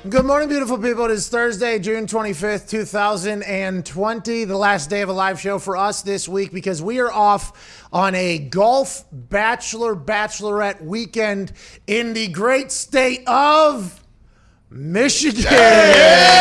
Good morning, beautiful people. It is Thursday, June 25th, 2020, the last day of a live show for us this week because we are off on a golf bachelorette weekend in the great state of Michigan. Yeah.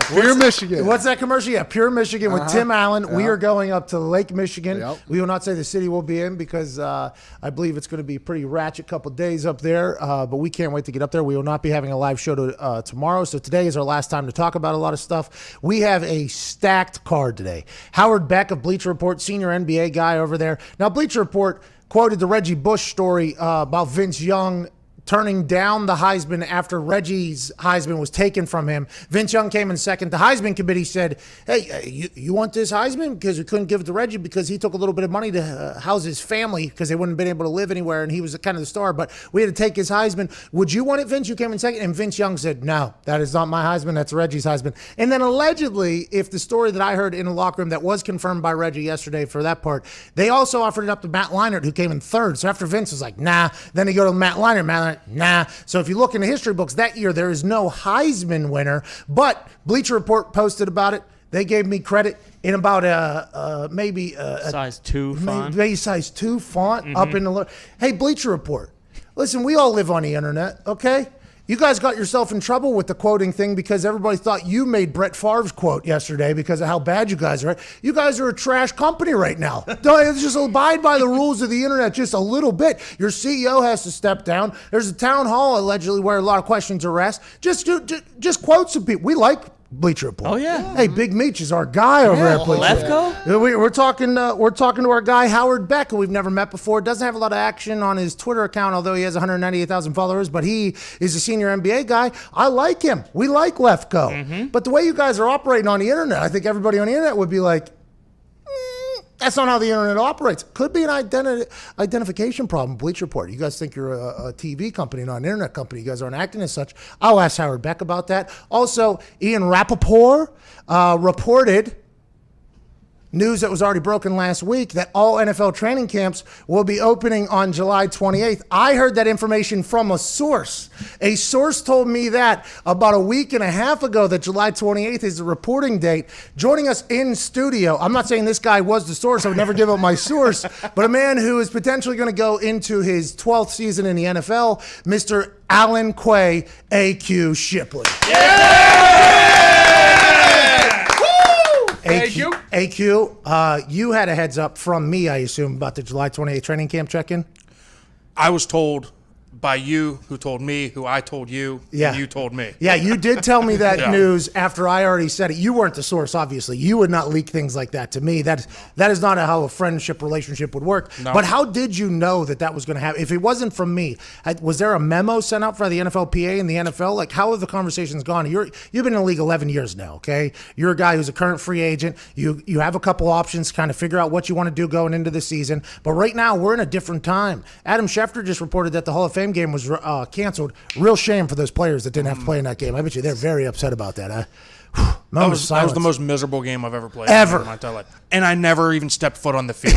Pure Michigan. What's that commercial? Yeah, Pure Michigan with Tim Allen. Yeah. We are going up to Lake Michigan. Yep. We will not say the city we'll be in because I believe it's going to be a pretty ratchet couple days up there, but we can't wait to get up there. We will not be having a live show tomorrow, so today is our last time to talk about a lot of stuff. We have a stacked card today. Howard Beck of Bleacher Report, senior NBA guy over there. Now, Bleacher Report quoted the Reggie Bush story about Vince Young turning down the Heisman after Reggie's Heisman was taken from him. Vince Young came in second. The Heisman committee said, hey, you want this Heisman? Because we couldn't give it to Reggie because he took a little bit of money to house his family because they wouldn't have been able to live anywhere, and he was kind of the star, but we had to take his Heisman. Would you want it, Vince? You came in second. And Vince Young said, no, that is not my Heisman. That's Reggie's Heisman. And then allegedly, if the story that I heard in the locker room that was confirmed by Reggie yesterday for that part, they also offered it up to Matt Leinart, who came in third. So after Vince was like, nah, then they go to Matt Leinart, nah. So if you look in the history books that year, there is no Heisman winner, but Bleacher Report posted about it. They gave me credit in about maybe size 2 font. Maybe size 2 font up in the. Hey, Bleacher Report. Listen, we all live on the internet, okay? You guys got yourself in trouble with the quoting thing because everybody thought you made Brett Favre's quote yesterday because of how bad you guys are. You guys are a trash company right now. Don't just abide by the rules of the internet just a little bit. Your CEO has to step down. There's a town hall allegedly where a lot of questions are asked. Just quote some people. We like Bleacher Report. Oh yeah. Hey, Big Meech is our guy over at Bleacher. Lefko? We're talking to our guy Howard Beck, who we've never met before. Doesn't have a lot of action on his Twitter account, although he has 198,000 followers. But he is a senior NBA guy. I like him. We like Lefko. But the way you guys are operating on the internet, I think everybody on the internet would be like, that's not how the internet operates. Could be an identification problem. Bleacher Report. You guys think you're a TV company, not an internet company. You guys aren't acting as such. I'll ask Howard Beck about that. Also, Ian Rappaport reported news that was already broken last week that all NFL training camps will be opening on July 28th. I heard that information from a source. A source told me that about a week and a half ago that July 28th is the reporting date. Joining us in studio, I'm not saying this guy was the source. I would never give up my source, but a man who is potentially going to go into his 12th season in the NFL, Mr. Alan Quay, A.Q. Shipley. Yeah! AQ, you had a heads up from me, I assume, about the July 28th training camp check-in? I was told by you, who told me, who I told you, Yeah. and you told me. Yeah, you did tell me that Yeah. news after I already said it. You weren't the source, obviously. You would not leak things like that to me. That is not how a friendship relationship would work. No. But how did you know that was going to happen? If it wasn't from me, was there a memo sent out for the NFLPA and the NFL? Like, how have the conversations gone? You've been in the league 11 years now, okay? You're a guy who's a current free agent. You have a couple options to kind of figure out what you want to do going into the season. But right now, we're in a different time. Adam Schefter just reported that the Hall of Fame game was canceled. Real shame for those players that didn't have to play in that game. I bet you they're very upset about that. That was the most miserable game I've ever played Ever. in my entire life. And I never even stepped foot on the field.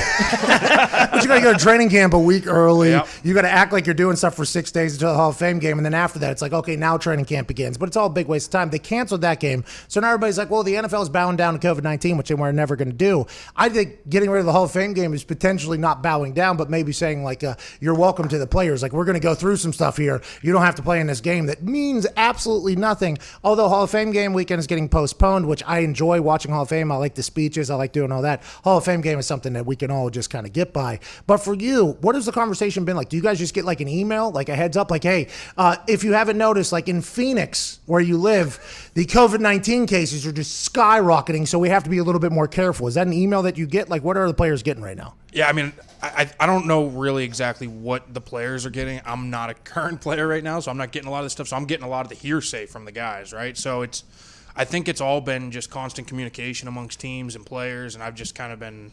But you got to go to training camp a week early. Yep. You got to act like you're doing stuff for 6 days until the Hall of Fame game. And then after that, it's like, okay, now training camp begins. But it's all a big waste of time. They canceled that game. So now everybody's like, well, the NFL is bowing down to COVID-19, which they were never going to do. I think getting rid of the Hall of Fame game is potentially not bowing down, but maybe saying, like, you're welcome to the players. Like, we're going to go through some stuff here. You don't have to play in this game that means absolutely nothing. Although Hall of Fame game weekend is getting postponed, which I enjoy watching Hall of Fame. I like the speeches. I like doing all that. Hall of Fame game is something that we can all just kind of get by. But for you, what has the conversation been like? Do you guys just get like an email, like a heads up, like, hey, if you haven't noticed, like in Phoenix, where you live, the COVID-19 cases are just skyrocketing, so we have to be a little bit more careful. Is that an email that you get? Like, what are the players getting right now? Yeah, I mean, I don't know really exactly what the players are getting. I'm not a current player right now, so I'm not getting a lot of this stuff. So I'm getting a lot of the hearsay from the guys, right? So I think it's all been just constant communication amongst teams and players, and I've just kind of been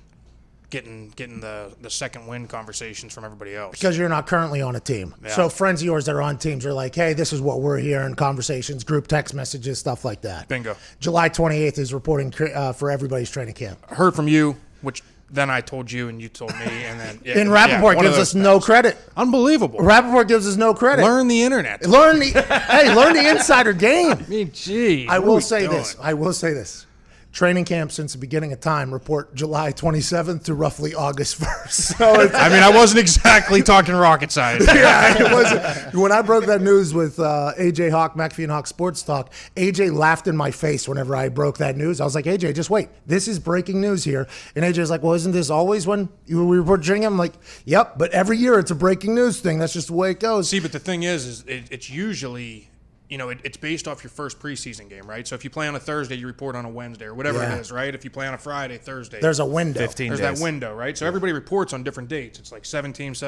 getting the second win conversations from everybody else. Because you're not currently on a team. Yeah. So friends of yours that are on teams are like, hey, this is what we're hearing, conversations, group text messages, stuff like that. Bingo. July 28th is reporting for everybody's training camp. I heard from you, which then I told you, and you told me, and then and Rappaport gives us no credit. Unbelievable. Rappaport gives us no credit. Learn the internet. Learn the insider game. I mean, geez. I will say this. Training camp since the beginning of time report July 27th to roughly August 1st. So I wasn't exactly talking rocket science. Yeah, it wasn't. When I broke that news with AJ Hawk, McAfee and Hawk Sports Talk, AJ laughed in my face whenever I broke that news. I was like, AJ, just wait. This is breaking news here. And AJ was like, well, isn't this always when we report training camp? I'm like, yep, but every year it's a breaking news thing. That's just the way it goes. See, but the thing is it's usually... it's based off your first preseason game, right? So if you play on a Thursday, you report on a Wednesday or whatever it is, right? If you play on a Friday, Thursday. There's a window. 15 There's days. that window, right? So everybody reports on different dates. It's like 7 teams,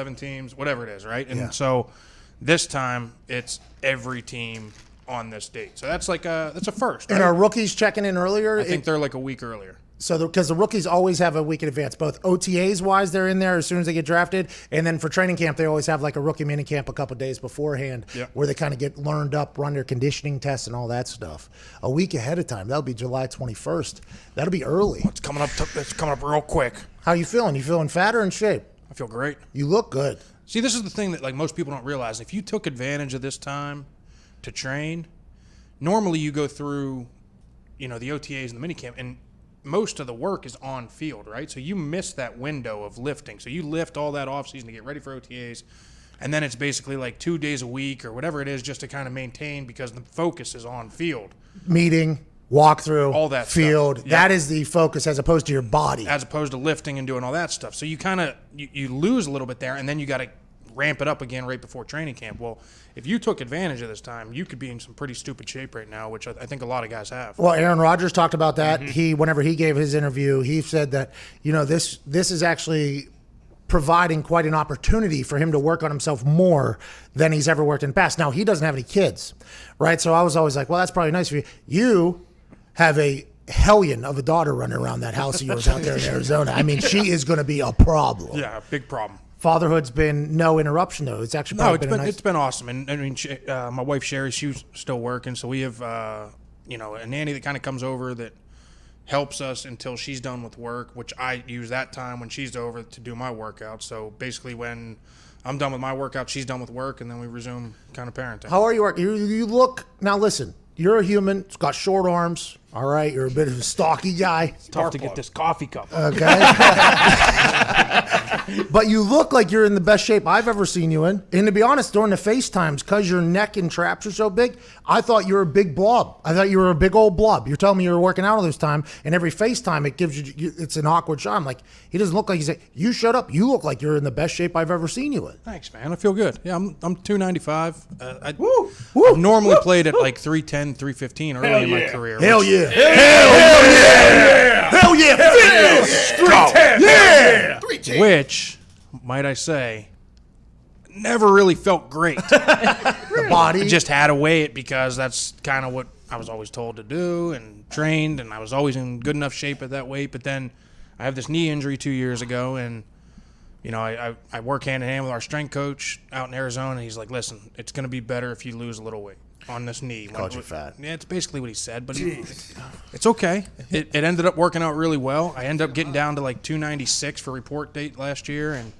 whatever it is, right? And so this time it's every team on this date. So that's like that's a first, right? And are rookies checking in earlier? I think they're like a week earlier. So because the rookies always have a week in advance, both OTAs wise, they're in there as soon as they get drafted, and then for training camp, they always have like a rookie mini camp a couple days beforehand, where they kind of get learned up, run their conditioning tests and all that stuff. A week ahead of time, that'll be July 21st. That'll be early. It's coming up real quick. How you feeling? You feeling fat or in shape? I feel great. You look good. See, this is the thing that like most people don't realize. If you took advantage of this time to train, normally you go through, the OTAs and the minicamp, and most of the work is on field, right? So you miss that window of lifting. So you lift all that offseason to get ready for OTAs, and then it's basically like 2 days a week or whatever it is just to kind of maintain because the focus is on field. Meeting, walkthrough, all that field. Stuff. That is the focus as opposed to your body. As opposed to lifting and doing all that stuff. So you kind of you lose a little bit there, and then you got to ramp it up again right before training camp. Well, if you took advantage of this time, you could be in some pretty stupid shape right now, which I think a lot of guys have. Well, Aaron Rodgers talked about that. Whenever he gave his interview, he said that, this is actually providing quite an opportunity for him to work on himself more than he's ever worked in the past. Now, he doesn't have any kids, right? So I was always like, well, that's probably nice for you. You have a hellion of a daughter running around that house of yours out there in Arizona. I mean, she is going to be a problem. Yeah, big problem. Fatherhood's been no interruption, though. It's actually it's been awesome. And I mean, my wife Sherry, she's still working, so we have a nanny that kind of comes over that helps us until she's done with work, which I use that time when she's over to do my workout. So basically, when I'm done with my workout, she's done with work, and then we resume kind of parenting. How are you working? You look now. Listen, you're a human. It's got short arms. All right, you're a bit of a stocky guy. It's tough to get this coffee cup. Okay. But you look like you're in the best shape I've ever seen you in. And to be honest, during the FaceTimes, because your neck and traps are so big, I thought you were a big blob. I thought you were a big old blob. You're telling me you were working out all this time, and every FaceTime it gives you it's an awkward shot. I'm like, he doesn't look like he's like, you shut up. You look like you're in the best shape I've ever seen you in. Thanks, man. I feel good. Yeah, I'm 295. I've Woo, normally played at like 310, 315 early in my career. Hell yeah. Hell yeah! Finish! 310! Yeah! 310! Which, might I say, never really felt great. The body. I just had to weigh it because that's kind of what I was always told to do and trained, and I was always in good enough shape at that weight. But then I have this knee injury 2 years ago, and I work hand in hand with our strength coach out in Arizona. And he's like, listen, it's going to be better if you lose a little weight on this knee. Called you fat. Yeah, it's basically what he said, but it's okay. It ended up working out really well. I ended up getting down to like 296 for report date last year, and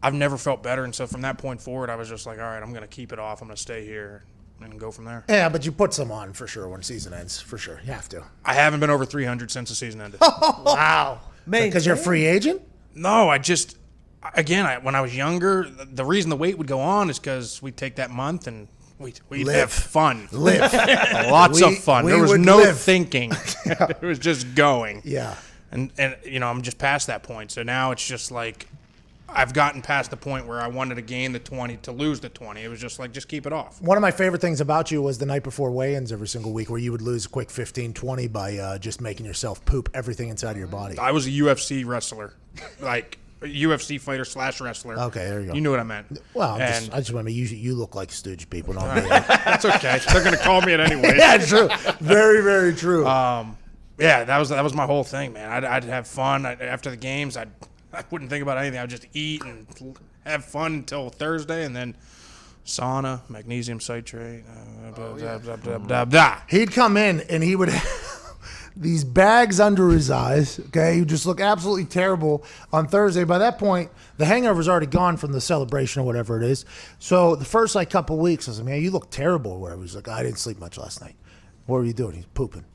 I've never felt better. And so from that point forward, I was just like, all right, I'm going to keep it off. I'm going to stay here and go from there. Yeah, but you put some on for sure when season ends. For sure. You have to. I haven't been over 300 since the season ended. Wow. Because you're a free agent? No, when I was younger, the reason the weight would go on is because we'd take that month and we'd have fun. Live. Lots of fun. There was no live. thinking. It was just going. Yeah. And I'm just past that point. So now it's just like I've gotten past the point where I wanted to gain the 20 to lose the 20. It was just like, just keep it off. One of my favorite things about you was the night before weigh-ins every single week where you would lose a quick 15, 20 by just making yourself poop everything inside of your body. I was a UFC wrestler. Like a UFC fighter / wrestler. Okay, there you go. You knew what I meant. Well, I just want to you look like stooge people. Not me. That's okay. They're going to call me it anyway. Yeah, true. Very, very true. Yeah, that was my whole thing, man. I'd have fun. After the games, I wouldn't think about anything. I would just eat and have fun until Thursday, and then sauna, magnesium citrate. He'd come in and he would these bags under his eyes. Okay, you just look absolutely terrible on Thursday. By that point, the hangover's already gone from the celebration or whatever it is. So the first couple weeks, I was like, man, you look terrible or whatever. He's like, I didn't sleep much last night. What were you doing? He's pooping.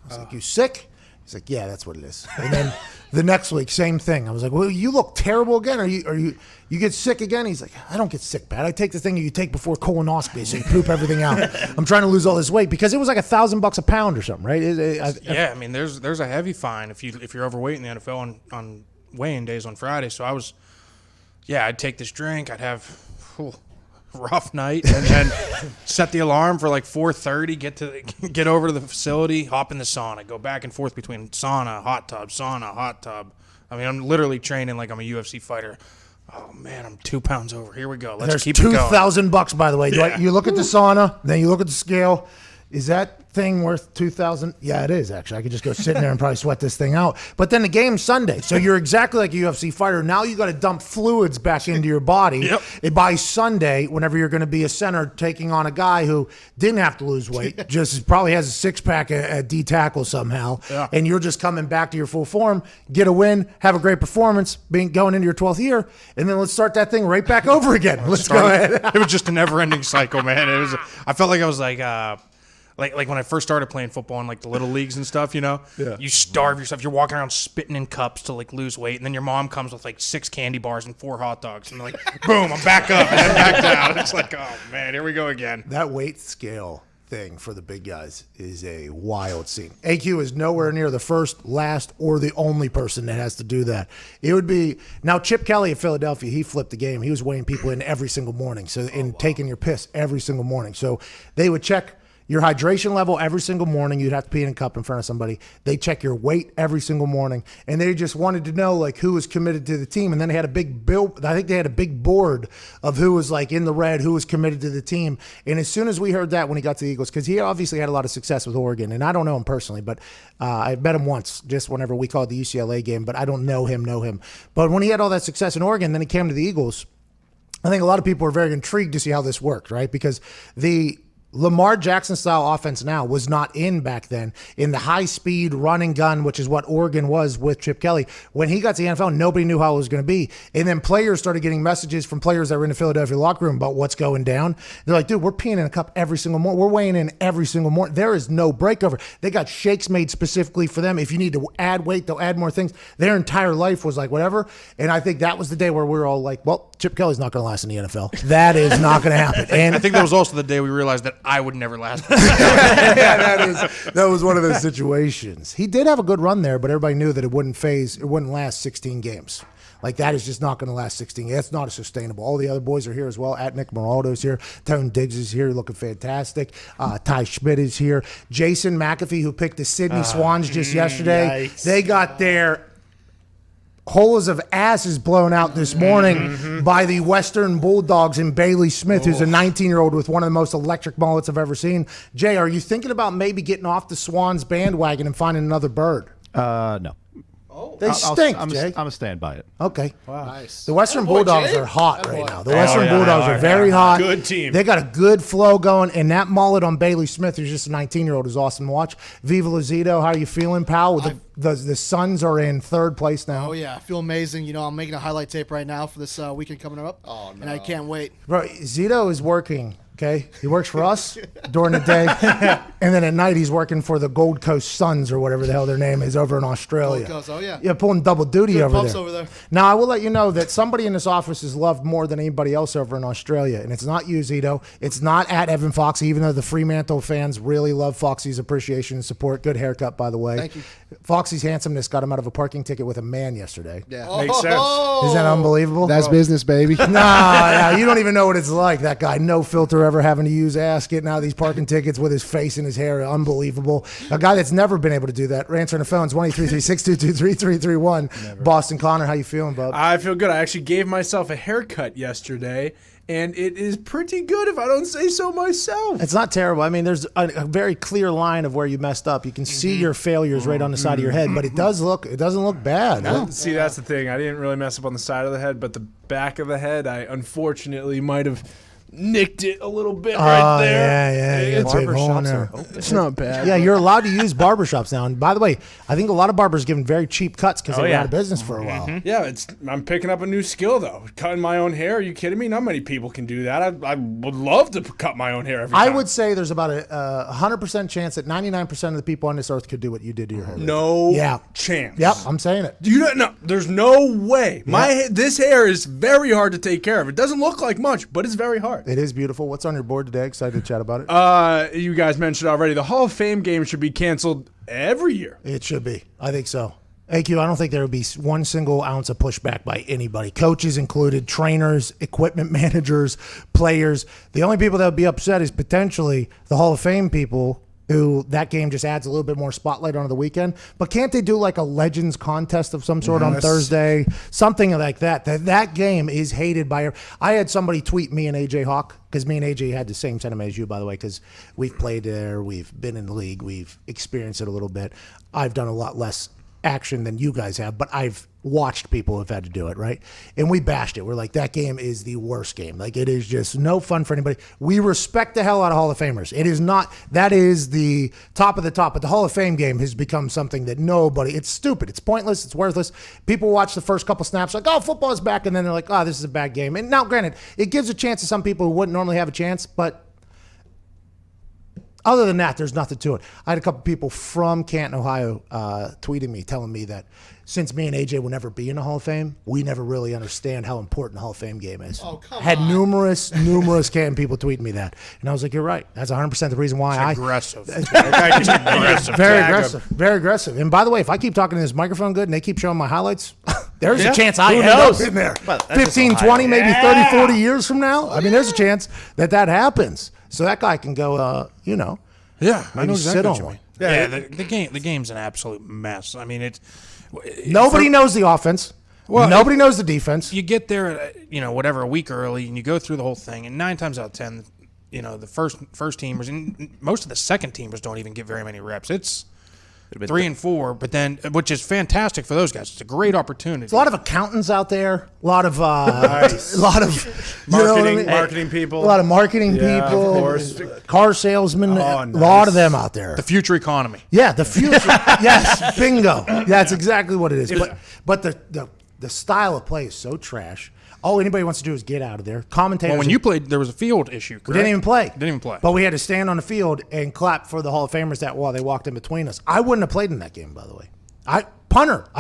I was like, you sick? He's like, yeah, that's what it is. And then the next week, same thing. I was like, well, you look terrible again. Are you get sick again? He's like, I don't get sick bad. I take the thing that you take before colonoscopy, so you poop everything out. I'm trying to lose all this weight because it was like $1,000 a pound or something, right? I mean, there's a heavy fine if you're overweight in the NFL on weigh-in days on Friday. So I'd take this drink. I'd have rough night, and then set the alarm for like 4:30. Get over to the facility, hop in the sauna, go back and forth between sauna, hot tub. I mean, I'm literally training like I'm a UFC fighter. Oh man, I'm 2 pounds over. Here we go. Let's keep it going. $2,000, by the way. Yeah. You look at the sauna, then you look at the scale. Is that thing worth $2,000? Yeah, it is, actually. I could just go sit in there and probably sweat this thing out. But then the game's Sunday. So you're exactly like a UFC fighter. Now you got to dump fluids back into your body. Yep. By Sunday, whenever you're going to be a center taking on a guy who didn't have to lose weight, just probably has a six-pack at D-tackle somehow, and you're just coming back to your full form, get a win, have a great performance, going into your 12th year, and then let's start that thing right back over again. Let's go ahead. It was just a never-ending cycle, man. I felt like I was like when I first started playing football in like the little leagues and stuff, you starve yourself. You're walking around spitting in cups to like lose weight, and then your mom comes with like 6 candy bars and 4 hot dogs, and like, boom, I'm back up and then back down. It's like, oh man, here we go again. That weight scale thing for the big guys is a wild scene. AQ is nowhere near the first, last, or the only person that has to do that. It would be now Chip Kelly of Philadelphia. He flipped the game. He was weighing people in every single morning, taking your piss every single morning. So they would check your hydration level every single morning. You'd have to pee in a cup in front of somebody. They check your weight every single morning, and they just wanted to know like who was committed to the team. And then they had a big bill. I think they had a big board of who was like in the red, who was committed to the team. And as soon as we heard that when he got to the Eagles, because he obviously had a lot of success with Oregon, and I don't know him personally, but I met him once just whenever we called the UCLA game, but I don't know him. But when he had all that success in Oregon, then he came to the Eagles. I think a lot of people were very intrigued to see how this worked, right? Because the Lamar Jackson style offense now was not in back then in the high speed run and gun, which is what Oregon was with Chip Kelly. When he got to the NFL, nobody knew how it was going to be. And then players started getting messages from players that were in the Philadelphia locker room about what's going down. They're like, dude, we're peeing in a cup every single morning. We're weighing in every single morning. There is no breakover. They got shakes made specifically for them. If you need to add weight, they'll add more things. Their entire life was like whatever. And I think that was the day where we were all like, well, Chip Kelly's not going to last in the NFL. That is not going to happen. And I think that was also the day we realized that I would never last. That was one of those situations. He did have a good run there, but everybody knew that it wouldn't last 16 games. Like, that is just not going to last 16. That's not sustainable. All the other boys are here as well. Nick Moraldo's here. Tone Diggs is here, looking fantastic. Ty Schmidt is here. Jason McAfee, who picked the Sydney Swans just yesterday. Yikes. They got their holes of asses blown out this morning by the Western Bulldogs and Bailey Smith, who's a 19-year-old with one of the most electric mullets I've ever seen. Jay, are you thinking about maybe getting off the Swans bandwagon and finding another bird? No. They stink, Jay. I'm going to stand by it. Okay. Wow. Nice. The Western Bulldogs are hot right now. The Western yeah, Bulldogs are very hot. Good team. They got a good flow going, and that mullet on Bailey Smith, who's just a 19-year-old, is awesome to watch. Viva Lazito, how are you feeling, pal? The Suns are in third place now. Oh, yeah. I feel amazing. You know, I'm making a highlight tape right now for this weekend coming up. Oh, no. And I can't wait. Bro, Zito is working. Okay, he works for us during the day, and then at night he's working for the Gold Coast Suns or whatever the hell their name is over in Australia. Gold Coast, oh yeah. Yeah, pulling double duty Good over pumps there. over there. Now, I will let you know that somebody in this office is loved more than anybody else over in Australia, and it's not you, Zito. It's not at Evan Foxy, even though the Fremantle fans really love Foxy's appreciation and support. Good haircut, by the way. Thank you. Foxy's handsomeness got him out of a parking ticket with a man yesterday. Yeah. Makes sense. Is that unbelievable? That's business, baby. Nah, you don't even know what it's like. That guy, no filter, ever having to use ass, getting out of these parking tickets with his face and his hair. Unbelievable. A guy that's never been able to do that. Answering the phones, 1-833-622-3331. Boston Connor, how you feeling, bub? I feel good. I actually gave myself a haircut yesterday, and it is pretty good if I don't say so myself. It's not terrible. I mean, there's a very clear line of where you messed up. You can see your failures right on the side of your head, but it doesn't look bad. Huh? See, that's the thing. I didn't really mess up on the side of the head, but the back of the head, I unfortunately might have nicked it a little bit right there. Yeah. It's, Barbershops are open. it's not bad. Yeah, you're allowed to use barbershops now. And by the way, I think a lot of barbers giving very cheap cuts because they were out of business for a while. Yeah, I'm picking up a new skill though. Cutting my own hair. Are you kidding me? Not many people can do that. I would love to cut my own hair every time. I would say there's about a 100% chance that 99% of the people on this earth could do what you did to your hair. No Yeah. chance. Yep, I'm saying it. Do you not? No, there's no way. This hair is very hard to take care of. It doesn't look like much, but it's very hard. It is beautiful. What's on your board today? Excited to chat about it. You guys mentioned already. The Hall of Fame game should be canceled every year. It should be. I think so. AQ, I don't think there would be one single ounce of pushback by anybody, coaches included, trainers, equipment managers, players. The only people that would be upset is potentially the Hall of Fame people, who that game just adds a little bit more spotlight onto the weekend. But can't they do like a Legends contest of some sort on Thursday? Something like that. That game is hated by... I had somebody tweet me and AJ Hawk, because me and AJ had the same sentiment as you, by the way, because we've played there, we've been in the league, we've experienced it a little bit. I've done a lot less action than you guys have, but I've watched people who've had to do it, right? And we bashed it. We're like, that game is the worst game. Like, it is just no fun for anybody. We respect the hell out of Hall of Famers. It is not, that is the top of the top, but the Hall of Fame game has become something that nobody, it's stupid, it's pointless, it's worthless. People watch the first couple snaps like, oh, football's back, and then they're like, oh, this is a bad game. And now, granted, it gives a chance to some people who wouldn't normally have a chance, but other than that, there's nothing to it. I had a couple people from Canton, Ohio, tweeting me, telling me that since me and AJ will never be in the Hall of Fame, we never really understand how important the Hall of Fame game is. Oh, come Had on. numerous Canton people tweeting me that. And I was like, you're right. That's 100% the reason why Aggressive. Aggressive. Very aggressive. Very aggressive. And by the way, if I keep talking to this microphone good and they keep showing my highlights, there's a chance I end up in there. But that's 15, just 20, Ohio. maybe 30, 40 years from now. I mean, there's a chance that happens. So that guy can go, Yeah, I maybe know sit exactly on what you one. mean. Yeah, the game's an absolute mess. I mean, Nobody knows the offense. Well, nobody knows the defense. You get there, a week early, and you go through the whole thing, and 9 times out of 10, the first teamers and most of the second teamers don't even get very many reps. It's 3 and 4, but then, which is fantastic for those guys. It's a great opportunity. There's a lot of accountants out there. A lot of Marketing people. A lot of marketing Yeah, people. of course. Car salesmen. Oh, A lot of nice. them out there. The future economy. Yeah, the future. Yes, bingo. That's exactly what it is. But the style of play is so trash. All anybody wants to do is get out of there. Commentators. Well, when you played, there was a field issue, correct? We didn't even play. Didn't even play. But we had to stand on the field and clap for the Hall of Famers while they walked in between us. I wouldn't have played in that game, by the way. I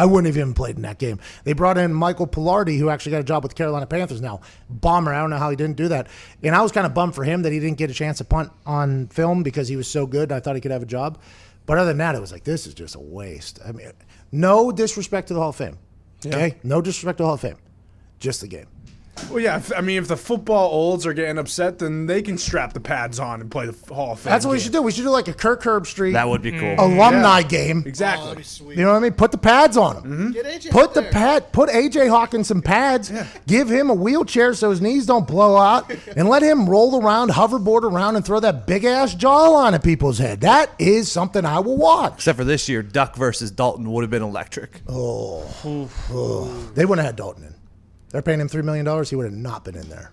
wouldn't have even played in that game. They brought in Michael Pilardi, who actually got a job with the Carolina Panthers now. Bomber. I don't know how he didn't do that. And I was kind of bummed for him that he didn't get a chance to punt on film because he was so good. I thought he could have a job. But other than that, it was like, this is just a waste. I mean, no disrespect to the Hall of Fame. Okay? No disrespect to the Hall of Fame. Just the game. Well, yeah. If the football olds are getting upset, then they can strap the pads on and play the Hall of Fame. That's what we game. should do. We should do like a Kirk Herbstreit That would be cool. alumni game. Exactly. Oh, that'd be sweet. You know what I mean? Put the pads on him. Get AJ Put up the there. put AJ Hawkins some pads. Give him a wheelchair so his knees don't blow out, and let him roll around, hoverboard around, and throw that big ass jawline at people's head. That is something I will watch. Except for this year, Duck versus Dalton would have been electric. They wouldn't have had Dalton in. They're paying him $3 million. He would have not been in there.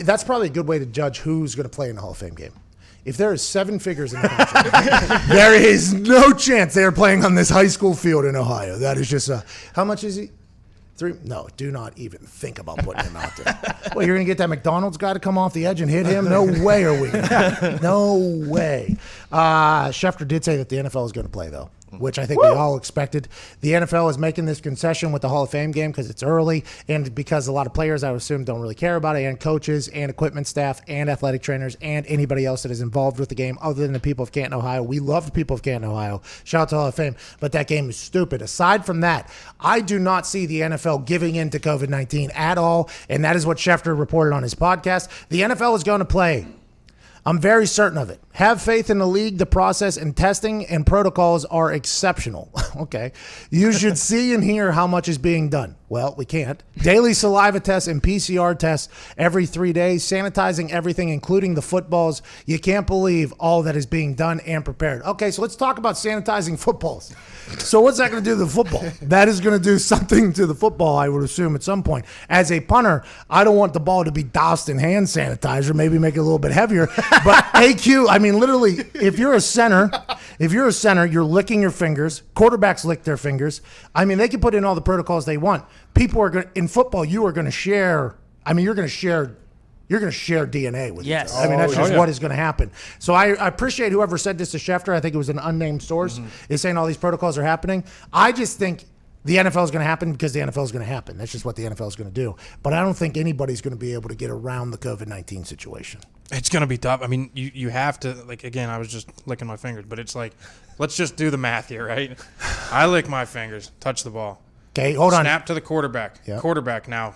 That's probably a good way to judge who's going to play in the Hall of Fame game. If there is 7 figures in the country, there is no chance they are playing on this high school field in Ohio. That is just how much is he? 3? No, do not even think about putting him out there. Well, you're going to get that McDonald's guy to come off the edge and hit him? No way are we. No way. Schefter did say that the NFL is going to play, though, which I think we all expected. The NFL is making this concession with the Hall of Fame game because it's early and because a lot of players, I would assume, don't really care about it, and coaches and equipment staff and athletic trainers and anybody else that is involved with the game other than the people of Canton, Ohio. We love the people of Canton, Ohio. Shout out to Hall of Fame. But that game is stupid. Aside from that, I do not see the NFL giving in to COVID-19 at all, and that is what Schefter reported on his podcast. The NFL is going to play. I'm very certain of it. Have faith in the league, the process, and testing and protocols are exceptional. Okay. You should see and hear how much is being done. Well, we can't. Daily saliva tests and PCR tests every 3 days, sanitizing everything, including the footballs. You can't believe all that is being done and prepared. Okay, so let's talk about sanitizing footballs. So what's that going to do to the football? That is going to do something to the football, I would assume, at some point. As a punter, I don't want the ball to be doused in hand sanitizer, maybe make it a little bit heavier. But AQ, I mean, literally, if you're a center, you're licking your fingers. Quarterbacks lick their fingers. I mean, they can put in all the protocols they want. People are going in football. You are going to share. I mean, you're going to share DNA with each other. I mean, that's just what is going to happen. So I appreciate whoever said this to Schefter. I think it was an unnamed source is saying all these protocols are happening. I just think the NFL is going to happen because the NFL is going to happen. That's just what the NFL is going to do. But I don't think anybody's going to be able to get around the COVID-19 situation. It's going to be tough. I mean, you have to, like, again, I was just licking my fingers, but it's like, let's just do the math here, right? I lick my fingers, touch the ball. Okay, hold on. Snap to the quarterback. Yep. Quarterback now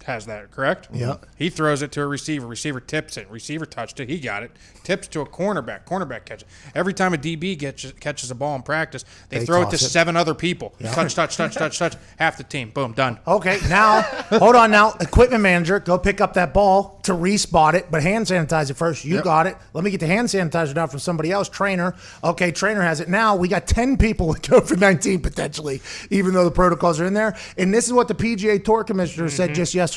has that, correct? Yeah. He throws it to a receiver. Receiver tips it. Receiver touched it. He got it. Tips to a cornerback. Cornerback catches it. Every time a DB catches a ball in practice, they throw it to 7 other people. Yeah. Touch. Half the team. Boom, done. Okay, now, hold on now. Equipment manager, go pick up that ball to respot it, but hand sanitize it first. You got it. Let me get the hand sanitizer down from somebody else. Trainer. Okay, trainer has it. Now we got 10 people with COVID-19 potentially, even though the protocols are in there. And this is what the PGA Tour commissioner said just yesterday.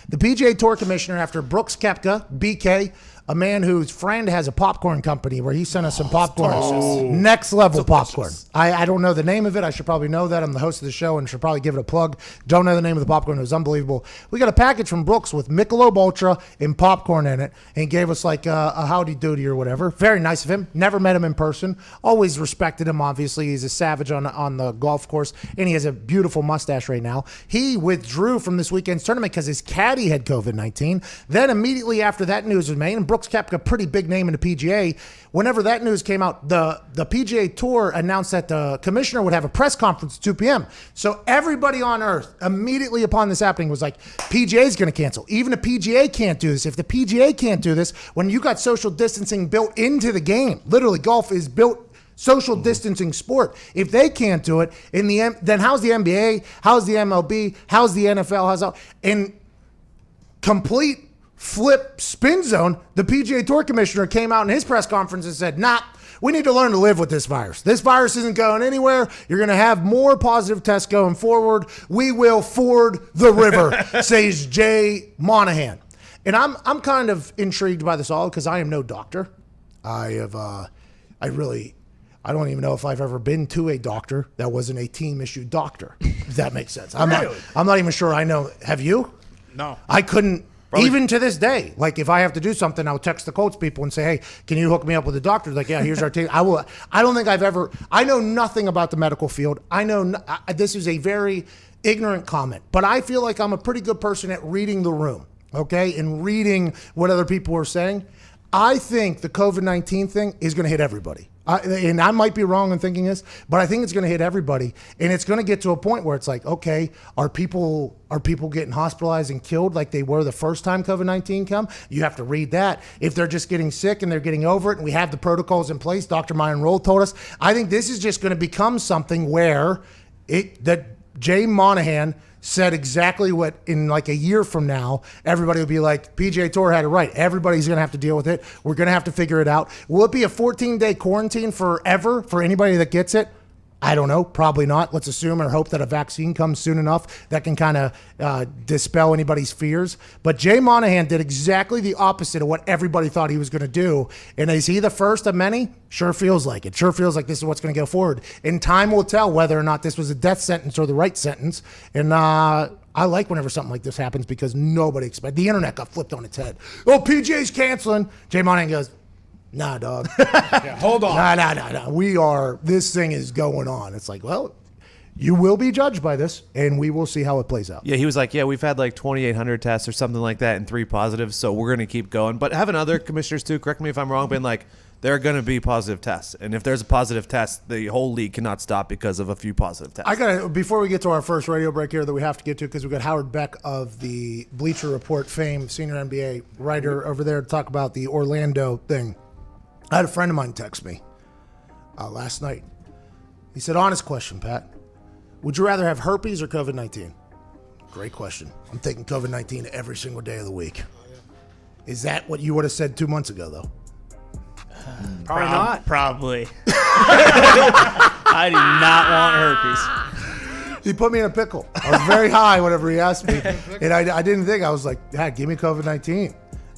The PGA Tour commissioner, after Brooks Koepka, BK, a man whose friend has a popcorn company where he sent us some popcorn. Next level popcorn. I don't know the name of it. I should probably know that. I'm the host of the show and should probably give it a plug. Don't know the name of the popcorn. It was unbelievable. We got a package from Brooks with Michelob Ultra and popcorn in it, and he gave us like a howdy doody or whatever. Very nice of him. Never met him in person. Always respected him, obviously. He's a savage on the golf course, and he has a beautiful mustache right now. He withdrew from this weekend's tournament because his caddy had COVID-19. Then immediately after that news was made, and Brooks Koepka, a pretty big name in the PGA. Whenever that news came out, the PGA Tour announced that the commissioner would have a press conference at 2 p.m. So everybody on earth, immediately upon this happening, was like, PGA is going to cancel. Even the PGA can't do this. If the PGA can't do this, when you got social distancing built into the game, literally golf is built social distancing sport. If they can't do it, then how's the NBA? How's the MLB? How's the NFL? In complete flip spin zone, the PGA Tour commissioner came out in his press conference and said, nah, we need to learn to live with this virus. This virus isn't going anywhere. You're going to have more positive tests going forward. We will ford the river, says Jay Monahan. And I'm kind of intrigued by this all because I am no doctor. I don't even know if I've ever been to a doctor that wasn't a team-issued doctor, if that makes sense. I'm not even sure I know. Have you? No. I couldn't. Probably. Even to this day, like if I have to do something, I'll text the Colts people and say, hey, can you hook me up with a doctor? Like, yeah, here's our team. I don't think I know nothing about the medical field. This is a very ignorant comment, but I feel like I'm a pretty good person at reading the room, okay, and reading what other people are saying. I think the COVID-19 thing is going to hit everybody. And I might be wrong in thinking this, but I think it's going to hit everybody. And it's going to get to a point where it's like, okay, are people getting hospitalized and killed like they were the first time COVID-19 come? You have to read that. If they're just getting sick and they're getting over it and we have the protocols in place, Dr. Myron Roll told us, I think this is just going to become something where that Jay Monahan said exactly what in like a year from now, everybody will be like, PGA Tour had it right. Everybody's going to have to deal with it. We're going to have to figure it out. Will it be a 14-day quarantine forever for anybody that gets it? I don't know. Probably not. Let's assume or hope that a vaccine comes soon enough that can kind of dispel anybody's fears. But Jay Monahan did exactly the opposite of what everybody thought he was going to do. And is he the first of many? Sure feels like it. Sure feels like this is what's going to go forward. And time will tell whether or not this was a death sentence or the right sentence. And I like whenever something like this happens because nobody expected. The internet got flipped on its head. Oh, PGA's canceling. Jay Monahan goes, nah, dog. Yeah, hold on. Nah. This thing is going on. It's like, well, you will be judged by this, and we will see how it plays out. Yeah, he was like, yeah, we've had like 2,800 tests or something like that and 3 positives, so we're going to keep going. But haven't other commissioners too, correct me if I'm wrong, been like, there are going to be positive tests. And if there's a positive test, the whole league cannot stop because of a few positive tests. Before we get to our first radio break here that we have to get to, because we've got Howard Beck of the Bleacher Report fame, senior NBA writer over there to talk about the Orlando thing. I had a friend of mine text me last night. He said, honest question, Pat. Would you rather have herpes or COVID-19? Great question. I'm taking COVID-19 every single day of the week. Is that what you would have said 2 months ago, though? Probably not. Probably. I do not want herpes. He put me in a pickle. I was very high whenever he asked me. And I didn't think. I was like, Dad, give me COVID-19.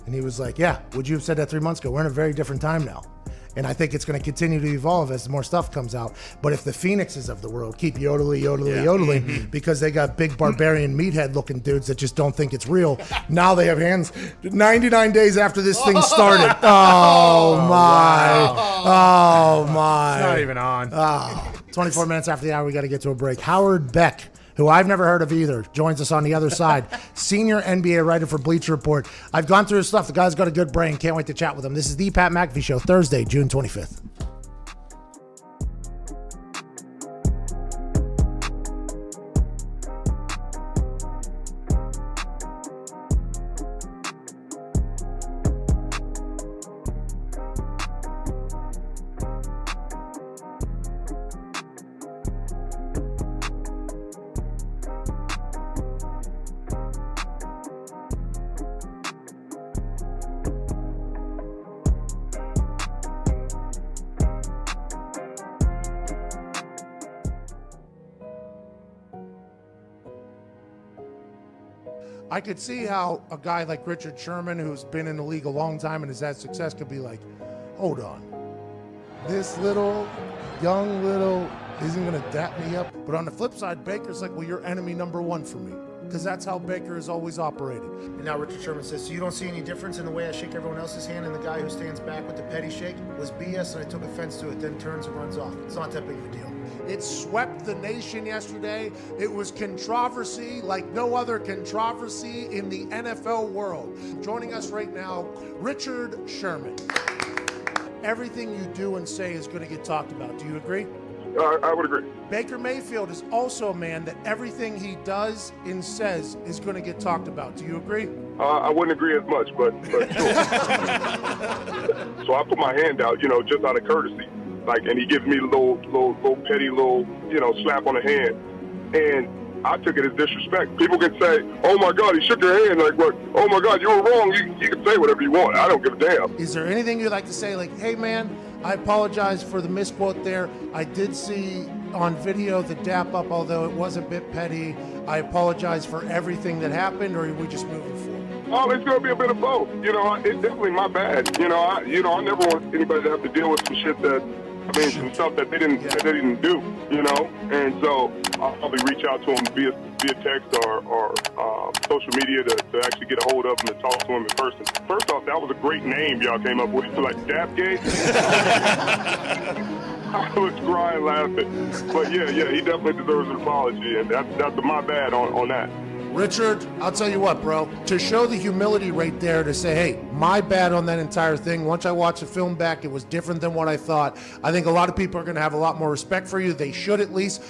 And he was like, yeah, would you have said that 3 months ago? We're in a very different time now. And I think it's going to continue to evolve as more stuff comes out. But if the Phoenixes of the world keep yodeling, because they got big barbarian meathead looking dudes that just don't think it's real, now they have hands 99 days after this thing started. Oh, my. Oh, my. It's not even on. 24 minutes after the hour, we got to get to a break. Howard Beck, who I've never heard of either, joins us on the other side. Senior NBA writer for Bleacher Report. I've gone through his stuff. The guy's got a good brain. Can't wait to chat with him. This is the Pat McAfee Show, Thursday, June 25th. I could see how a guy like Richard Sherman, who's been in the league a long time and has had success, could be like, hold on. This young little isn't going to dap me up. But on the flip side, Baker's like, well, you're enemy number one for me. Because that's how Baker has always operated. And now Richard Sherman says, so you don't see any difference in the way I shake everyone else's hand, and the guy who stands back with the petty shake was BS, and I took offense to it, then turns and runs off. It's not that big of a deal. It swept the nation yesterday. It was controversy like no other controversy in the NFL world. Joining us right now, Richard Sherman. Everything you do and say is going to get talked about. Do you agree? I would agree. Baker Mayfield is also a man that everything he does and says is going to get talked about. Do you agree? I wouldn't agree as much, but sure. So I put my hand out, just out of courtesy. And he gives me a little petty slap on the hand. And I took it as disrespect. People can say, oh my God, he shook your hand. Like, what? Oh my God, you were wrong. You can say whatever you want. I don't give a damn. Is there anything you'd like to say? Like, hey man, I apologize for the misquote there. I did see on video the dap up, although it was a bit petty. I apologize for everything that happened, or are we just moving forward? Oh, it's going to be a bit of both. It's definitely my bad. I never want anybody to have to deal with some shit some stuff that they didn't do, And so I'll probably reach out to them via text or social media to actually get a hold of them and talk to them in person. First off, that was a great name y'all came up with, like DapGate. I was crying laughing. But yeah, he definitely deserves an apology, and that's my bad on that. Richard, I'll tell you what, bro. To show the humility right there to say, hey, my bad on that entire thing. Once I watched the film back, it was different than what I thought. I think a lot of people are going to have a lot more respect for you. They should at least.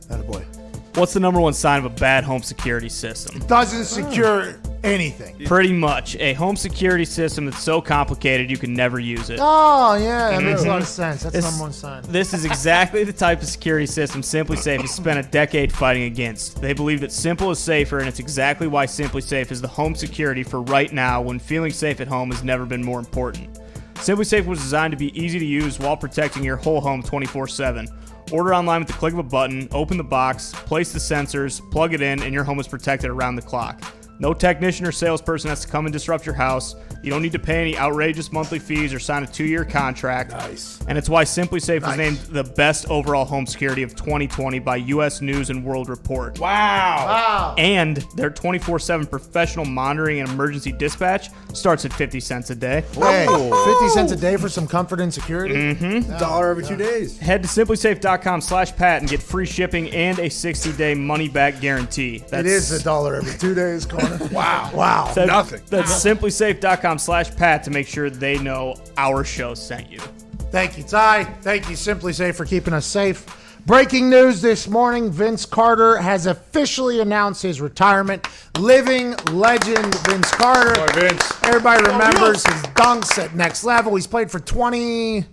Attaboy. What's the number one sign of a bad home security system? Doesn't secure anything. Pretty much. A home security system that's so complicated you can never use it. Oh, yeah, that makes a lot of sense. That's the number one sign. This is exactly the type of security system SimpliSafe has spent a decade fighting against. They believe that simple is safer, and it's exactly why SimpliSafe is the home security for right now when feeling safe at home has never been more important. SimpliSafe was designed to be easy to use while protecting your whole home 24/7. Order online with the click of a button, open the box, place the sensors, plug it in, and your home is protected around the clock. No technician or salesperson has to come and disrupt your house. You don't need to pay any outrageous monthly fees or sign a 2-year contract. Nice. And it's why SimpliSafe was named the best overall home security of 2020 by U.S. News and World Report. Wow. And their 24/7 professional monitoring and emergency dispatch starts at 50 cents a day. Hey, 50 cents a day for some comfort and security? $1 every 2 days. Head to SimpliSafe.com/Pat and get free shipping and a 60-day money-back guarantee. It is $1 every 2 days, Connor. Wow. Nothing. That's SimpliSafe.com/Pat to make sure they know our show sent you. Thank you, Ty. Thank you, SimpliSafe, for keeping us safe. Breaking news this morning, Vince Carter has officially announced his retirement. Living legend Vince Carter. Boy, Vince. Everybody remembers his dunks at next level. He's played for 22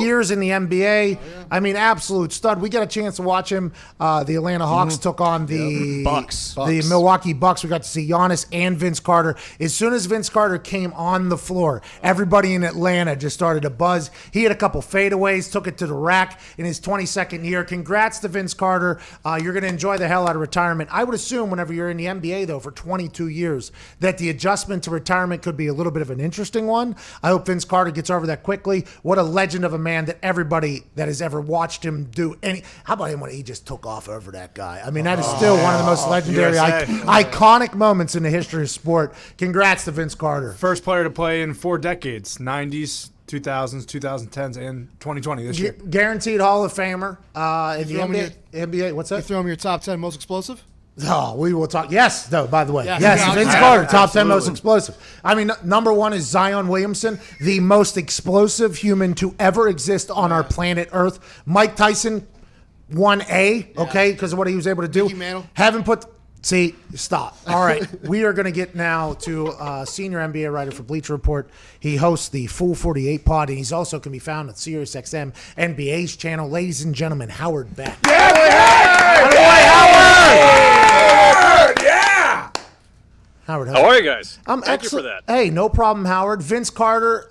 years in the NBA. I mean, absolute stud. We got a chance to watch him. The Atlanta Hawks took on the Bucks. The Milwaukee Bucks. We got to see Giannis and Vince Carter. As soon as Vince Carter came on the floor, everybody in Atlanta just started to buzz. He had a couple fadeaways, took it to the rack in his 22nd year. Congrats to Vince Carter. You're going to enjoy the hell out of retirement. I would assume whenever you're in the NBA, though, for 22 years, that the adjustment to retirement could be a little bit of an interesting one. I hope Vince Carter gets over that quickly. What a legend of a man that everybody that has ever watched him do any. How about him when he just took off over that guy? I mean, that is still one of the most legendary, iconic moments in the history of sport. Congrats to Vince Carter. First player to play in 4 decades, 90s, 2000s, 2010s, and 2020 this year. Guaranteed Hall of Famer in the NBA. What's You that? throw him your top 10 most explosive? Oh, we will talk. Yes, though, by the way. Yeah. Yes, Yeah, Vince Carter, top 10 most explosive. I mean, number one is Zion Williamson, the most explosive human to ever exist on our planet Earth. Mike Tyson, 1A, okay, because of what he was able to do. Mickey Mantle. Haven't put. See, stop. All right, we are going to get now to senior NBA writer for Bleacher Report. He hosts the Full 48 pod, and he's also can be found on SiriusXM NBA's channel. Ladies and gentlemen, Howard Beck. Howard, How are you guys? I'm Thank you for excellent. that. Hey, no problem, Howard. Vince Carter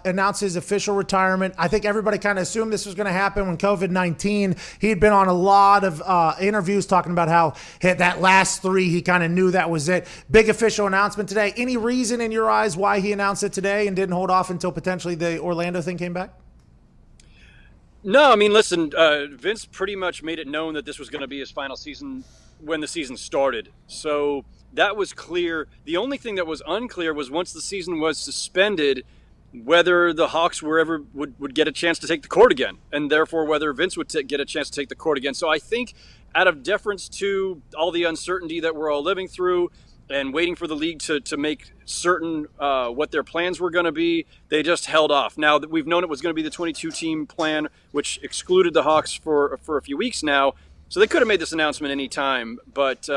announced his official retirement. I think everybody kind of assumed this was going to happen when COVID-19. He had been on a lot of interviews talking about how that last 3, he kind of knew that was it. Big official announcement today. Any reason in your eyes why he announced it today and didn't hold off until potentially the Orlando thing came back? No, I mean, listen, Vince pretty much made it known that this was going to be his final season when the season started. So that was clear. The only thing that was unclear was once the season was suspended, whether the Hawks would get a chance to take the court again, and therefore whether Vince would get a chance to take the court again. So I think out of deference to all the uncertainty that we're all living through and waiting for the league to make certain what their plans were going to be, they just held off. Now that we've known it was going to be the 22-team plan, which excluded the Hawks for a few weeks now, so they could have made this announcement any time, but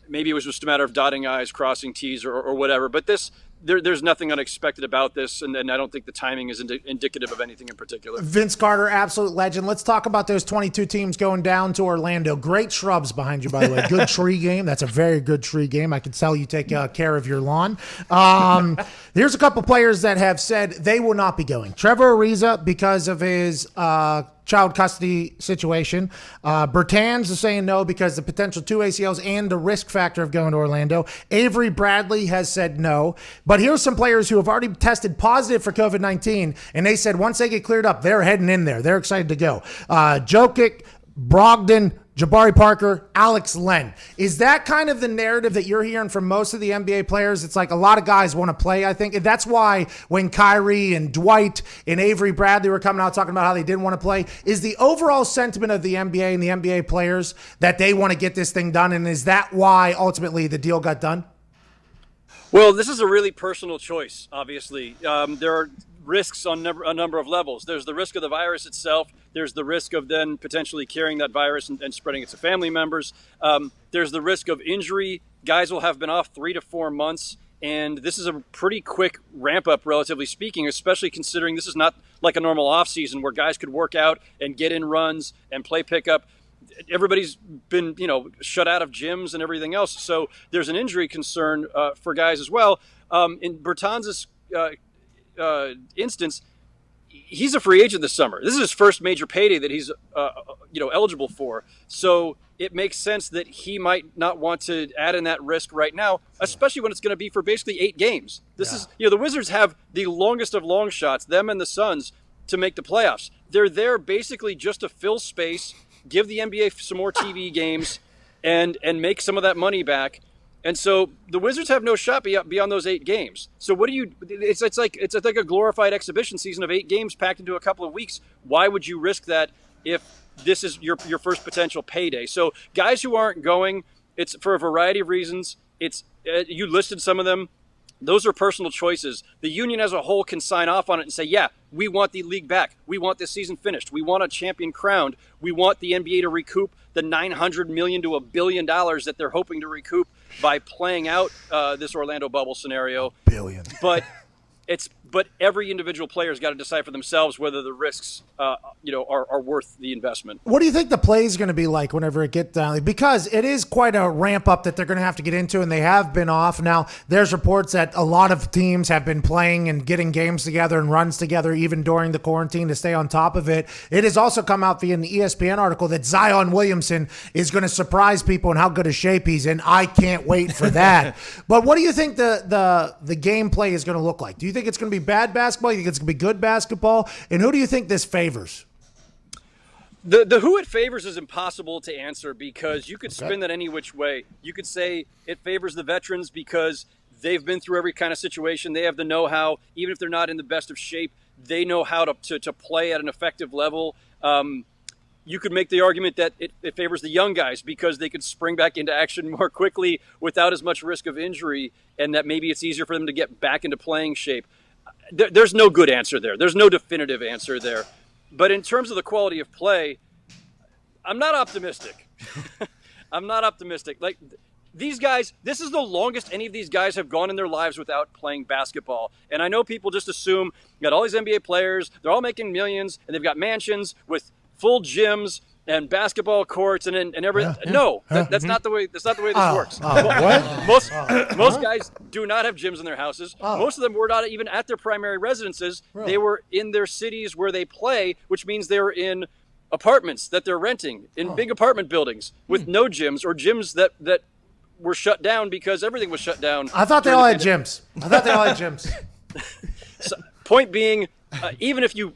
maybe it was just a matter of dotting I's, crossing T's, or whatever. But there's nothing unexpected about this, and I don't think the timing is indicative of anything in particular. Vince Carter, absolute legend. Let's talk about those 22 teams going down to Orlando. Great shrubs behind you, by the way. Good tree game. That's a very good tree game. I can tell you take care of your lawn. Here's a couple players that have said they will not be going. Trevor Ariza, because of his child custody situation. Bertans is saying no because the potential 2 ACLs and the risk factor of going to Orlando. Avery Bradley has said no. But here's some players who have already tested positive for COVID-19, and they said once they get cleared up, they're heading in there. They're excited to go. Jokic, Brogdon, Jabari Parker, Alex Len. Is that kind of the narrative that you're hearing from most of the NBA players? It's like a lot of guys want to play, I think. And that's why when Kyrie and Dwight and Avery Bradley were coming out talking about how they didn't want to play, is the overall sentiment of the NBA and the NBA players that they want to get this thing done? And is that why ultimately the deal got done? Well, this is a really personal choice, obviously. There are risks on a number of levels. There's the risk of the virus itself. There's the risk of then potentially carrying that virus and spreading it to family members. There's the risk of injury. Guys will have been off 3 to 4 months. And this is a pretty quick ramp up, relatively speaking, especially considering this is not like a normal off season where guys could work out and get in runs and play pickup. Everybody's been, shut out of gyms and everything else. So there's an injury concern for guys as well. In Bertans' instance, he's a free agent this summer. This is his first major payday that he's, eligible for. So it makes sense that he might not want to add in that risk right now, especially when it's going to be for basically 8 games. This is, the Wizards have the longest of long shots, them and the Suns, to make the playoffs. They're there basically just to fill space, give the NBA some more TV games, and make some of that money back. And so the Wizards have no shot beyond those 8 games. So what do you? It's like a glorified exhibition season of 8 games packed into a couple of weeks. Why would you risk that if this is your first potential payday? So guys who aren't going, it's for a variety of reasons. It's you listed some of them. Those are personal choices. The union as a whole can sign off on it and say, yeah, we want the league back. We want this season finished. We want a champion crowned. We want the NBA to recoup the $900 million to $1 billion that they're hoping to recoup by playing out this Orlando bubble scenario. Billion. But every individual player's got to decide for themselves whether the risks, are worth the investment. What do you think the play is going to be like whenever it gets down? Because it is quite a ramp up that they're going to have to get into, and they have been off. Now, there's reports that a lot of teams have been playing and getting games together and runs together even during the quarantine to stay on top of it. It has also come out via an ESPN article that Zion Williamson is going to surprise people in how good a shape he's in. I can't wait for that. But what do you think the gameplay is going to look like? Do you think it's going to be bad basketball? You think it's going to be good basketball? And who do you think this favors? The who it favors is impossible to answer because you could spin that any which way. You could say it favors the veterans because they've been through every kind of situation. They have the know-how. Even if they're not in the best of shape, they know how to play at an effective level. You could make the argument that it favors the young guys because they could spring back into action more quickly without as much risk of injury, and that maybe it's easier for them to get back into playing shape. There's no good answer there. There's no definitive answer there. But in terms of the quality of play, I'm not optimistic. I'm not optimistic. Like these guys, this is the longest any of these guys have gone in their lives without playing basketball. And I know people just assume you got all these NBA players, they're all making millions, and they've got mansions with full gyms and basketball courts and everything. Yeah, yeah. No, that's not the way. That's not the way this works. What? Most guys do not have gyms in their houses. Most of them were not even at their primary residences. Really? They were in their cities where they play, which means they were in apartments that they're renting in big apartment buildings with no gyms or gyms that were shut down because everything was shut down. I thought they all had gyms. So, point being, even if you.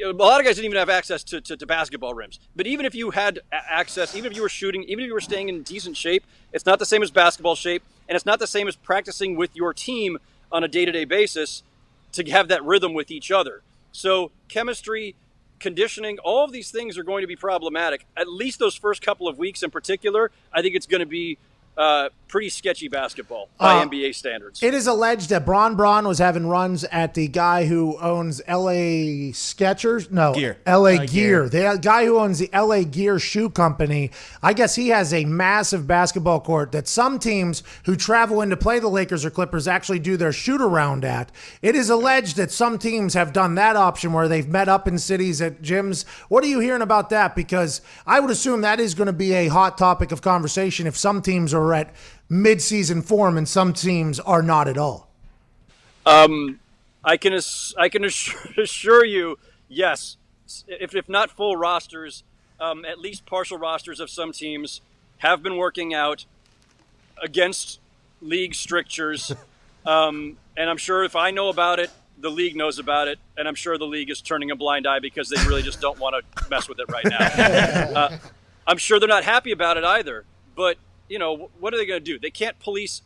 A lot of guys didn't even have access to basketball rims. But even if you had access, even if you were shooting, even if you were staying in decent shape, it's not the same as basketball shape, and it's not the same as practicing with your team on a day-to-day basis to have that rhythm with each other. So chemistry, conditioning, all of these things are going to be problematic. At least those first couple of weeks in particular, I think it's going to be pretty sketchy basketball by NBA standards. It is alleged that Braun was having runs at the guy who owns LA Skechers. No, Gear. LA Gear. The guy who owns the LA Gear shoe company. I guess he has a massive basketball court that some teams who travel in to play the Lakers or Clippers actually do their shoot around at. It is alleged that some teams have done that option where they've met up in cities at gyms. What are you hearing about that? Because I would assume that is going to be a hot topic of conversation if some teams are at mid-season form and some teams are not at all. I can assure you, yes, if not full rosters, at least partial rosters of some teams have been working out against league strictures. And I'm sure if I know about it, the league knows about it, and I'm sure the league is turning a blind eye because they really just don't want to mess with it right now. I'm sure they're not happy about it either, but what are they going to do? They can't police,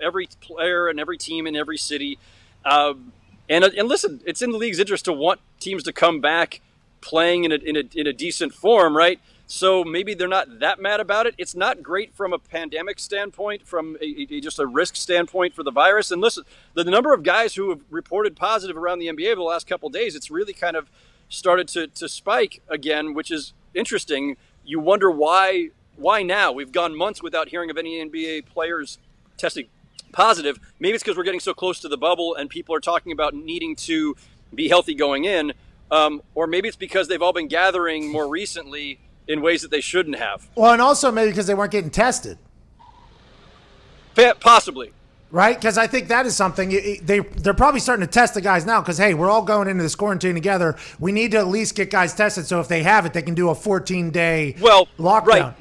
every player and every team in every city. And listen, it's in the league's interest to want teams to come back playing in a decent form, right? So maybe they're not that mad about it. It's not great from a pandemic standpoint, from just a risk standpoint for the virus. And listen, the number of guys who have reported positive around the NBA over the last couple of days, it's really kind of started to spike again, which is interesting. You wonder why now? We've gone months without hearing of any NBA players testing positive. Maybe it's because we're getting so close to the bubble and people are talking about needing to be healthy going in. Or maybe it's because they've all been gathering more recently in ways that they shouldn't have. Well, and also maybe because they weren't getting tested. Possibly. Right? Because I think that is something. They're probably starting to test the guys now because, hey, we're all going into this quarantine together. We need to at least get guys tested so if they have it, they can do a 14-day lockdown.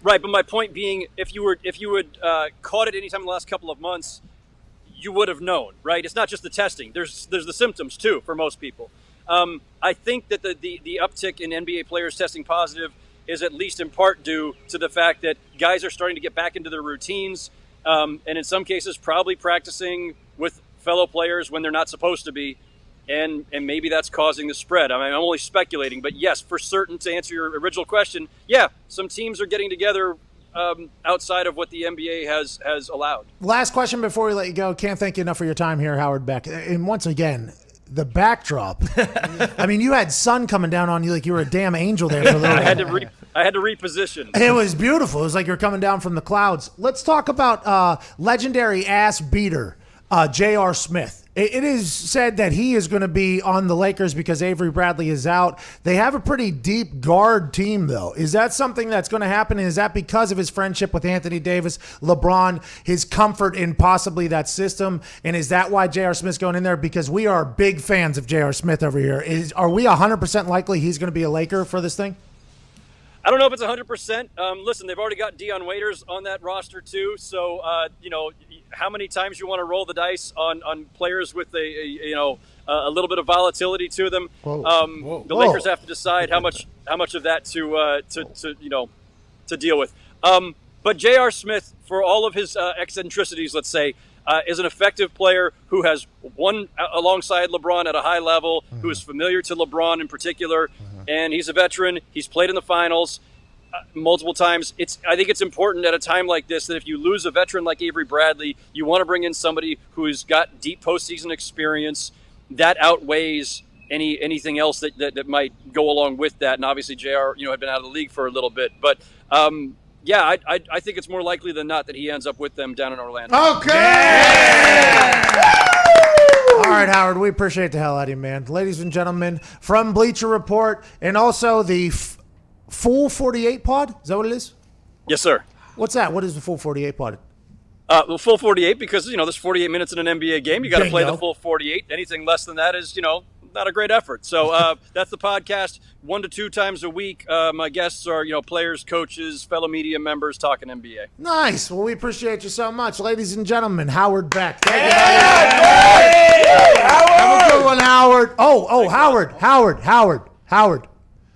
Right, but my point being, if you had caught it anytime in the last couple of months, you would have known, right? It's not just the testing. There's the symptoms, too, for most people. I think that the uptick in NBA players testing positive is at least in part due to the fact that guys are starting to get back into their routines, and in some cases probably practicing with fellow players when they're not supposed to be, and maybe that's causing the spread. I mean, I'm only speculating, but yes, for certain, to answer your original question, yeah, some teams are getting together outside of what the NBA has allowed. Last question before we let you go. Can't thank you enough for your time here, Howard Beck. And once again, the backdrop. I mean, you had sun coming down on you like you were a damn angel there for a little bit. I had to reposition. It was beautiful. It was like you're coming down from the clouds. Let's talk about legendary ass beater, J.R. Smith. It is said that he is going to be on the Lakers because Avery Bradley is out. They have a pretty deep guard team, though. Is that something that's going to happen? And is that because of his friendship with Anthony Davis, LeBron, his comfort in possibly that system? And is that why J.R. Smith's going in there? Because we are big fans of J.R. Smith over here. Are we 100% likely he's going to be a Laker for this thing? I don't know if it's 100%. Listen, they've already got Dion Waiters on that roster too. So, how many times you want to roll the dice on players with a little bit of volatility to them? The Lakers have to decide how much of that to deal with. But J.R. Smith, for all of his eccentricities, let's say, is an effective player who has won alongside LeBron at a high level, who is familiar to LeBron in particular, and he's a veteran. He's played in the finals multiple times. I think it's important at a time like this that if you lose a veteran like Avery Bradley, you want to bring in somebody who's got deep postseason experience. That outweighs anything else that might go along with that. And obviously, JR, had been out of the league for a little bit, but. I think it's more likely than not that he ends up with them down in Orlando. Okay. Yeah! All right, Howard, we appreciate the hell out of you, man. Ladies and gentlemen, from Bleacher Report and also the Full 48 pod. Is that what it is? Yes, sir. What's that? What is the Full 48 pod? The full 48 because, there's 48 minutes in an NBA game. You got to play the full 48. Anything less than that is, not a great effort. So that's the podcast 1 to 2 times a week. My guests are, players, coaches, fellow media members talking NBA. Nice. Well, we appreciate you so much. Ladies and gentlemen, Howard Beck. Thank you. Howard! Have a good one, Howard. Howard.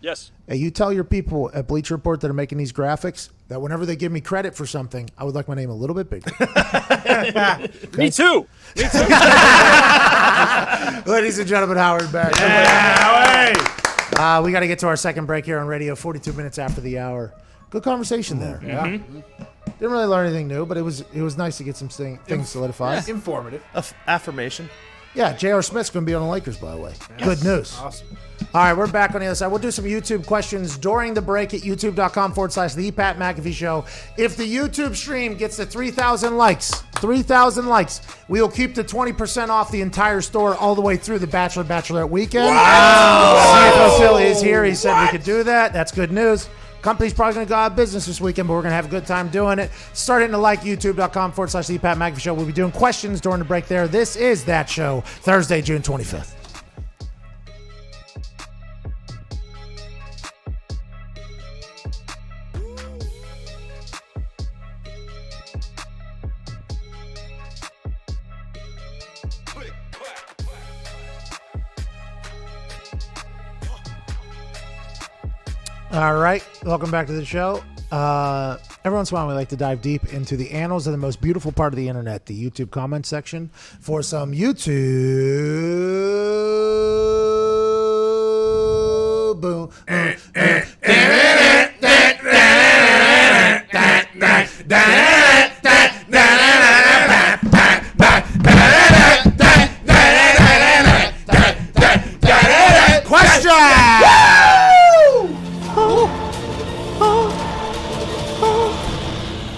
Yes. Hey, you tell your people at Bleacher Report that are making these graphics that whenever they give me credit for something, I would like my name a little bit bigger. Me too. Ladies and gentlemen, Howard Beck. We got to get to our second break here on radio, 42 minutes after the hour. Good conversation there. Yeah. Didn't really learn anything new, but it was nice to get some things solidified. Yeah, informative. Affirmation. Yeah, J.R. Smith's going to be on the Lakers, by the way. Yes. Good news. Awesome. All right, we're back on the other side. We'll do some YouTube questions during the break at youtube.com/The Pat McAfee Show. If the YouTube stream gets to 3,000 likes, we will keep the 20% off the entire store all the way through the Bachelorette weekend. Wow! CFO Phil is here. He said we could do that. That's good news. Company's probably going to go out of business this weekend, but we're going to have a good time doing it. Start hitting the like, youtube.com/The Pat McAfee Show. We'll be doing questions during the break there. This is That Show, Thursday, June 25th. All right, welcome back to the show. Every once in a while, we like to dive deep into the annals of the most beautiful part of the internet, the YouTube comment section, for some YouTube. Boom.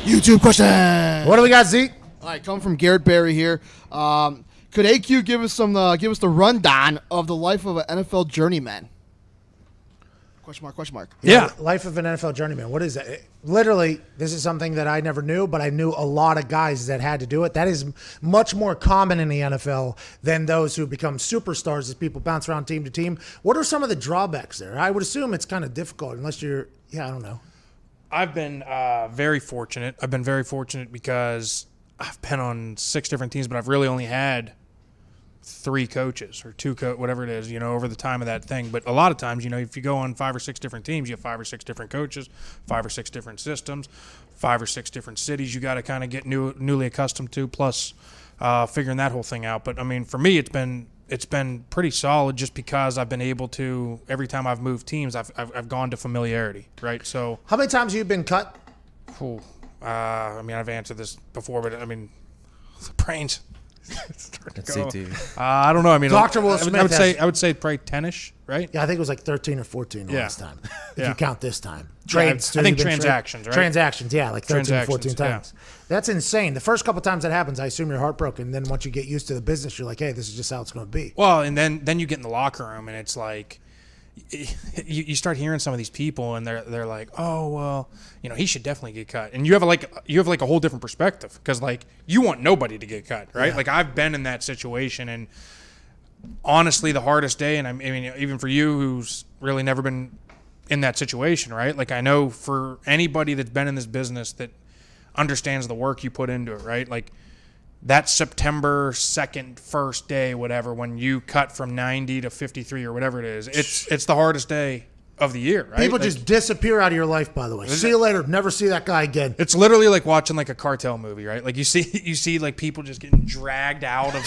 YouTube question. What do we got, Zeke? All right, coming from Garrett Berry here. Could AQ give us the rundown of the life of an NFL journeyman? Question mark. Yeah. Life of an NFL journeyman. What is that? Literally, this is something that I never knew, but I knew a lot of guys that had to do it. That is much more common in the NFL than those who become superstars as people bounce around team to team. What are some of the drawbacks there? I would assume it's kind of difficult unless you're, I don't know. I've been very fortunate. I've been very fortunate because I've been on 6 different teams, but I've really only had 3 coaches or 2 whatever it is, over the time of that thing. But a lot of times, if you go on 5 or 6 different teams, you have 5 or 6 different coaches, 5 or 6 different systems, 5 or 6 different cities you got to kind of get newly accustomed to, plus figuring that whole thing out. But, I mean, for me, it's been pretty solid just because I've been able to, every time I've moved teams, I've gone to familiarity, right? So how many times have you been cut? I've answered this before, but, the brains. Let's see, dude. I don't know. Dr. Will Smith I would say probably 10-ish, right? Yeah, I think it was like 13 or 14 last time. If you count this time. Trades. I think transactions, right? Transactions, yeah, like 13 or 14 times. Yeah. That's insane. The first couple times that happens, I assume you're heartbroken. Then once you get used to the business, you're like, hey, this is just how it's going to be. Well, and then you get in the locker room, and it's like you start hearing some of these people, and they're like, oh, well, he should definitely get cut. And you have a whole different perspective because you want nobody to get cut, right? Yeah. I've been in that situation, and honestly, the hardest day, and even for you who's really never been in that situation, right? I know for anybody that's been in this business that understands the work you put into it, right? That September 2nd, first day, whatever, when you cut from 90 to 53 or whatever it is, it's the hardest day of the year, right? People just disappear out of your life, by the way. See you later. Never see that guy again. It's literally like watching a cartel movie, right? You see people just getting dragged out of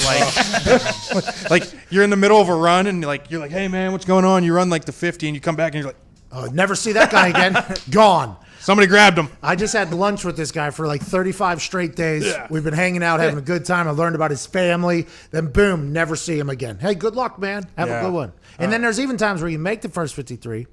you're in the middle of a run and you're like, hey man, what's going on? You run the 50 and you come back and you're like, oh, never see that guy again. Gone. Somebody grabbed him. I just had lunch with this guy for 35 straight days. Yeah. We've been hanging out, having a good time. I learned about his family. Then, boom, never see him again. Hey, good luck, man. Have a good one. And then there's even times where you make the first 53.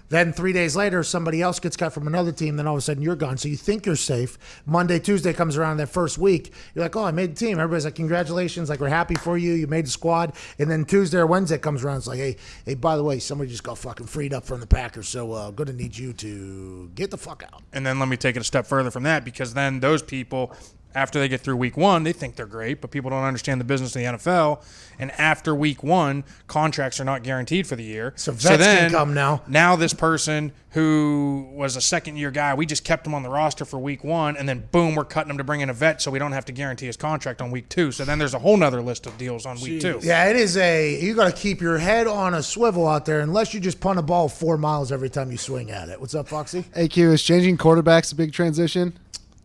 Then 3 days later, somebody else gets cut from another team. Then all of a sudden, you're gone. So you think you're safe. Monday, Tuesday comes around that first week. You're like, oh, I made the team. Everybody's like, congratulations. We're happy for you. You made the squad. And then Tuesday or Wednesday comes around. It's like, hey, by the way, somebody just got fucking freed up from the Packers. So I'm going to need you to get the fuck out. And then let me take it a step further from that, because then those people, after they get through week 1, they think they're great, but people don't understand the business of the NFL. And after week 1, contracts are not guaranteed for the year. So vets can come now. Now this person who was a second-year guy, we just kept him on the roster for week 1, and then boom, we're cutting him to bring in a vet so we don't have to guarantee his contract on week 2. So then there's a whole nother list of deals on week 2. Yeah, it is you got to keep your head on a swivel out there unless you just punt a ball 4 miles every time you swing at it. What's up, Foxy? AQ, is changing quarterbacks a big transition?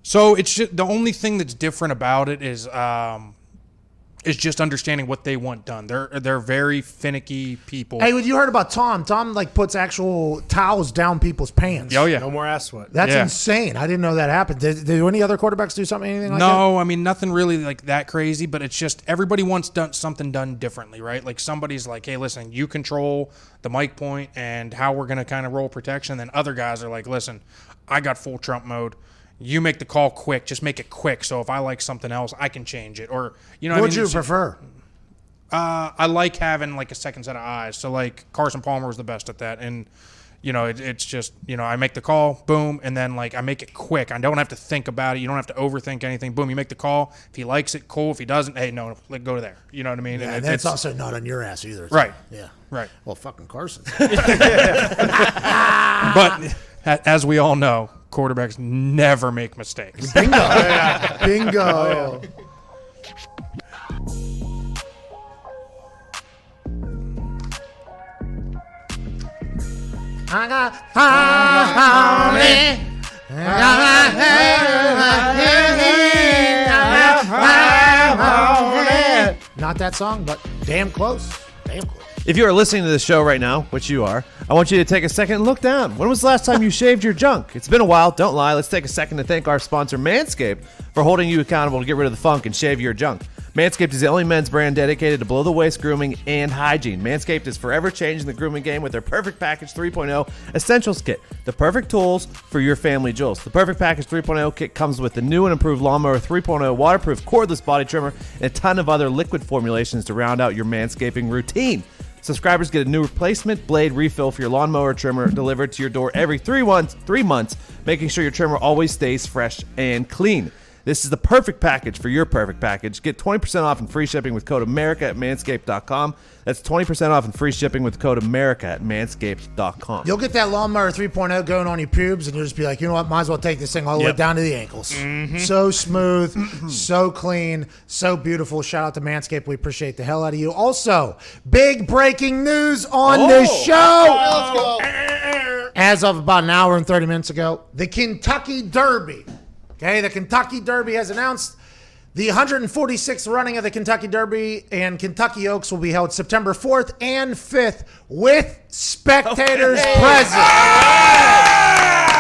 So it's just, the only thing that's different about it is just understanding what they want done. They're very finicky people. Hey, you heard about Tom? Tom puts actual towels down people's pants. Oh yeah, No more ass sweat. That's insane. I didn't know that happened. Did any other quarterbacks do anything like that? No, nothing really that crazy. But it's just everybody wants something done differently, right? Somebody's like, hey, listen, you control the mic point and how we're gonna kind of roll protection. And then other guys are like, listen, I got full Trump mode. You make the call quick. Just make it quick. So if I like something else, I can change it. Or what would you prefer? I like having a second set of eyes. So Carson Palmer was the best at that, and it's just I make the call, boom, and then I make it quick. I don't have to think about it. You don't have to overthink anything. Boom, you make the call. If he likes it, cool. If he doesn't, hey, no, go to there. You know what I mean? Yeah, and it's also not on your ass either. Right. Yeah. Right. Well, fucking Carson. But as we all know, quarterbacks never make mistakes. Bingo. Bingo. Oh, yeah. I got not that song, but damn close. Damn close. If you are listening to this show right now, which you are, I want you to take a second and look down. When was the last time you shaved your junk? It's been a while. Don't lie. Let's take a second to thank our sponsor, Manscaped, for holding you accountable to get rid of the funk and shave your junk. Manscaped is the only men's brand dedicated to below-the-waist grooming and hygiene. Manscaped is forever changing the grooming game with their Perfect Package 3.0 Essentials Kit, the perfect tools for your family jewels. The Perfect Package 3.0 kit comes with the new and improved Lawnmower 3.0 waterproof cordless body trimmer and a ton of other liquid formulations to round out your manscaping routine. Subscribers get a new replacement blade refill for your lawnmower trimmer delivered to your door every 3 months, making sure your trimmer always stays fresh and clean. This is the perfect package for your perfect package. Get 20% off and free shipping with code America at manscaped.com. That's 20% off and free shipping with code America at manscaped.com. You'll get that Lawnmower 3.0 going on your pubes, and you'll just be like, you know what, might as well take this thing all the way down to the ankles. So smooth, so clean, so beautiful. Shout out to Manscaped. We appreciate the hell out of you. Also, big breaking news on this show. Let's go. As of about an hour and 30 minutes ago, the Kentucky Derby. Okay, the Kentucky Derby has announced the 146th running of the Kentucky Derby and Kentucky Oaks will be held September 4th and 5th with spectators present.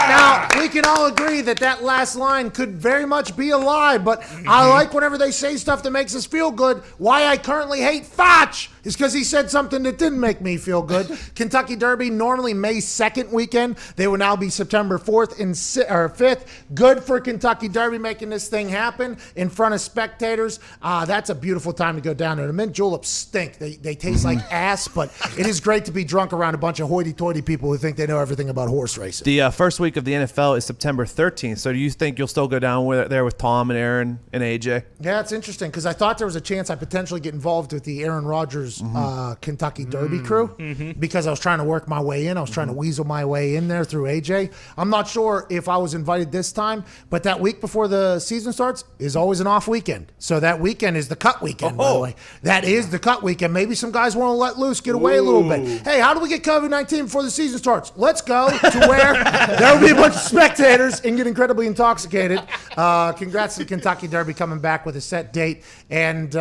Now, we can all agree that that last line could very much be a lie, but I like whenever they say stuff that makes us feel good. Why I currently hate Foch is because he said something that didn't make me feel good. Kentucky Derby, normally May 2nd weekend. They will now be September 4th and 5th. Good for Kentucky Derby making this thing happen in front of spectators. That's a beautiful time to go down there. The mint juleps stink. They taste like ass, but it is great to be drunk around a bunch of hoity-toity people who think they know everything about horse racing. The first week of the NFL is September 13th, so do you think you'll still go down there with Tom and Aaron and AJ? Yeah, it's interesting because I thought there was a chance I'd potentially get involved with the Aaron Rodgers Kentucky Derby crew because I was trying to work my way in. I was trying to weasel my way in there through AJ. I'm not sure if I was invited this time, but that week before the season starts is always an off weekend. So that weekend is the cut weekend, by the way. That is the cut weekend. Maybe some guys want to let loose, get away a little bit. Hey, how do we get COVID-19 before the season starts? Let's go to where there will be a bunch of spectators and get incredibly intoxicated. Congrats to the Kentucky Derby coming back with a set date. And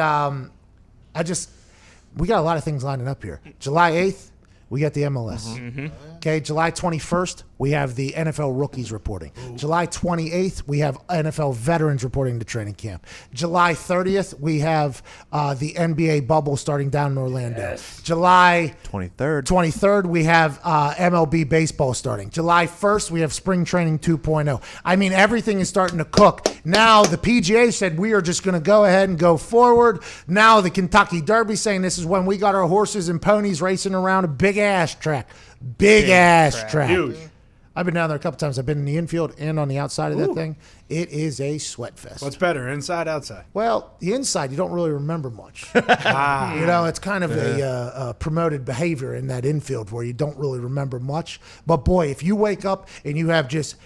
we got a lot of things lining up here. July 8th, we got the MLS. Okay, July 21st, we have the NFL rookies reporting. July 28th, we have NFL veterans reporting to training camp. July 30th, we have the NBA bubble starting down in Orlando. July 23rd, we have MLB baseball starting. July 1st, we have spring training 2.0. I mean, everything is starting to cook. Now, the PGA said we are just going to go ahead and go forward. Now, the Kentucky Derby saying this is when we got our horses and ponies racing around a big-ass track. Big-ass track. Huge. I've been down there a couple times. I've been in the infield and on the outside of that thing. It is a sweat fest. What's better, inside, outside? Well, the inside, you don't really remember much. It's kind of a promoted behavior in that infield where you don't really remember much. But, boy, if you wake up and you have just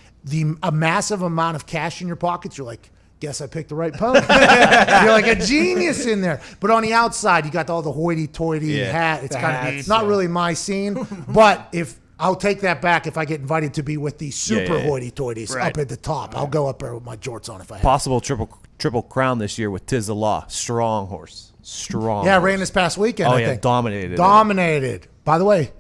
a massive amount of cash in your pockets, you're like, guess I picked the right pony. You're like a genius in there. But on the outside, you got all the hoity-toity hat. It's kind of not really my scene. But if I'll take that back if I get invited to be with the super hoity-toities up at the top. I'll go up there with my jorts on if I have. Possible triple crown this year with Tiz the Law. Strong horse. Strong. Yeah, horse. ran this past weekend, I think. Dominated. By the way,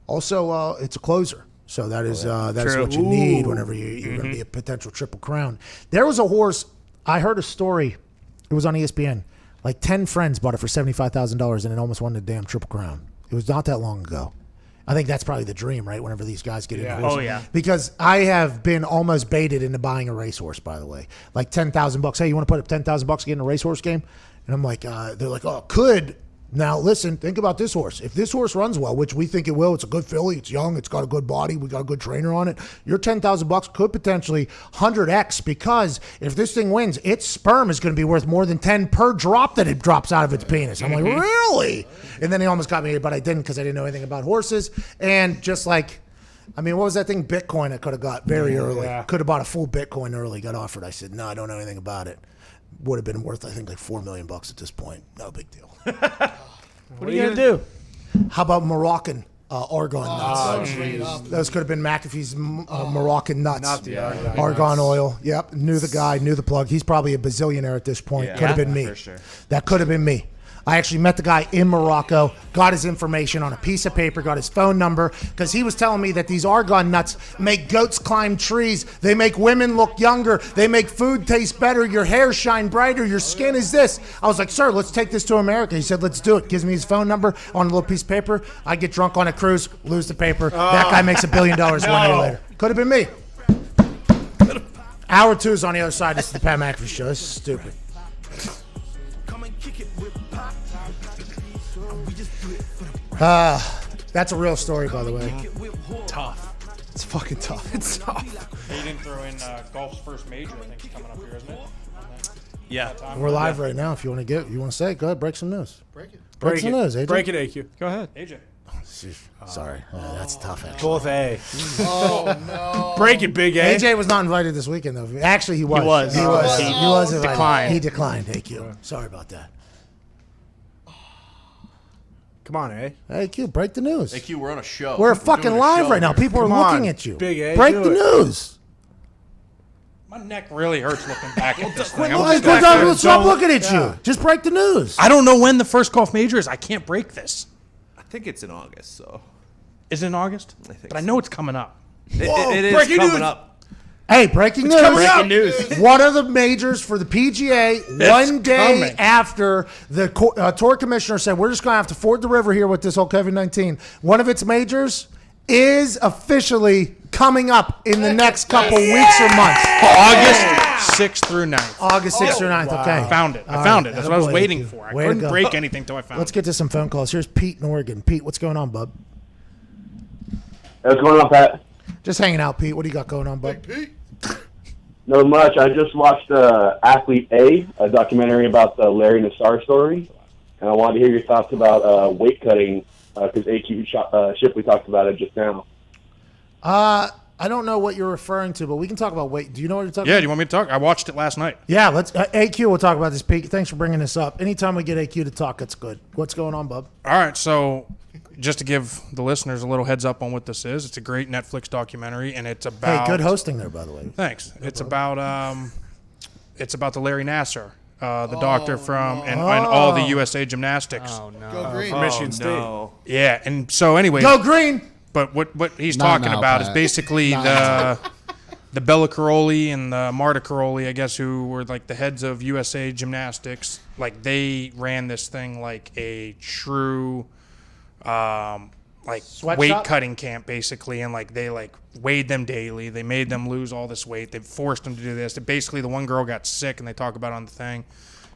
also, it's a closer. So that is what you need whenever you're going to be a potential triple crown. There was a horse. I heard a story. It was on ESPN. Like 10 friends bought it for $75,000 and it almost won the damn triple crown. It was not that long ago. I think that's probably the dream, right? Whenever these guys get into horses. Oh, yeah. Because I have been almost baited into buying a racehorse, by the way. Like $10,000. Hey, you want to put up $10,000 to get in a racehorse game? And I'm like, they're like, oh, could. Now, listen, think about this horse. If this horse runs well, which we think it will, it's a good filly, it's young, it's got a good body, we got a good trainer on it, your $10,000 could potentially 100x because if this thing wins, its sperm is going to be worth more than 10 per drop that it drops out of its penis. I'm like, really? And then he almost got me, but I didn't because I didn't know anything about horses. And just like, I mean, what was that thing? Bitcoin I could have got very early. Yeah. Could have bought a full Bitcoin early, got offered. I said, no, I don't know anything about it. Would have been worth, I think, like $4 million at this point. No big deal. What are you going to do? How about Moroccan argon nuts? Those could have been McAfee's Moroccan nuts. Not the argon oil. Yep. Knew the guy, knew the plug. He's probably a bazillionaire at this point. Could have been me. For sure. That could have been me. I actually met the guy in Morocco, got his information on a piece of paper, got his phone number, because he was telling me that these argon nuts make goats climb trees. They make women look younger. They make food taste better. Your hair shine brighter. Your skin is this. I was like, sir, let's take this to America. He said, let's do it. Gives me his phone number on a little piece of paper. I get drunk on a cruise, lose the paper. That guy makes $1 billion 1 year later. Could have been me. Hour 2 is on the other side. This is the Pat McAfee Show. This is stupid. That's a real story, by the way. Tough. It's fucking tough. It's tough. He didn't throw in golf's first major, I think, is coming up here, isn't it? Yeah. We're live right now. If you want to say it, go ahead, break some news. Break it. Break some news, AJ. Break it, AQ. Go ahead. AJ. Sorry. That's tough, actually. Both A. Oh, no. Break it, Big A. AJ was not invited this weekend, though. Actually, he was. He was. He was invited. Declined. He declined. AQ. Sorry about that. Come on, A. AQ, break the news. AQ, we're on a show. We're fucking doing a live show right now. here. People Come are looking on, at you. Big A, Break do the it. news. My neck really hurts looking back at this thing. Stop looking at you. Just break the news. I don't know when the first golf major is. I can't break this. I think it's in August, so. Is it in August? I think But I so. know it's coming up. It is breaking coming news. up. Hey, breaking news. Breaking news. One of the majors for the PGA, one day coming. after the tour commissioner said, we're just going to have to ford the river here with this whole COVID-19. One of its majors is officially coming up in the next couple weeks or months. August 6th through 9th. August 6th or 9th, okay. I found it. All I found right. it. That's what I was Attaboy, waiting AQ. for. I Way to couldn't go. break anything until I found Let's it. get to some phone calls. Here's Pete in Oregon. Pete, what's going on, bub? What's going on, Pat? Just hanging out, Pete. What do you got going on, bub? Not much. I just watched Athlete a documentary about the Larry Nassar story, and I wanted to hear your thoughts about weight cutting because AQ Shipley talked about it just now. I don't know what you're referring to, but we can talk about weight. Do you know what you're talking Yeah, about? do you want me to talk? I watched it last night. Yeah, let's. AQ will talk about this, Pete. Thanks for bringing this up. Anytime we get AQ to talk, it's good. What's going on, bub? All right, so just to give the listeners a little heads up on what this is, it's a great Netflix documentary, and it's about. Hey, good hosting there, by the way. Thanks. It's about the Larry Nassar, the doctor from and all the USA Gymnastics. Oh, no. Go green. Michigan State. No. Yeah, and so anyway, Go green. but what he's Not talking now, about is Pat. basically the Bella Caroli and the Marta Caroli, I guess, who were like the heads of USA Gymnastics. Like they ran this thing like a true like Sweatshop? weight cutting camp basically, and like they like weighed them daily. They made them lose all this weight. They forced them to do this. Basically, the one girl got sick, and they talk about it on the thing.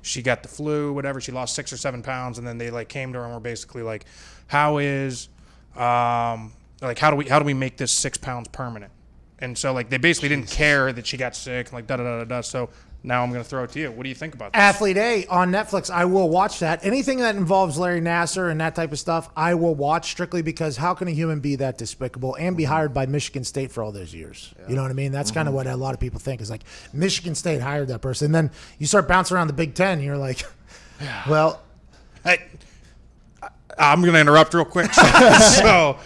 She got the flu, whatever. She lost 6 or 7 pounds, and then they like came to her and were basically like, "How is like how do we make this 6 pounds permanent?" And so like they basically didn't care that she got sick, and like da da da da da. So now I'm gonna throw it to you. What do you think about this? Athlete A on Netflix. I will watch that. Anything that involves Larry Nassar and that type of stuff, I will watch strictly because how can a human be that despicable and be hired by Michigan State for all those years? You know what I mean? That's kind of what a lot of people think is like Michigan State hired that person. And then you start bouncing around the Big Ten and you're like, well, Hey, I'm going to interrupt real quick. So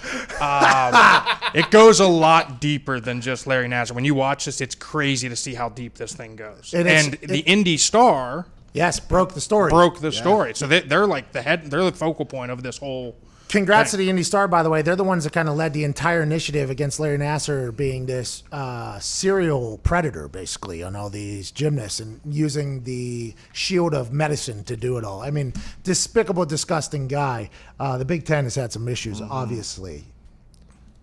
it goes a lot deeper than just Larry Nassar. When you watch this, it's crazy to see how deep this thing goes. The Indy Star yes, broke the story. broke the story. So they're like they're the focal point of this whole. Congrats to the Indy Star, by the way. They're the ones that kind of led the entire initiative against Larry Nassar being this serial predator, basically, on all these gymnasts and using the shield of medicine to do it all. I mean, despicable, disgusting guy. The Big Ten has had some issues, obviously.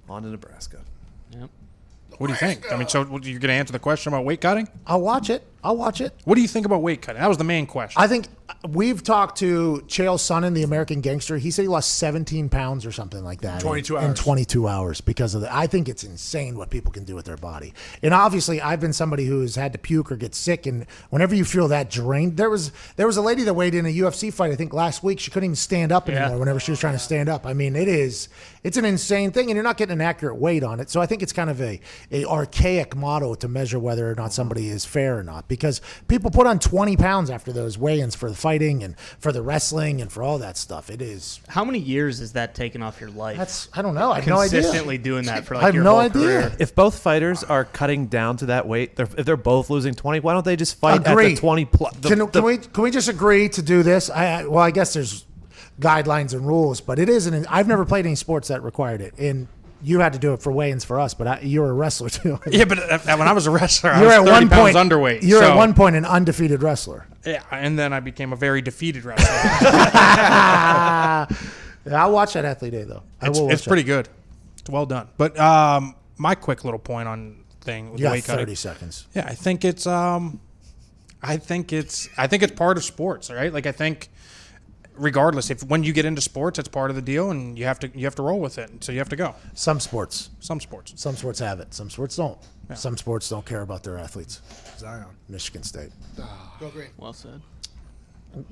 On to Nebraska. What do you think? I mean, so you're going to answer the question about weight cutting? I'll watch it. What do you think about weight cutting? That was the main question. I think we've talked to Chael Sonnen, the American gangster. He said he lost 17 pounds or something like that 22 in hours. 22 hours because of that. I think it's insane what people can do with their body. And obviously, I've been somebody who has had to puke or get sick. And whenever you feel that drained, there was a lady that weighed in a UFC fight, I think last week. She couldn't even stand up anymore whenever she was trying to stand up. I mean, it's an insane thing, and you're not getting an accurate weight on it. So I think it's kind of a archaic model to measure whether or not somebody is fair or not. because people put on 20 pounds after those weigh-ins for the fighting and for the wrestling and for all that stuff. It is. How many years has that taken off your life? I don't know. I have no idea. Consistently doing that for I have your no whole idea. career. If both fighters are cutting down to that weight, if they're both losing 20, why don't they just fight Agree. at the 20 plus? Can we just agree to do this? I guess there's guidelines and rules, but it isn't. I've never played any sports that required it, and you had to do it for weigh-ins for us. But you're a wrestler too. Yeah, but when I was a wrestler, I You're was at 30 one pounds point underweight. You're so, at one point an undefeated wrestler. Yeah, and then I became a very defeated wrestler. I'll watch that Athlete Day though. It's pretty good. It's well done. But my quick little point on thing with You got weight cutting. 30 seconds. Yeah, I think it's part of sports, right? Like I think regardless, when you get into sports, it's part of the deal, and you have to roll with it. So you have to go. Some sports have it. Some sports don't. Yeah. Some sports don't care about their athletes. Zion. Michigan State. Go green. Well said.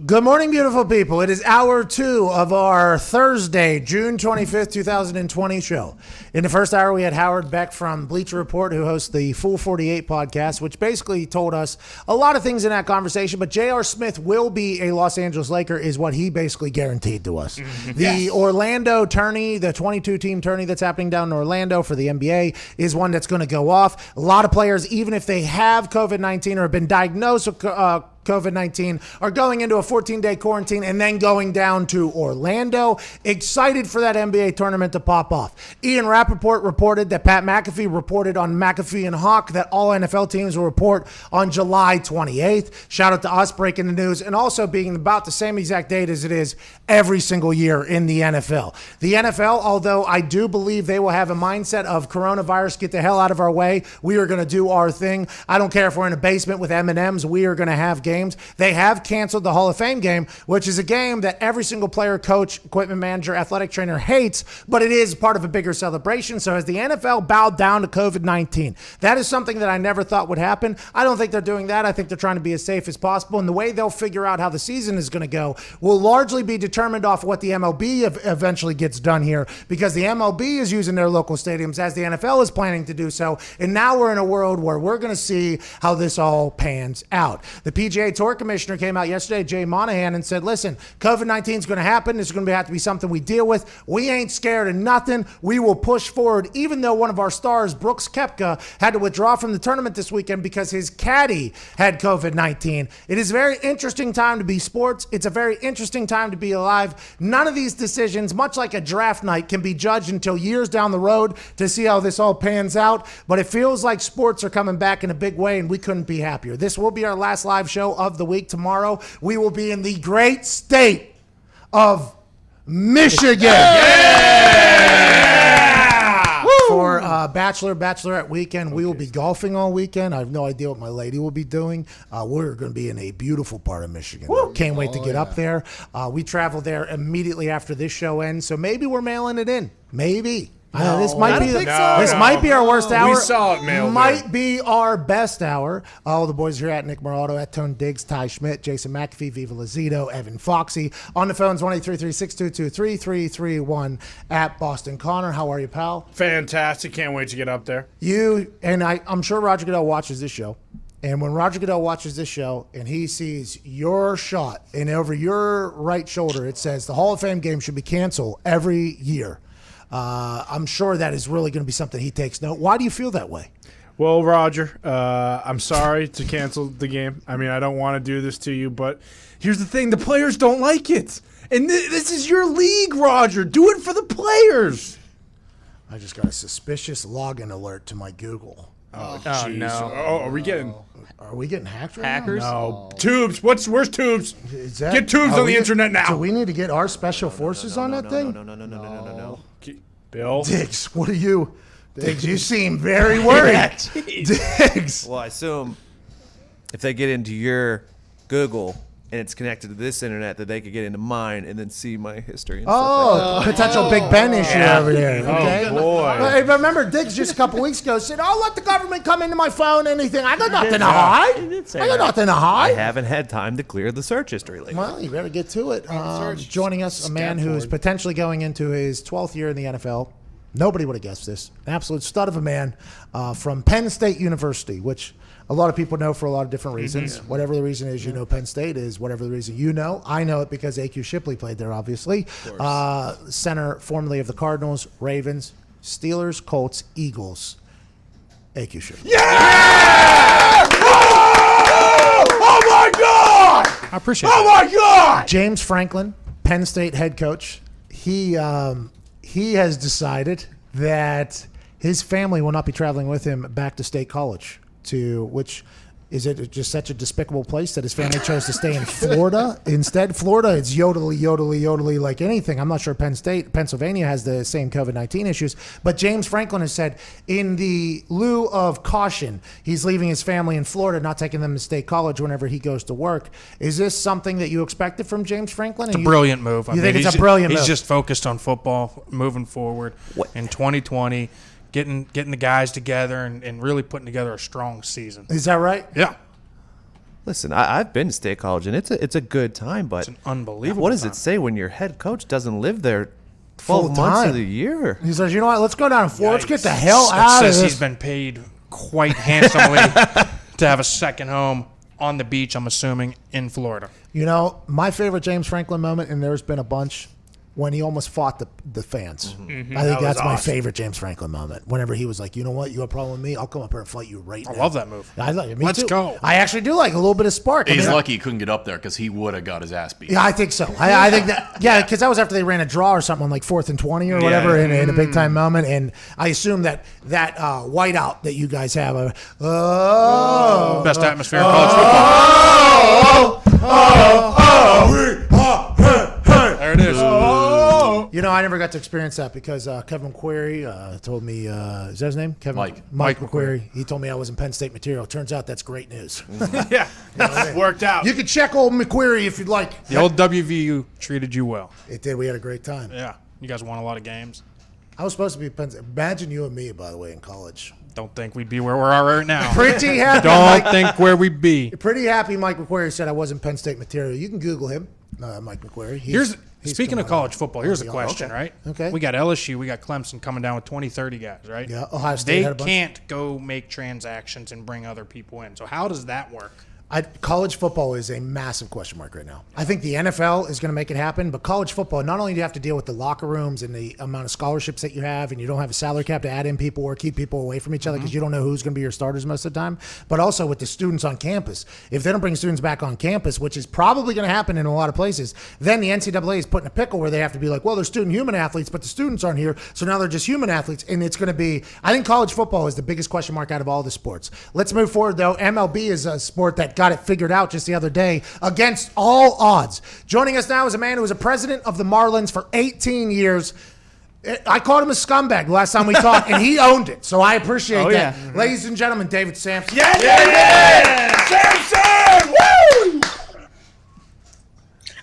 Good morning, beautiful people. It is hour 2 of our Thursday, June 25th, 2020 show. In the first hour, we had Howard Beck from Bleacher Report, who hosts the Full 48 podcast, which basically told us a lot of things in that conversation. But J.R. Smith will be a Los Angeles Laker is what he basically guaranteed to us. The Orlando tourney, the 22-team tourney that's happening down in Orlando for the NBA is one that's going to go off. A lot of players, even if they have COVID-19 or have been diagnosed with COVID-19, are going into a 14-day quarantine and then going down to Orlando. Excited for that NBA tournament to pop off. Ian Rappaport reported that Pat McAfee reported on McAfee and Hawk that all NFL teams will report on July 28th. Shout out to us breaking the news and also being about the same exact date as it is every single year in the NFL. The NFL, although I do believe they will have a mindset of coronavirus, get the hell out of our way. We are going to do our thing. I don't care if we're in a basement with M&Ms. We are going to have games. They have canceled the Hall of Fame game, which is a game that every single player, coach, equipment manager, athletic trainer hates, but it is part of a bigger celebration. So has the NFL bowed down to COVID-19? That is something that I never thought would happen. I don't think they're doing that. I think they're trying to be as safe as possible. And the way they'll figure out how the season is going to go will largely be determined off what the MLB eventually gets done here, because the MLB is using their local stadiums as the NFL is planning to do so. And now we're in a world where we're going to see how this all pans out. The PGA Tour Commissioner came out yesterday, Jay Monahan, and said, listen, COVID-19 is going to happen. It's going to have to be something we deal with. We ain't scared of nothing. We will push forward, even though one of our stars, Brooks Koepka, had to withdraw from the tournament this weekend because his caddy had COVID-19. It is a very interesting time to be sports. It's a very interesting time to be alive. None of these decisions, much like a draft night, can be judged until years down the road to see how this all pans out. But it feels like sports are coming back in a big way, and we couldn't be happier. This will be our last live show of the week. Tomorrow we will be in the great state of Michigan. For Bachelorette weekend. We will be golfing all weekend. I have no idea what my lady will be doing. We're going to be in a beautiful part of Michigan. Can't wait to get up there. We travel there immediately after this show ends, so maybe we're mailing it in. Maybe. This might be our worst hour. We saw it mailed Might be our best hour. All the boys here at Nick Morado, at Tone Diggs, Ty Schmidt, Jason McAfee, Viva Lazito, Evan Foxy. On the phones, 1-833-622-3331 at Boston Connor. How are you, pal? Fantastic. Can't wait to get up there. You and I'm sure Roger Goodell watches this show. And when Roger Goodell watches this show and he sees your shot and over your right shoulder, it says the Hall of Fame game should be canceled every year. I'm sure that is really going to be something he takes note. Why do you feel that way? Well, Roger, I'm sorry to cancel the game. I mean, I don't want to do this to you, but here's the thing. The players don't like it. And this is your league, Roger. Do it for the players. I just got a suspicious login alert to my Google. Oh, Oh, no. Oh, are we getting hacked right Hackers? no Tubes? Where's Tubes? now? Is that, Get Tubes are on the we- internet now. Do we need to get our special forces on that thing? No. Bill. Diggs, what are you? Diggs, you seem very worried. Diggs. Well, I assume if they get into your Google and it's connected to this internet, that they could get into mine and then see my history. And stuff like that. Potential Big Ben issue over there. Oh, Okay. boy. Hey, but remember, Diggs just a couple weeks ago said, "I'll let the government come into my phone, anything. I got nothing to hide. I got nothing to I hide." haven't had time to clear the search history lately. Well, you better get to it. Joining us, a man who's potentially going into his 12th year in the NFL. Nobody would have guessed this. An absolute stud of a man from Penn State University, which a lot of people know for a lot of different reasons. Whatever the reason is, you know Penn State is whatever the reason you know. I know it because A.Q. Shipley played there, obviously. Center formerly of the Cardinals, Ravens, Steelers, Colts, Eagles. A.Q. Shipley. Yeah! Oh my God! I appreciate Oh that. my God! James Franklin, Penn State head coach. He has decided that his family will not be traveling with him back to State College, which is it just such a despicable place that his family chose to stay in Florida instead. Florida, it's yodely like anything. I'm not sure Pennsylvania has the same COVID-19 issues, but James Franklin has said in the lieu of caution, he's leaving his family in Florida, not taking them to State College whenever he goes to work. Is this something that you expected from James Franklin? It's a brilliant move. You think it's a brilliant move? He's just focused on football, moving forward in 2020. Getting the guys together and really putting together a strong season. Is that right? Yeah. Listen, I've been to State College, and it's a good time, but It's an unbelievable what does time. it say when your head coach doesn't live there 12 Full months time. of the year? He says, you know what, let's go down to Florida. Let's get the Yikes. hell It out of says this. he's been paid quite handsomely to have a second home on the beach, I'm assuming, in Florida. You know, my favorite James Franklin moment, and there's been a bunch, when he almost fought the fans. I think that's my favorite James Franklin moment. Whenever he was like, you know what, you have a problem with me? I'll come up here and fight you right now. I love that move. I like it. Me Let's too. go. I actually do like a little bit of spark. He's I mean, lucky he couldn't get up there because he would have got his ass beat. Yeah, I think so. I think that, yeah, because that was after they ran a draw or something on like 4th and 20 or whatever in a big time moment. And I assume that whiteout that you guys have, Best atmosphere in college football. There it is. you know, I never got to experience that because Kevin McQuarrie told me, is that his name? Mike McQuarrie. He told me I was in Penn State material. Turns out that's great news. Yeah, worked out. You can check old McQuarrie if you'd like. The old WVU treated you well. It did. We had a great time. Yeah. You guys won a lot of games. I was supposed to be Penn State. Imagine you and me, by the way, in college. Don't think we'd be where we are right now. Pretty happy. Don't think where we'd be. Pretty happy Mike McQuarrie said I wasn't Penn State material. You can Google him, Mike McQuarrie. He's Speaking of college football, here's a question, Okay. right? Okay. We got LSU, we got Clemson coming down with 20, 30 guys, right? Yeah, Ohio State They had a bunch. can't go make transactions and bring other people in. So how does that work? College football is a massive question mark right now. I think the NFL is going to make it happen, but college football, not only do you have to deal with the locker rooms and the amount of scholarships that you have, and you don't have a salary cap to add in people or keep people away from each other because you don't know who's going to be your starters most of the time, but also with the students on campus. If they don't bring students back on campus, which is probably going to happen in a lot of places, then the NCAA is put in a pickle where they have to be like, well, they're student human athletes, but the students aren't here, so now they're just human athletes, and it's going to be, I think college football is the biggest question mark out of all the sports. Let's move forward, though. MLB is a sport that got it figured out just the other day against all odds. Joining us now is a man who was a president of the Marlins for 18 years. I called him a scumbag last time we talked, and he owned it, so I appreciate that. yeah. Ladies and gentlemen, David Samson. Samson! Woo!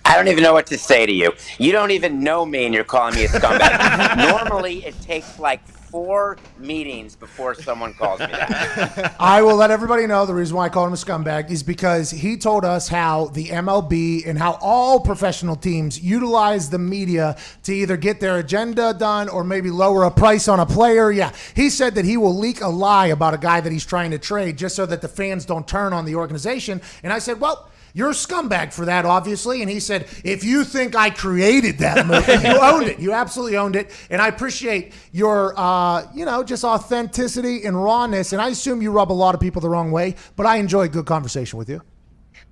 I don't even know what to say to you. You don't even know me and you're calling me a scumbag. Normally, it takes like 4 meetings before someone calls me that. I will let everybody know the reason why I called him a scumbag is because he told us how the MLB and how all professional teams utilize the media to either get their agenda done or maybe lower a price on a player. Yeah, he said that he will leak a lie about a guy that he's trying to trade just so that the fans don't turn on the organization. And I said, well, you're a scumbag for that, obviously. And he said, if you think I created that movie, you owned it. You absolutely owned it. And I appreciate your, just authenticity and rawness. And I assume you rub a lot of people the wrong way, but I enjoy a good conversation with you.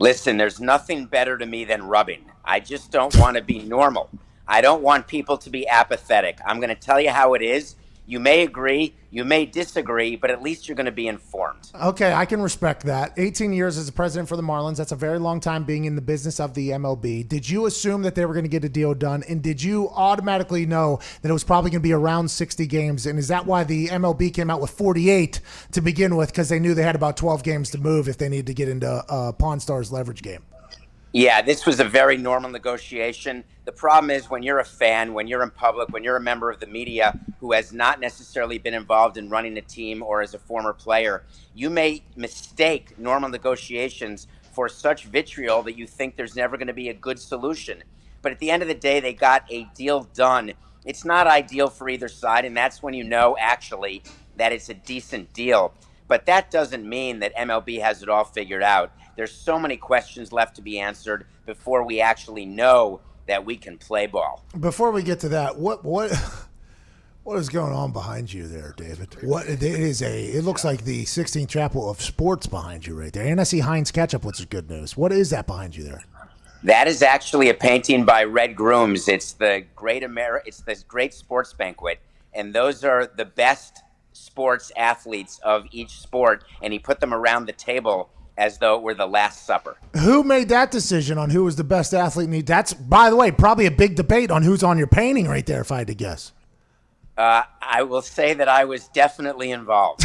Listen, there's nothing better to me than rubbing. I just don't want to be normal. I don't want people to be apathetic. I'm going to tell you how it is. You may agree, you may disagree, but at least you're going to be informed. Okay, I can respect that. 18 years as a president for the Marlins. That's a very long time being in the business of the MLB. Did you assume that they were going to get a deal done? And did you automatically know that it was probably going to be around 60 games? And is that why the MLB came out with 48 to begin with? Because they knew they had about 12 games to move if they needed to get into Pawn Stars leverage game. Yeah, this was a very normal negotiation. The problem is when you're a fan, when you're in public, when you're a member of the media who has not necessarily been involved in running a team or as a former player, you may mistake normal negotiations for such vitriol that you think there's never going to be a good solution. But at the end of the day, they got a deal done It's not ideal for either side, and that's when you know actually that it's a decent deal. But that doesn't mean that MLB has it all figured out. There's so many questions left to be answered before we actually know that we can play ball. Before we get to that, what is going on behind you there, David? It looks like the 16th chapel of sports behind you right there. And I see Heinz Ketchup, which is good news. What is that behind you there? That is actually a painting by Red Grooms. It's the Great Sports Banquet, and those are the best sports athletes of each sport, and he put them around the table as though it were the Last Supper. Who made that decision on who was the best athlete? That's, by the way, probably a big debate on who's on your painting right there, if I had to guess. I will say that I was definitely involved.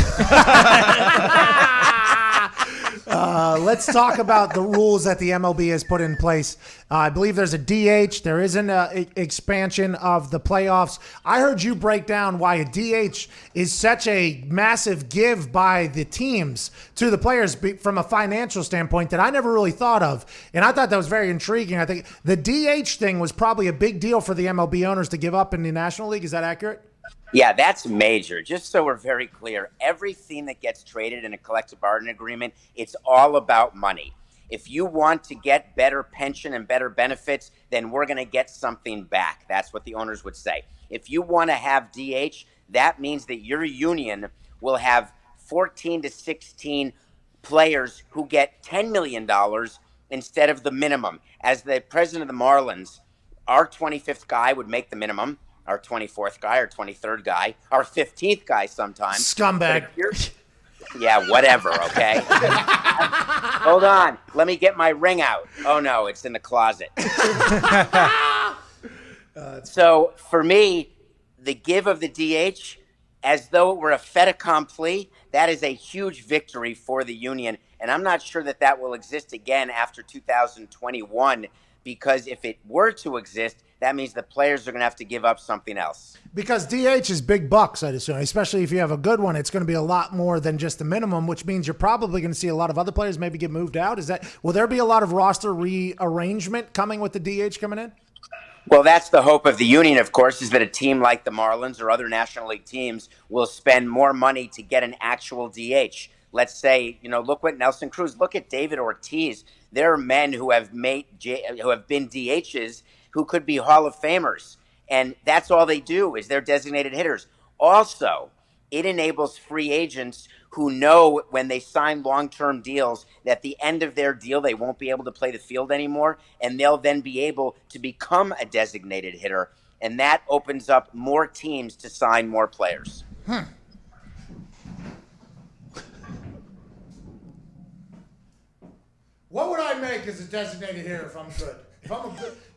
Let's talk about the rules that the MLB has put in place. I believe there's a DH. There is an expansion of the playoffs. I heard you break down why a DH is such a massive give by the teams to the players from a financial standpoint that I never really thought of. And I thought that was very intriguing. I think the DH thing was probably a big deal for the MLB owners to give up in the National League. Is that accurate? Yeah, that's major. Just so we're very clear, everything that gets traded in a collective bargaining agreement, it's all about money. If you want to get better pension and better benefits, then we're going to get something back. That's what the owners would say. If you want to have DH, that means that your union will have 14 to 16 players who get $10 million instead of the minimum. As the president of the Marlins, our 25th guy would make the minimum. Our 24th guy, our 23rd guy, our 15th guy sometimes. Scumbag. Yeah, whatever, okay? Hold on. Let me get my ring out. Oh, no, it's in the closet. So, for me, the give of the DH, as though it were a fait accompli, that is a huge victory for the union. And I'm not sure that that will exist again after 2021, because if it were to exist, that means the players are going to have to give up something else. Because DH is big bucks, I'd assume, especially if you have a good one. It's going to be a lot more than just the minimum, which means you're probably going to see a lot of other players maybe get moved out. Will there be a lot of roster rearrangement coming with the DH coming in? Well, that's the hope of the union, of course, is that a team like the Marlins or other National League teams will spend more money to get an actual DH. Let's say, look what Nelson Cruz, look at David Ortiz. There are men who have been DHs who could be Hall of Famers. And that's all they do is they're designated hitters. Also, it enables free agents who know when they sign long-term deals that at the end of their deal, they won't be able to play the field anymore, and they'll then be able to become a designated hitter. And that opens up more teams to sign more players. What would I make as a designated hitter if I'm good?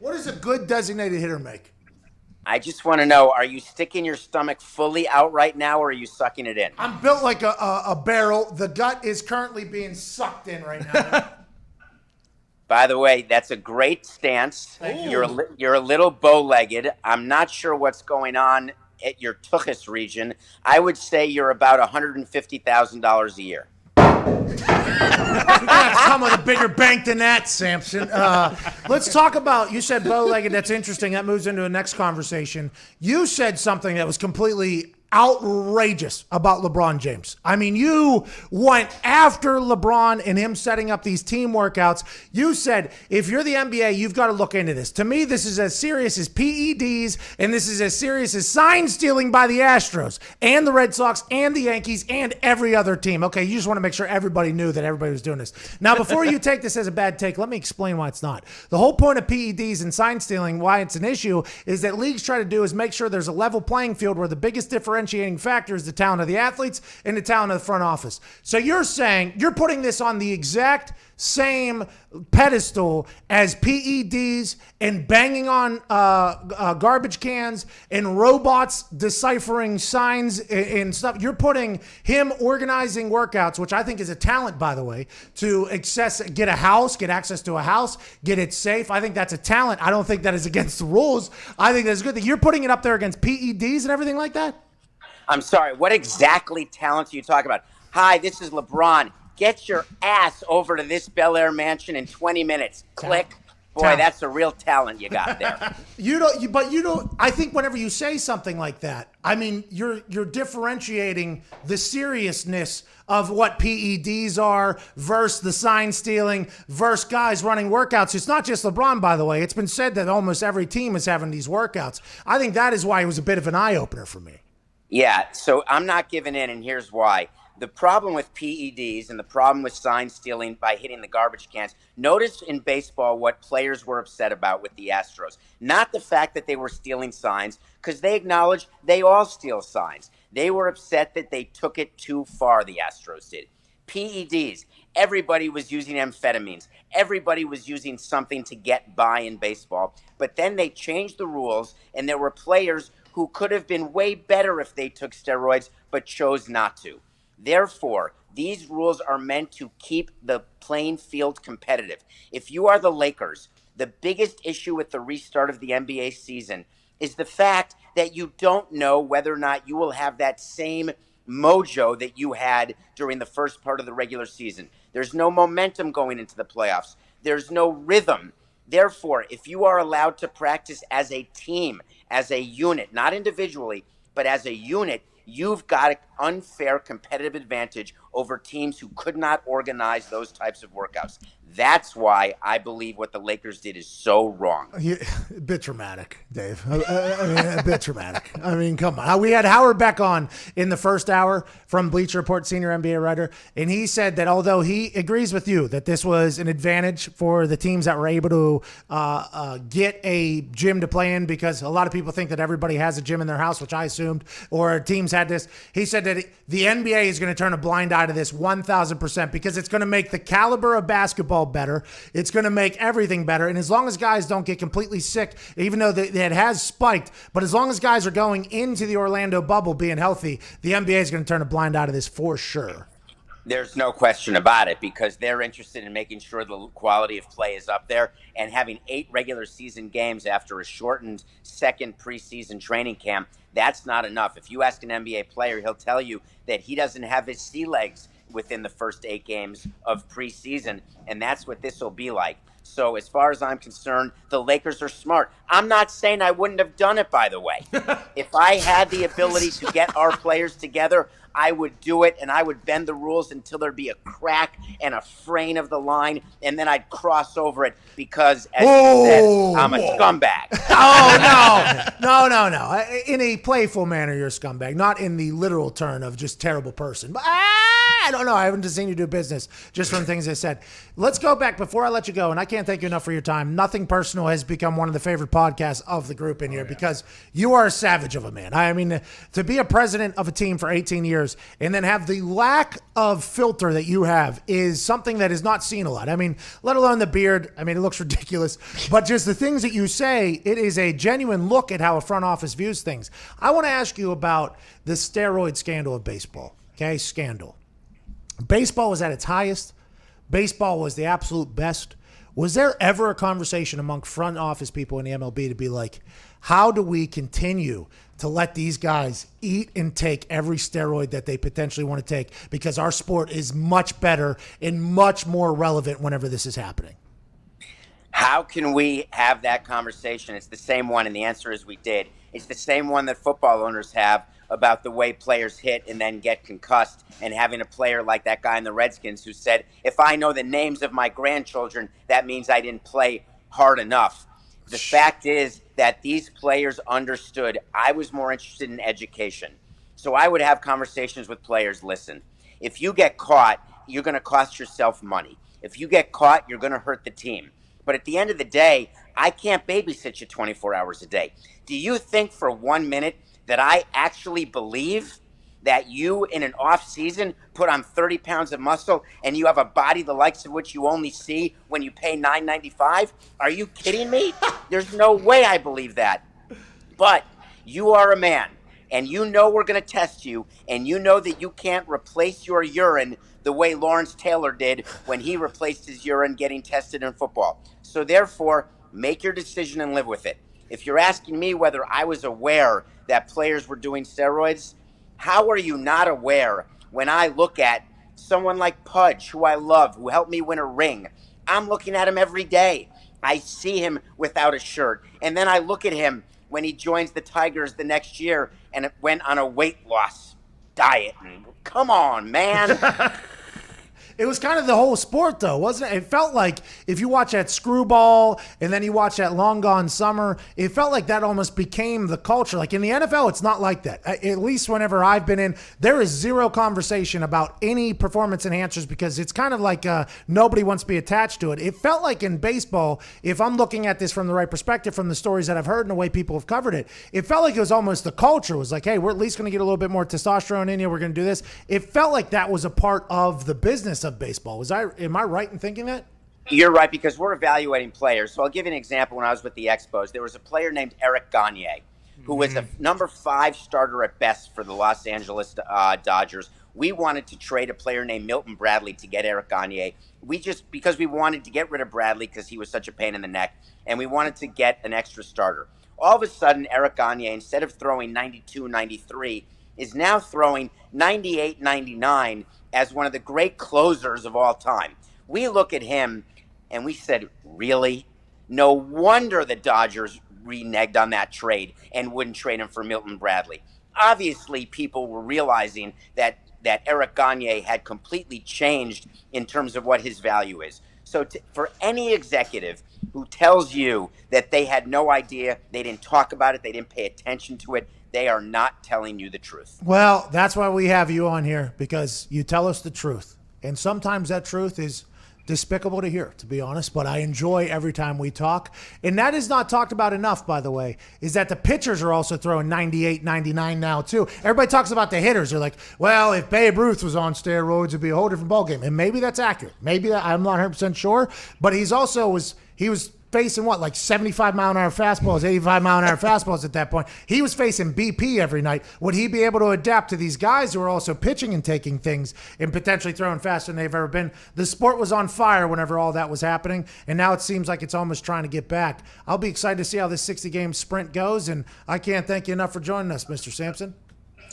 What does a good designated hitter make? I just want to know, are you sticking your stomach fully out right now, or are you sucking it in? I'm built like a barrel. The gut is currently being sucked in right now. By the way, that's a great stance. You're a little bow-legged. I'm not sure what's going on at your tuchus region. I would say you're about $150,000 a year. That's come with a bigger bank than that, Samson. Let's talk about, you said bow-legged. That's interesting. That moves into the next conversation. You said something that was completely outrageous about LeBron James. I mean, you went after LeBron and him setting up these team workouts. You said, if you're the NBA, you've got to look into this. To me, this is as serious as PEDs, and this is as serious as sign stealing by the Astros and the Red Sox and the Yankees and every other team. Okay, you just want to make sure everybody knew that everybody was doing this. Now, before you take this as a bad take, let me explain why it's not. The whole point of PEDs and sign stealing, why it's an issue, is that leagues try to do is make sure there's a level playing field where the biggest differentiating factor is the talent of the athletes and the talent of the front office. So you're saying you're putting this on the exact same pedestal as PEDs and banging on garbage cans and robots deciphering signs and stuff. You're putting him organizing workouts, which I think is a talent, by the way, to get access to a house, get it safe. I think that's a talent. I don't think that is against the rules. I think that's good that you're putting it up there against PEDs and everything like that. I'm sorry, what exactly talent are you talking about? Hi, this is LeBron. Get your ass over to this Bel Air mansion in 20 minutes. Click. Boy, Talent. that's a real talent you got there. You don't. I think whenever you say something like that, I mean, you're differentiating the seriousness of what PEDs are versus the sign stealing versus guys running workouts. It's not just LeBron, by the way. It's been said that almost every team is having these workouts. I think that is why it was a bit of an eye opener for me. Yeah, so I'm not giving in, and here's why. The problem with PEDs and the problem with sign stealing by hitting the garbage cans, notice in baseball what players were upset about with the Astros. Not the fact that they were stealing signs, because they acknowledge they all steal signs. They were upset that they took it too far, the Astros did. PEDs, everybody was using amphetamines. Everybody was using something to get by in baseball. But then they changed the rules, and there were players who could have been way better if they took steroids, but chose not to. Therefore, these rules are meant to keep the playing field competitive. If you are the Lakers, the biggest issue with the restart of the NBA season is the fact that you don't know whether or not you will have that same mojo that you had during the first part of the regular season. There's no momentum going into the playoffs. There's no rhythm. Therefore, if you are allowed to practice as a team, as a unit, not individually, but as a unit, you've got an unfair competitive advantage over teams who could not organize those types of workouts. That's why I believe what the Lakers did is so wrong. A bit dramatic, Dave. I mean, a bit dramatic. I mean, come on. We had Howard Beck on in the first hour from Bleacher Report, senior NBA writer, and he said that although he agrees with you that this was an advantage for the teams that were able to get a gym to play in, because a lot of people think that everybody has a gym in their house, which I assumed, or teams had this. He said that the NBA is going to turn a blind eye to this 1,000% because it's going to make the caliber of basketball better. It's going to make everything better. And as long as guys don't get completely sick, even though it has spiked, but as long as guys are going into the Orlando bubble being healthy, the NBA is going to turn a blind eye to this for sure. There's no question about it, because they're interested in making sure the quality of play is up there, and having 8 regular season games after a shortened second preseason training camp, that's not enough. If you ask an NBA player, he'll tell you that he doesn't have his sea legs within the first 8 games of preseason, and that's what this will be like. So as far as I'm concerned, the Lakers are smart. I'm not saying I wouldn't have done it, by the way. If I had the ability to get our players together, I would do it, and I would bend the rules until there'd be a crack and a fraying of the line, and then I'd cross over it because, as you said, I'm a scumbag. No. In a playful manner, you're a scumbag, not in the literal turn of just terrible person. But I don't know. I haven't seen you do business just from things I said. Let's go back before I let you go, and I can't thank you enough for your time. Nothing Personal has become one of the favorite podcasts of the group in here because you are a savage of a man. I mean, to be a president of a team for 18 years and then have the lack of filter that you have is something that is not seen a lot. I mean, let alone the beard. I mean, it looks ridiculous, but just the things that you say, it is a genuine look at how a front office views things. I want to ask you about the steroid scandal of baseball. Okay, scandal. Baseball was at its highest. Baseball was the absolute best. Was there ever a conversation among front office people in the MLB to be like, how do we continue to let these guys eat and take every steroid that they potentially want to take, because our sport is much better and much more relevant whenever this is happening? How can we have that conversation? It's the same one, and the answer is we did. It's the same one that football owners have about the way players hit and then get concussed, and having a player like that guy in the Redskins who said, if I know the names of my grandchildren, that means I didn't play hard enough. The fact is that these players understood I was more interested in education. So I would have conversations with players. Listen, if you get caught, you're going to cost yourself money. If you get caught, you're going to hurt the team. But at the end of the day, I can't babysit you 24 hours a day. Do you think for 1 minute that I actually believe that you in an off season put on 30 pounds of muscle and you have a body the likes of which you only see when you pay $9.95? Are you kidding me? There's no way I believe that. But you are a man, and you know we're going to test you, and you know that you can't replace your urine the way Lawrence Taylor did when he replaced his urine getting tested in football. So therefore, make your decision and live with it. If you're asking me whether I was aware that players were doing steroids, how are you not aware when I look at someone like Pudge, who I love, who helped me win a ring? I'm looking at him every day. I see him without a shirt. And then I look at him when he joins the Tigers the next year and it went on a weight loss diet. Come on, man. It was kind of the whole sport, though, wasn't it? It felt like if you watch that Screwball and then you watch that Long Gone Summer, it felt like that almost became the culture. Like in the NFL, it's not like that. At least whenever I've been in, there is zero conversation about any performance enhancers because it's kind of like nobody wants to be attached to it. It felt like in baseball, if I'm looking at this from the right perspective, from the stories that I've heard and the way people have covered it, it felt like it was almost the culture. It was like, hey, we're at least going to get a little bit more testosterone in you. We're going to do this. It felt like that was a part of the business of baseball. Am I right in thinking that? You're right, because we're evaluating players. So I'll give you an example. When I was with the Expos, there was a player named Eric Gagne, who was a number 5 starter at best for the Los Angeles Dodgers. We wanted to trade a player named Milton Bradley to get Eric Gagne. Because we wanted to get rid of Bradley because he was such a pain in the neck, and we wanted to get an extra starter. All of a sudden, Eric Gagne, instead of throwing 92, 93, is now throwing 98, 99 as one of the great closers of all time. We look at him and we said, really? No wonder the Dodgers reneged on that trade and wouldn't trade him for Milton Bradley. Obviously, people were realizing that Eric Gagne had completely changed in terms of what his value is. So for any executive who tells you that they had no idea, they didn't talk about it, they didn't pay attention to it, they are not telling you the truth. Well, that's why we have you on here, because you tell us the truth. And sometimes that truth is despicable to hear, to be honest, but I enjoy every time we talk. And that is not talked about enough, by the way, is that the pitchers are also throwing 98, 99 now, too. Everybody talks about the hitters. They're like, well, if Babe Ruth was on steroids, it'd be a whole different ballgame. And maybe that's accurate. Maybe I'm not 100% sure. But he was facing what, like 75-mile-an-hour fastballs, 85-mile-an-hour fastballs at that point. He was facing BP every night. Would he be able to adapt to these guys who are also pitching and taking things and potentially throwing faster than they've ever been? The sport was on fire whenever all that was happening, and now it seems like it's almost trying to get back. I'll be excited to see how this 60-game sprint goes, and I can't thank you enough for joining us, Mr. Samson.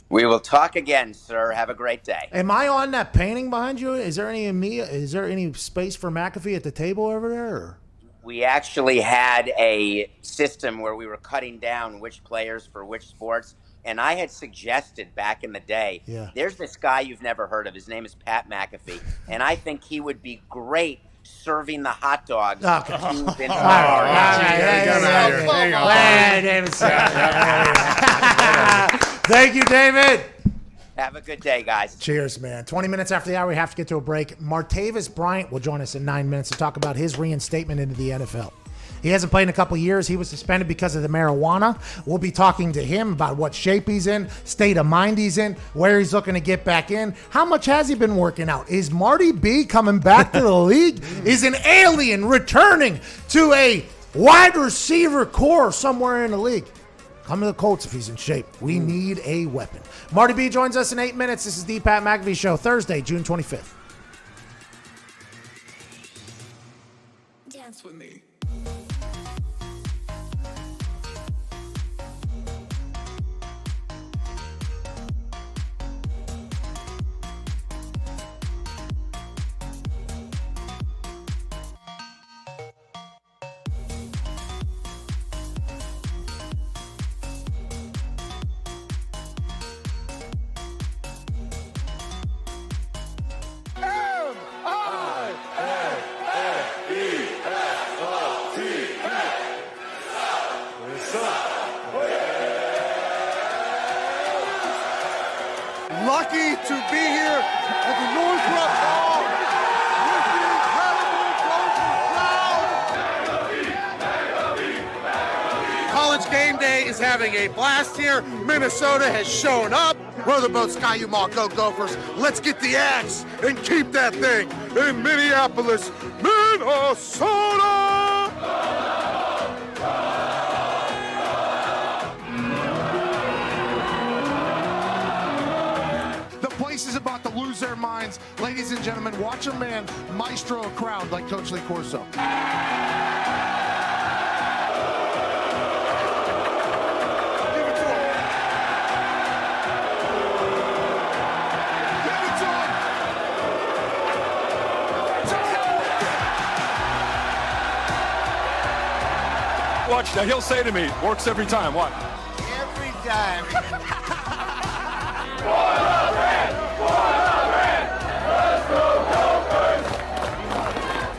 We will talk again, sir. Have a great day. Am I on that painting behind you? Is there any space for McAfee at the table over there? Or? We actually had a system where we were cutting down which players for which sports. And I had suggested back in the day, there's this guy you've never heard of. His name is Pat McAfee. And I think he would be great serving the hot dogs. Thank you, David. Have a good day, guys. Cheers, man. 20 minutes after the hour, we have to get to a break. Martavis Bryant will join us in 9 minutes to talk about his reinstatement into the NFL. He hasn't played in a couple of years. He was suspended because of the marijuana. We'll be talking to him about what shape he's in, state of mind he's in, where he's looking to get back in. How much has he been working out? Is Marty B coming back to the league? Is an alien returning to a wide receiver core somewhere in the league? Come to the Colts if he's in shape. We need a weapon. Marty B joins us in 8 minutes. This is the Pat McAfee Show, Thursday, June 25th. Dance with me. Lucky to be here at the Northrop Hall with the incredible crowd. College Game Day is having a blast here. Minnesota has shown up. Row the boat, Sky U-Mall, go Gophers. Let's get the axe and keep that thing in Minneapolis, Minnesota. Is about to lose their minds. Ladies and gentlemen, watch a man maestro a crowd like Coach Lee Corso. Watch. Now he'll say to me, works every time. What? Every time.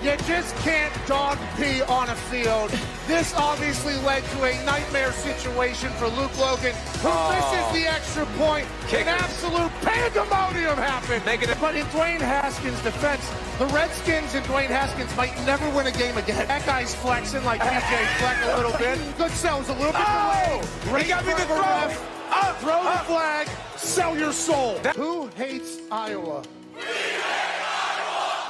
You just can't dog pee on a field. This obviously led to a nightmare situation for Luke Logan, who misses the extra point. An absolute pandemonium happened. But in Dwayne Haskins' defense, the Redskins and Dwayne Haskins might never win a game again. That guy's flexing like PJ Fleck a little bit. Good sell was a little bit delayed. Great got me the for throw. ref. Throw the flag. Sell your soul. Who hates Iowa?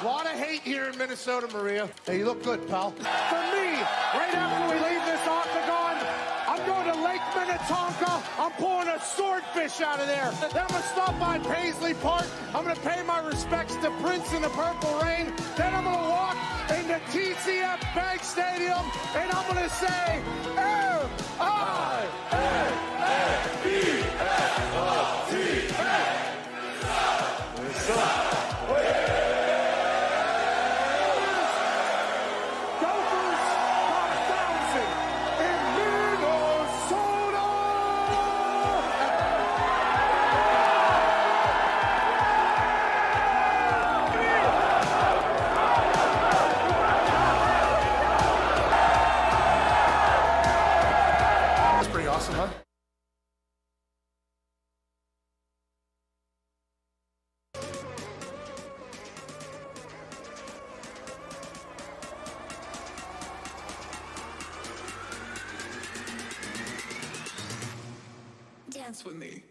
A lot of hate here in Minnesota, Maria. Hey, you look good, pal. For me, right after we leave this octagon, I'm going to Lake Minnetonka. I'm pulling a swordfish out of there. Then I'm going to stop by Paisley Park. I'm going to pay my respects to Prince in the Purple Rain. Then I'm going to walk into TCF Bank Stadium, and I'm going to say, That's pretty awesome, huh? Dance with me.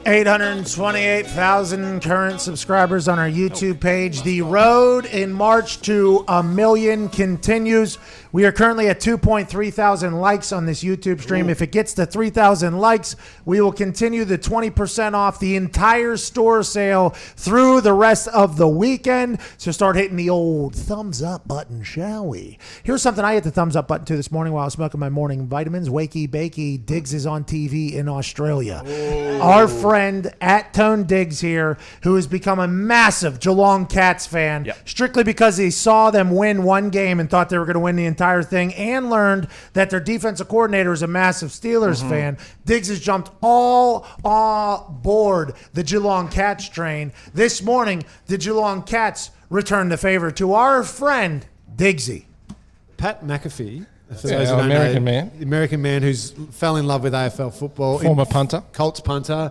$828,000 current subscribers on our YouTube page. The road in March to 1 million continues. We are currently at 2.3 thousand likes on this YouTube stream. If it gets to 3,000 likes, we will continue the 20% off the entire store sale through the rest of the weekend. So start hitting the old thumbs up button, shall we? Here's something I hit the thumbs up button to this morning while I was smoking my morning vitamins. Wakey bakey, Diggs is on TV in Australia. Our friend at Tone Diggs here, who has become a massive Geelong Cats fan, strictly because he saw them win one game and thought they were going to win the entire thing, and learned that their defensive coordinator is a massive Steelers fan. Diggs has jumped all aboard the Geelong Cats train. This morning, the Geelong Cats returned the favor to our friend Diggsy. Pat McAfee, for Yeah, those who don't American know, man. the American man who's fell in love with AFL football. Former punter. Colts punter,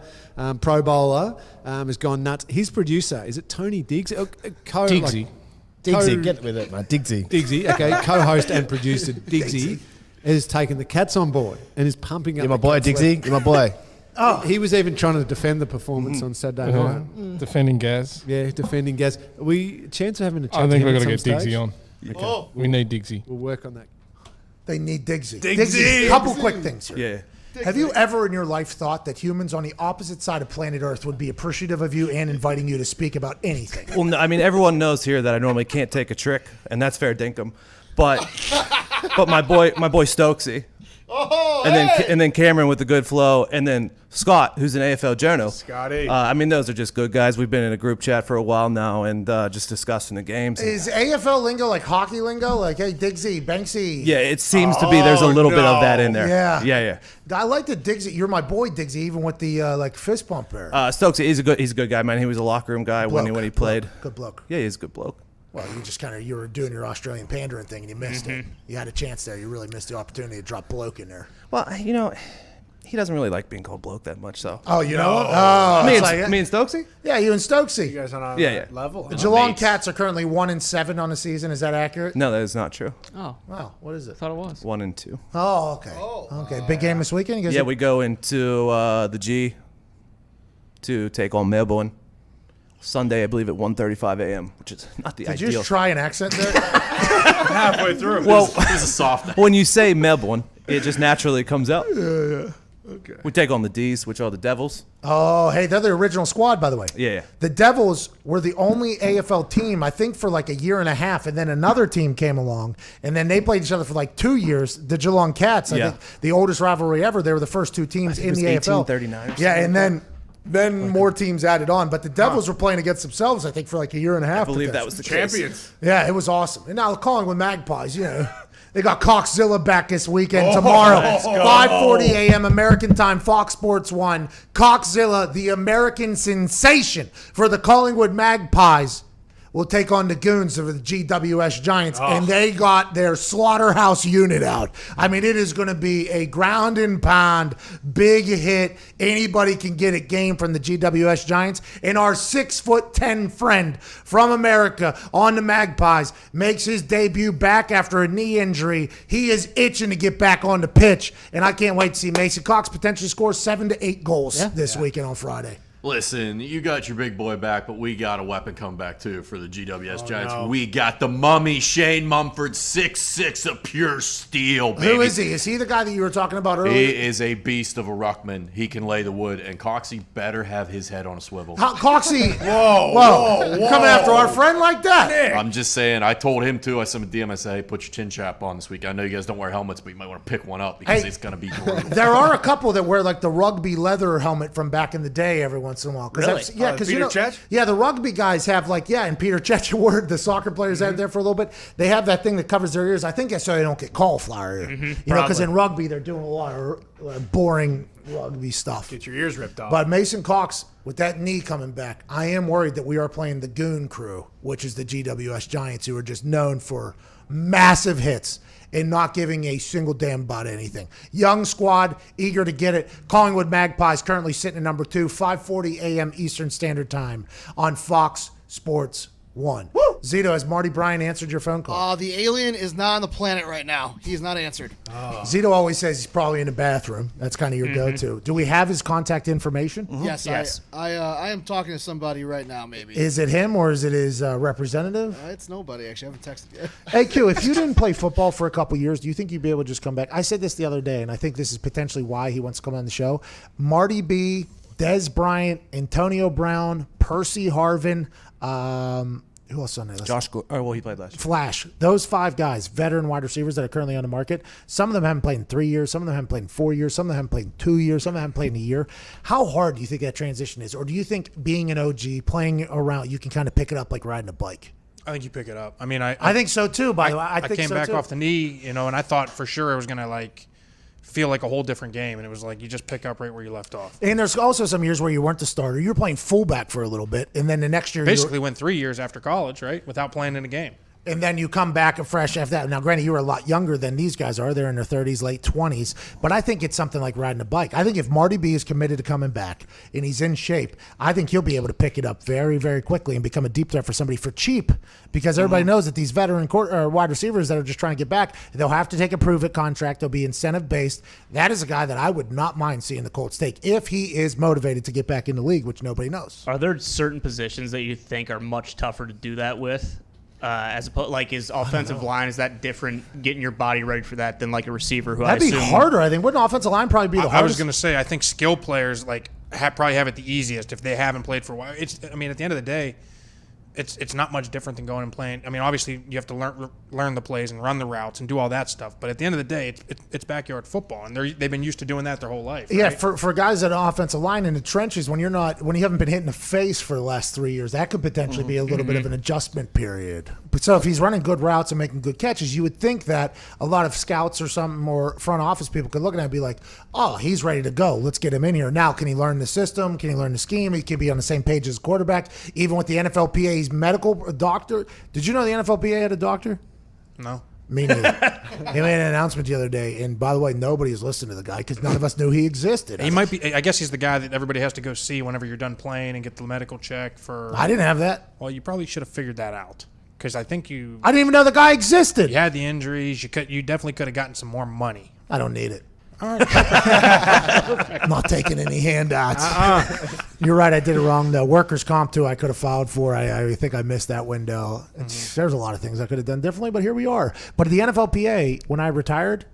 pro bowler, has gone nuts. His producer, is it Tony Diggs? Diggsy. Diggsy, get with it, mate. Diggsy. Diggsy, okay, co-host and producer Diggsy has taken the Cats on board and is pumping up. You're my boy, Diggsy. You're my boy. He was even trying to defend the performance on Saturday night. Defending Gaz. Yeah, defending Gaz. Are we chance of having a chat? I think to him we've got to at get some stage? Diggsy on. Okay. We need Diggsy. We'll work on that. They need Diggsy. Diggsy! Couple quick things here. Yeah. Have you ever in your life thought that humans on the opposite side of planet Earth would be appreciative of you and inviting you to speak about anything? Well, no, I mean, everyone knows here that I normally can't take a trick, and that's fair dinkum. But my boy Stokesy, and then Cameron with the good flow, and then Scott, who's an AFL journo. Scotty. I mean, those are just good guys. We've been in a group chat for a while now, and just discussing the games. Is AFL lingo like hockey lingo? Like, hey, Diggsy, Banksy. Yeah, it seems to be. There's a little bit of that in there. Yeah. Yeah. I like the Diggsy. You're my boy, Diggsy, even with the like fist bump there. Stokesy, he's a good guy, man. He was a locker room guy when he played. Good bloke. Yeah, he's a good bloke. Well, you were doing your Australian pandering thing and you missed it. You had a chance there. You really missed the opportunity to drop bloke in there. Well, he doesn't really like being called bloke that much, so. Oh, you know? Oh, me and Stokesy? Yeah, you and Stokesy. You guys on Yeah. level? The Geelong Cats are currently 1-7 on the season. Is that accurate? No, that is not true. Oh, wow. What is it? I thought it was 1-2. Oh, okay. Okay. Big game this weekend? You guys We go into the G to take on Melbourne. Sunday, I believe, at 1:35 a.m., which is not the Did ideal. you just try an accent there? Halfway through. Well, It's a soft. when you say Melbourne, it just naturally comes out. Yeah. Okay. We take on the D's, which are the Devils. Oh, hey, they're the original squad, by the way. Yeah. The Devils were the only AFL team, I think, for like a year and a half, and then another team came along, and then they played each other for like 2 years. The Geelong Cats, I think, the oldest rivalry ever. They were the first two teams in the AFL. 1839 or Yeah, something and then more teams added on, but the Devils were playing against themselves, I think, for like a year and a half. I believe that was the Champions. Yeah, it was awesome. And now Collingwood Magpies, they got Coxzilla back this weekend tomorrow, 5:40 a.m. American time, Fox Sports 1. Coxzilla, the American sensation for the Collingwood Magpies, will take on the Goons of the GWS Giants, and they got their slaughterhouse unit out. I mean, it is going to be a ground and pound, big hit, anybody can get it game from the GWS Giants. And our 6'10" friend from America on the Magpies makes his debut back after a knee injury. He is itching to get back on the pitch, and I can't wait to see Mason Cox potentially score 7 to 8 goals this weekend on Friday. Listen, you got your big boy back, but we got a weapon coming back, too, for the GWS Giants. No. We got the mummy, Shane Mumford, 6'6", of pure steel, baby. Who is he? Is he the guy that you were talking about earlier? He is a beast of a ruckman. He can lay the wood, and Coxie better have his head on a swivel. Coxie, whoa. Coming after our friend like that? I'm just saying, I told him, too. I sent him a DM. I said, hey, put your chin strap on this week. I know you guys don't wear helmets, but you might want to pick one up because it's going to be brutal. There are a couple that wear, like, the rugby leather helmet from back in the day every once in a while. Really? Yeah, because Peter Cech? Yeah, the rugby guys have and Peter Cech wore the soccer players out there for a little bit. They have that thing that covers their ears. I think that's so they don't get cauliflower ear. Because in rugby they're doing a lot of boring rugby stuff. Get your ears ripped off. But Mason Cox, with that knee coming back, I am worried that we are playing the Goon crew, which is the GWS Giants, who are just known for massive hits and not giving a single damn about anything. Young squad, eager to get it. Collingwood Magpies currently sitting at number 2, 5:40 a.m. Eastern Standard Time on Fox Sports 1. Woo! Zito, has Marty Bryant answered your phone call? The alien is not on the planet right now. He is not answered. Zito always says he's probably in the bathroom. That's kind of your go-to. Do we have his contact information? Yes. I am talking to somebody right now, maybe. Is it him or is it his representative? It's nobody, actually. I haven't texted yet. Hey, Q, if you didn't play football for a couple years, do you think you'd be able to just come back? I said this the other day, and I think this is potentially why he wants to come on the show. Marty B, Des Bryant, Antonio Brown, Percy Harvin, who else on there? He played last year. Flash. Those 5 guys, veteran wide receivers that are currently on the market. Some of them haven't played in 3 years. Some of them haven't played in 4 years. Some of them haven't played in 2 years. Some of them haven't played in a year. How hard do you think that transition is? Or do you think being an OG, playing around, you can kind of pick it up like riding a bike? I think you pick it up. I mean, I think so too, by the way. I think came so back too. off the knee, and I thought for sure it was going to, feel like a whole different game, and it was like you just pick up right where you left off. And there's also some years where you weren't the starter. You were playing fullback for a little bit, and then the next year Basically went 3 years after college, right, without playing in a game. And then you come back fresh after that. Now, granted, you were a lot younger than these guys are. They're in their 30s, late 20s. But I think it's something like riding a bike. I think if Marty B is committed to coming back and he's in shape, I think he'll be able to pick it up very, very quickly and become a deep threat for somebody for cheap. Because everybody knows that these veteran wide receivers that are just trying to get back, they'll have to take a prove-it contract. They'll be incentive-based. That is a guy that I would not mind seeing the Colts take if he is motivated to get back in the league, which nobody knows. Are there certain positions that you think are much tougher to do that with? As opposed, like, is offensive line, is that different, getting your body ready for that, than like a receiver who That'd be harder, I think. Wouldn't offensive line probably be the hardest? I was going to say, I think skill players probably have it the easiest if they haven't played for a while. At the end of the day, it's not much different than going and playing. I mean, obviously you have to learn the plays and run the routes and do all that stuff. But at the end of the day, it's backyard football, and they've been used to doing that their whole life. Yeah, right? for guys at offensive line in the trenches, when you haven't been hit in the face for the last 3 years, that could potentially be a little bit of an adjustment period. So if he's running good routes and making good catches, you would think that a lot of scouts or something or front office people could look at it and be like, oh, he's ready to go. Let's get him in here. Now, can he learn the system? Can he learn the scheme? He can be on the same page as quarterback. Even with the NFLPA's medical doctor. Did you know the NFLPA had a doctor? No. Me neither. He made an announcement the other day, and by the way, nobody's listening to the guy because none of us knew he existed. He might be. I guess he's the guy that everybody has to go see whenever you're done playing and get the medical check for. I didn't have that. Well, you probably should have figured that out because I think you. I didn't even know the guy existed. You had the injuries. You definitely could have gotten some more money. I don't need it. All right. I'm not taking any handouts. You're right. I did it wrong, though. Workers' comp, too, I could have filed for. I think I missed that window. There's a lot of things I could have done differently, but here we are. But the NFLPA, when I retired,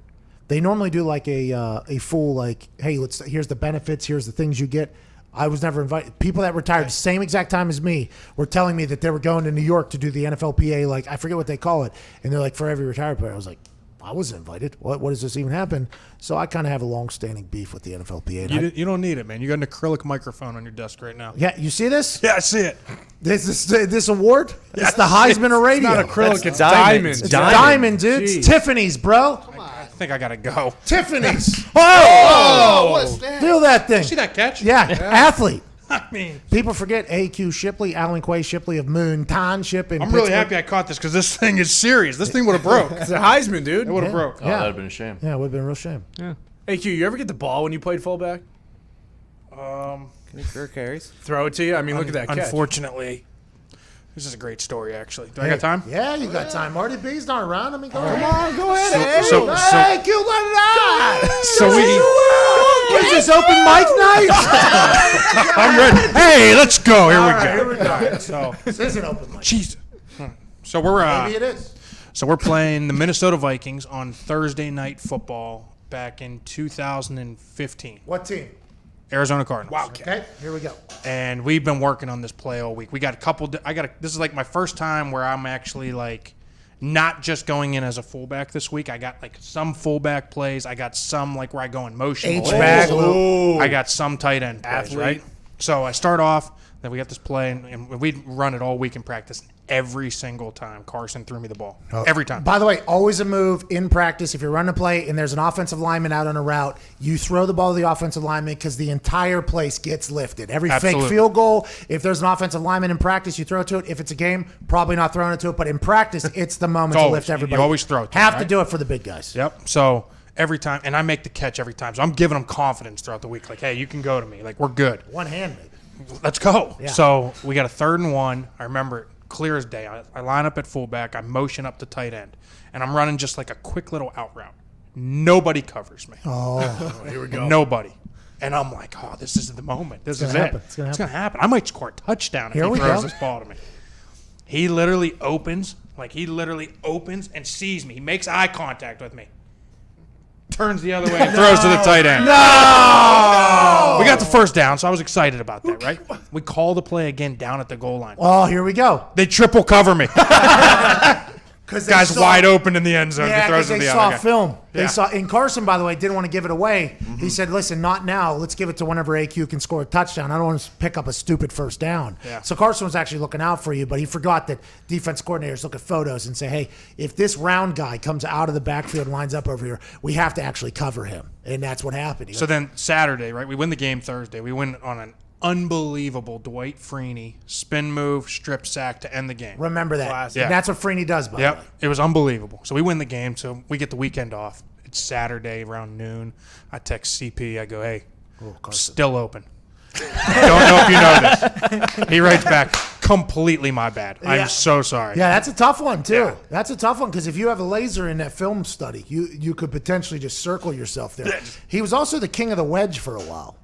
they normally do like a full, like, hey, here's the benefits, here's the things you get. I was never invited. People that retired same exact time as me were telling me that they were going to New York to do the NFLPA, like, I forget what they call it. And they're like, for every retired player. I was like, I wasn't invited. What does this even happen? So I kind of have a long-standing beef with the NFLPA. You don't need it, man. You got an acrylic microphone on your desk right now. Yeah, you see this? Yeah, I see it. This award? It's the Heisman of radio. It's not acrylic, it's diamonds. diamond. It's diamond, dude. Jeez. It's Tiffany's, bro. I think I got to go. Tiffany's. Oh, what's that? Feel that thing. See that catch? Yeah, athlete. I mean, people forget AQ Shipley, Alan Quay Shipley of Moon Township in I'm really Pittsburgh. happy I caught this because this thing is serious. This thing would have broke. It's a Heisman, dude. It would have broke. Oh, that'd have been a shame. Yeah, it would have been a real shame. Yeah. AQ, you ever get the ball when you played fullback? Can he career carries? Throw it to you? I mean, look at that catch. Unfortunately, this is a great story, actually. Do I got time? Yeah, you got time. Marty B's not around. I mean, go Come on, go ahead. Hey, So- hey, Q, let it out. So What is this, open mic night? I'm ready. Hey, let's go. Here we go. All right. So, This isn't open mic. jeez. So we're Maybe it is. So we're playing the Minnesota Vikings on Thursday Night Football back in 2015. What team? Arizona Cardinals. Wow. Okay, here we go. And we've been working on this play all week. We got a couple. This is like my first time where I'm actually like not just going in as a fullback this week. I got like some fullback plays. I got some like where I go in motion. H-back. I got some tight end plays, Athlete. right? So I start off. Then we got this play, and we'd run it all week in practice. Every single time, Carson threw me the ball. Every time. By the way, always a move in practice. If you're running a play and there's an offensive lineman out on a route, you throw the ball to the offensive lineman because the entire place gets lifted. Every Absolutely. fake field goal, if there's an offensive lineman in practice, you throw it to it. If it's a game, probably not throwing it to it. But in practice, it's the moment to Always. lift everybody. You always throw it to Have them, to right? do it for the big guys. Yep. So every time, and I make the catch every time. So I'm giving them confidence throughout the week. Like, hey, you can go to me. Like, we're good. One hand, maybe. Let's go. Yeah. So we got a 3rd and 1. I remember it clear as day. I line up at fullback. I motion up to tight end. And I'm running just like a quick little out route. Nobody covers me. Oh, here we go. Nobody. And I'm like, oh, this is the moment. This is gonna it. happen. It's gonna It's going to happen. I might score a touchdown if Here he we throws go. this ball to me. He literally opens and sees me. He makes eye contact with me. Turns the other way and throws to the tight end. No! We got the first down, so I was excited about that, right? We call the play again down at the goal line. Oh, here we go. They triple cover me. Guy's wide open in the end zone. Yeah, He throws because to they the saw other guy. film. They Yeah. saw, and Carson, by the way, didn't want to give it away. He said, listen, not now. Let's give it to whenever AQ can score a touchdown. I don't want to pick up a stupid first down. Yeah. So Carson was actually looking out for you, but he forgot that defense coordinators look at photos and say, hey, if this round guy comes out of the backfield and lines up over here, we have to actually cover him. And that's what happened. So then Saturday, right? We win the game Thursday. We win on an unbelievable Dwight Freeney spin move, strip sack to end the game. Remember that. Classic. And that's what Freeney does, by the way. Yep. It was unbelievable. So we win the game. So we get the weekend off. It's Saturday around noon. I text CP. I go, hey, still open. Don't know if you know this. He writes back, completely my bad. Yeah. I'm so sorry. Yeah, that's a tough one, too. Yeah. That's a tough one because if you have a laser in that film study, you could potentially just circle yourself there. He was also the king of the wedge for a while.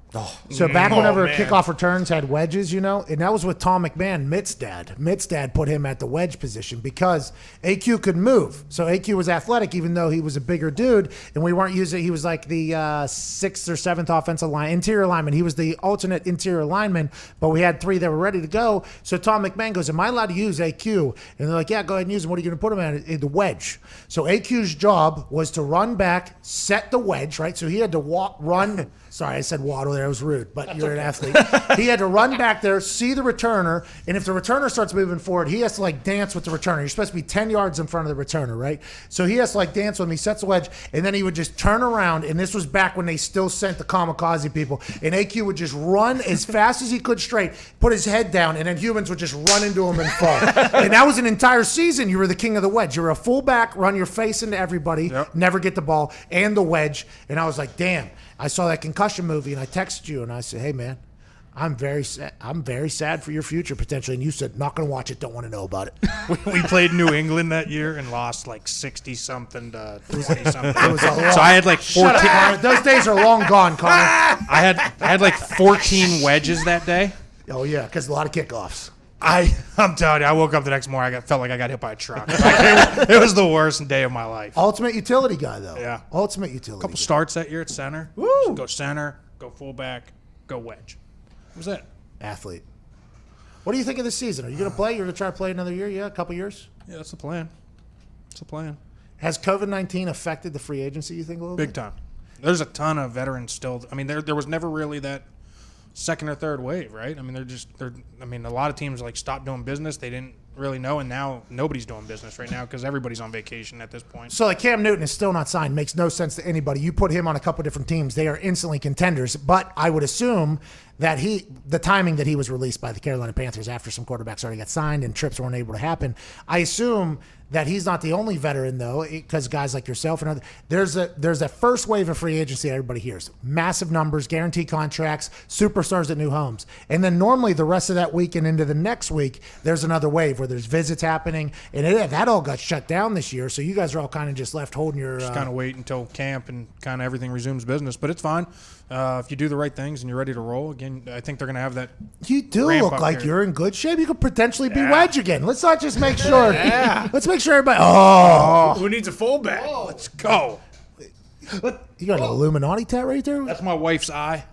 So back whenever man. kickoff returns had wedges, and that was with Tom McMahon, Mitt's dad. Mitt's dad put him at the wedge position because AQ could move. So AQ was athletic, even though he was a bigger dude, and we weren't using. He was like the 6th or 7th offensive line interior lineman. He was the alternate interior lineman, but we had 3 that were ready to go. So Tom McMahon goes, "Am I allowed to use AQ?" And they're like, "Yeah, go ahead and use him. What are you going to put him at? In the wedge." So AQ's job was to run back, set the wedge, right? So he had to run. Sorry, I said waddle there. there. It was rude, but you're an athlete. He had to run back there, see the returner, and if the returner starts moving forward, he has to like dance with the returner. You're supposed to be 10 yards in front of the returner, right? So he has to like dance with him. He sets the wedge, and then he would just turn around, and this was back when they still sent the kamikaze people, and AQ would just run as fast as he could straight, put his head down, and then humans would just run into him and fall. And that was an entire season. You were the king of the wedge. You were a fullback, run your face into everybody, never get the ball, and the wedge. And I was like, damn. I saw that concussion movie, and I texted you, and I said, hey, man, I'm very sad for your future potentially. And you said, not going to watch it, don't want to know about it. We played New England that year and lost like 60-something to 20-something. It was a lot. So I had like 14. Those days are long gone, Connor. I had like 14 wedges that day. Oh, yeah, because a lot of kickoffs. I'm telling you, I woke up the next morning, felt like I got hit by a truck. It was the worst day of my life. Ultimate utility guy, though. Yeah. Ultimate utility. Couple starts that year at center. Woo! Go center, go fullback, go wedge. That was it. Athlete. What do you think of this season? Are you going to play? You're going to try to play another year? Yeah, a couple years? Yeah, that's the plan. That's the plan. Has COVID-19 affected the free agency, you think, a little bit? Big time. There's a ton of veterans still. I mean, there was never really that second or third wave, right? I mean, a lot of teams like stopped doing business. They didn't really know, and now nobody's doing business right now because everybody's on vacation at this point. So like Cam Newton is still not signed. Makes no sense to anybody. You put him on a couple different teams, they are instantly contenders. But I would assume that the timing that he was released by the Carolina Panthers after some quarterbacks already got signed and trips weren't able to happen. I assume that he's not the only veteran though, because guys like yourself and there's a first wave of free agency that everybody hears. Massive numbers, guaranteed contracts, superstars at new homes. And then normally the rest of that week and into the next week, there's another wave where there's visits happening. And that all got shut down this year. So you guys are all kind of just left holding your... Just kind of wait until camp and kind of everything resumes business. But it's fine. If you do the right things and you're ready to roll, again, I think they're going to have that. You do look like you're in good shape. You could potentially be wedge again. Let's not just make sure. Let's make sure everybody. Oh, who needs a fullback? Let's go. You got an Illuminati tat right there. That's my wife's eye.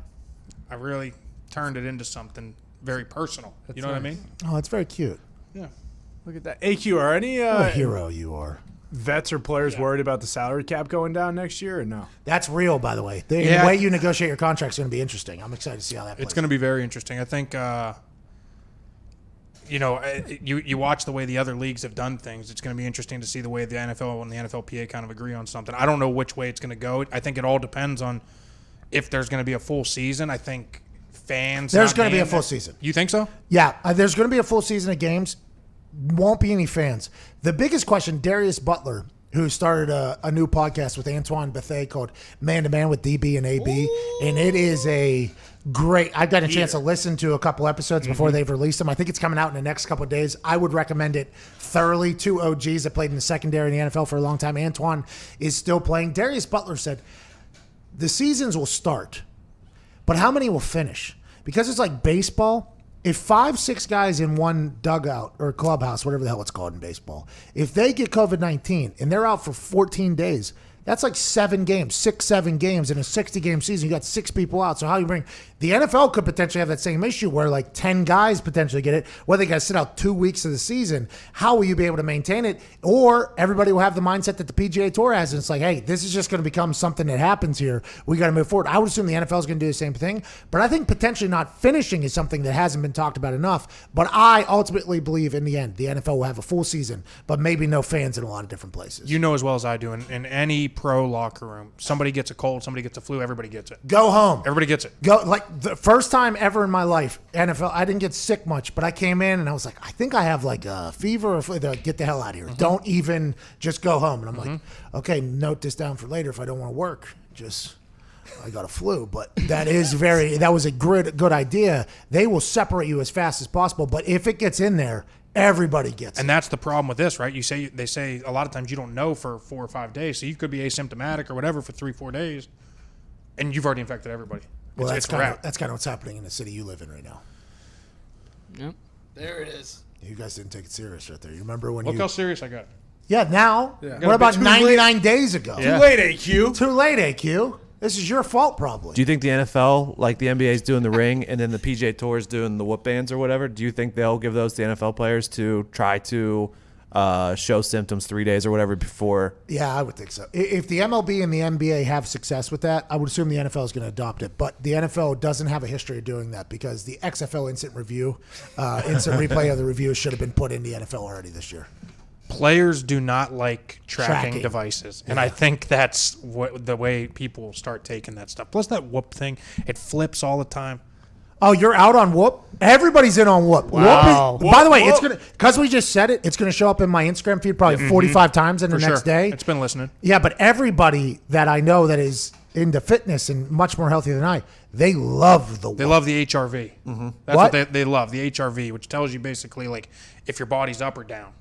I really turned it into something very personal. You know what I mean? Oh, it's very cute. Yeah. Look at that. AQ, are any What a hero you are. vets or players worried about the salary cap going down next year or no? That's real, by the way. The way you negotiate your contract is going to be interesting. I'm excited to see how that plays. It's going to be very interesting. I think, you watch the way the other leagues have done things. It's going to be interesting to see the way the NFL and the NFLPA kind of agree on something. I don't know which way it's going to go. I think it all depends on if there's going to be a full season. I think fans. There's going to be a full season. You think so? Yeah, there's going to be a full season of games. Won't be any fans. The biggest question, Darius Butler, who started a new podcast with Antoine Bethea called Man to Man with DB and AB. And it is a great, I've got a chance to listen to a couple episodes before they've released them. I think it's coming out in the next couple of days. I would recommend it thoroughly. Two OGs that played in the secondary in the NFL for a long time. Antoine is still playing. Darius Butler said, the seasons will start, but how many will finish? Because it's like baseball. If 5-6 guys in one dugout or clubhouse, whatever the hell it's called in baseball, if they get COVID-19 and they're out for 14 days, that's like 7 games, 6-7 games in a 60-game season. You got 6 people out. So how you bring the NFL could potentially have that same issue where like 10 guys potentially get it, whether they got to sit out 2 weeks of the season. How will you be able to maintain it? Or everybody will have the mindset that the PGA Tour has, and it's like, hey, this is just going to become something that happens here. We got to move forward. I would assume the NFL is going to do the same thing, but I think potentially not finishing is something that hasn't been talked about enough. But I ultimately believe in the end, the NFL will have a full season, but maybe no fans in a lot of different places. You know as well as I do, in any pro locker room, somebody gets a cold, somebody gets a flu, everybody gets it. Go home. Everybody gets it. Go, like the first time ever in my life, NFL, I didn't get sick much, but I came in and I was like, I think I have like a fever or flu. They're like, get the hell out of here. Don't even, just go home. And I'm like, okay, note this down for later if I don't want to work. I got a flu, but that was a good idea. They will separate you as fast as possible, but if it gets in there, everybody gets it. And that's the problem with this, right? They say a lot of times you don't know for 4 or 5 days, so you could be asymptomatic or whatever for 3-4 days, and you've already infected everybody. Well, that's kind of what's happening in the city you live in right now. Yep. There it is. You guys didn't take it serious right there. You remember when Look how serious I got. Yeah, now. Yeah. What about 99 days ago? Too late, AQ. Too late, AQ. This is your fault, probably. Do you think the NFL, like the NBA is doing the ring and then the PGA Tour is doing the whoop bands or whatever, do you think they'll give those to NFL players to try to show symptoms 3 days or whatever before. Yeah, I would think so. If the MLB and the NBA have success with that, I would assume the NFL is going to adopt it. But the NFL doesn't have a history of doing that because the XFL instant replay of the review should have been put in the NFL already this year. Players do not like tracking devices, and I think that's the way people start taking that stuff. Plus, that Whoop thing, it flips all the time. Oh, you're out on Whoop? Everybody's in on Whoop. Wow. Whoop is, by the way, it's gonna because we just said it. It's gonna show up in my Instagram feed probably 45 times in the next day. It's been listening. Yeah, but everybody that I know that is into fitness and much more healthy than I, they love the Whoop. They love the HRV. That's what they love, the HRV, which tells you basically like if your body's up or down.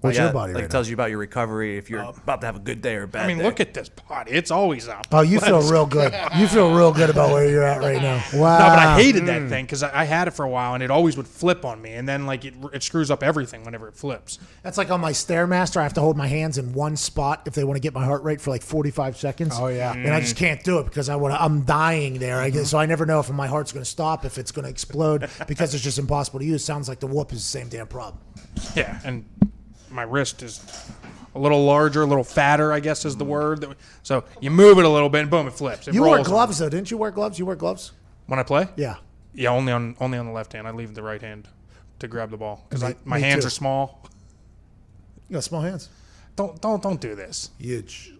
What's your body like right tells you about your recovery if you're about to have a good day or a bad I mean, day. look at this body. It's always up. Oh, you feel real good. You feel real good about where you're at right now. Wow. No, but I hated that thing because I had it for a while and it always would flip on me, and then like it screws up everything whenever it flips. That's like on my Stairmaster. I have to hold my hands in one spot if they want to get my heart rate for like 45 seconds. Oh, yeah. And I just can't do it because I'm dying there. I guess, so I never know if my heart's going to stop, if it's going to explode because it's just impossible to use. Sounds like the Whoop is the same damn problem. Yeah, and my wrist is a little larger, a little fatter, I guess is the word. So you move it a little bit, and boom, it flips. It You wear rolls gloves, though. Didn't you wear gloves? You wear gloves? when I play. Yeah. Yeah, only on the left hand. I leave the right hand to grab the ball because my me hands too. are small. You got small hands. Don't do this. Huge.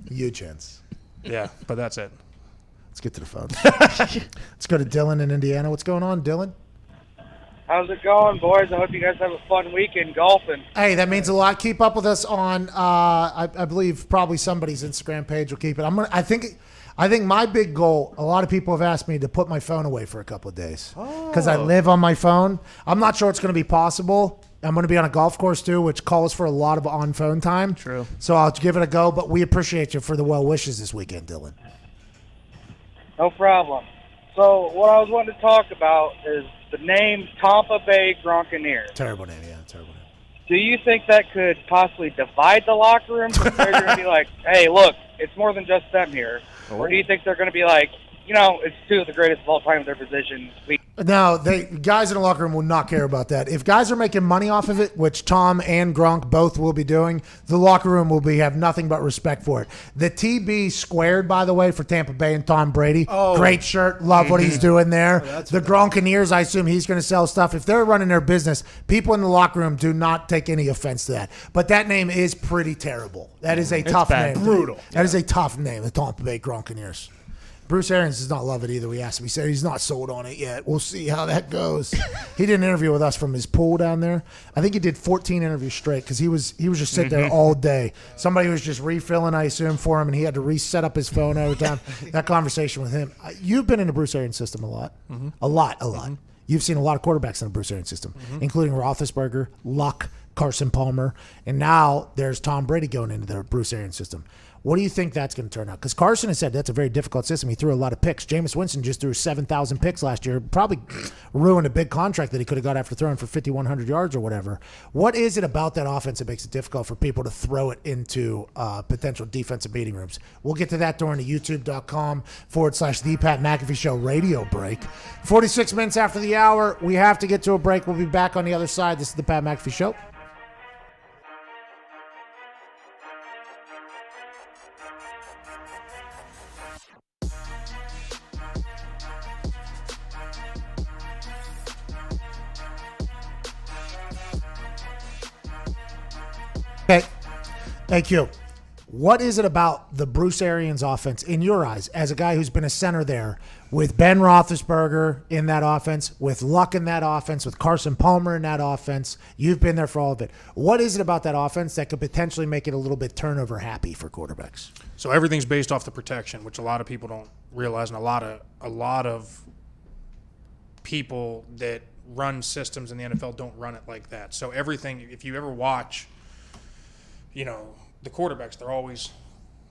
Huge hands. Yeah, but that's it. Let's get to the phones. Let's go to Dylan in Indiana. What's going on, Dylan? How's it going, boys? I hope you guys have a fun weekend golfing. Hey, that means a lot. Keep up with us on, I believe, probably somebody's Instagram page will keep it. I think my big goal, a lot of people have asked me to put my phone away for a couple of days because I live on my phone. I'm not sure it's going to be possible. I'm going to be on a golf course, too, which calls for a lot of on-phone time. True. So I'll give it a go, but we appreciate you for the well wishes this weekend, Dylan. No problem. So what I was wanting to talk about is the name Tampa Bay Gronkaneers. Terrible name, yeah, terrible name. Do you think that could possibly divide the locker room? Because they're going to be like, hey, look, it's more than just them here. Or do you think they're going to be like, you know, it's two of the greatest of all time in their positions. No, guys in the locker room will not care about that. If guys are making money off of it, which Tom and Gronk both will be doing, the locker room will have nothing but respect for it. The TB squared, by the way, for Tampa Bay and Tom Brady. Oh. Great shirt. Love what he's doing there. The Gronkaneers, I assume he's going to sell stuff. If they're running their business, people in the locker room do not take any offense to that. But that name is pretty terrible. That is a tough name. Brutal. That is a tough name, the Tampa Bay Gronkaneers. Bruce Arians does not love it either. We asked him. He said he's not sold on it yet. We'll see how that goes. He did an interview with us from his pool down there. I think he did 14 interviews straight because he was just sitting there all day. Somebody was just refilling, I assume, for him, and he had to reset up his phone every time. That conversation with him. You've been in the Bruce Arians system a lot. A lot. You've seen a lot of quarterbacks in the Bruce Arians system, including Roethlisberger, Luck, Carson Palmer, and now there's Tom Brady going into the Bruce Arians system. What do you think that's going to turn out? Because Carson has said that's a very difficult system. He threw a lot of picks. Jameis Winston just threw 7,000 picks last year. Probably ruined a big contract that he could have got after throwing for 5,100 yards or whatever. What is it about that offense that makes it difficult for people to throw it into potential defensive meeting rooms? We'll get to that during the youtube.com/The Pat McAfee Show radio break. 46 minutes after the hour, we have to get to a break. We'll be back on the other side. This is The Pat McAfee Show. Okay. Thank you. What is it about the Bruce Arians offense, in your eyes, as a guy who's been a center there, with Ben Roethlisberger in that offense, with Luck in that offense, with Carson Palmer in that offense? You've been there for all of it. What is it about that offense that could potentially make it a little bit turnover happy for quarterbacks? So everything's based off the protection, which a lot of people don't realize, and a lot of people that run systems in the NFL don't run it like that. So everything, if you ever watch, you know, the quarterbacks,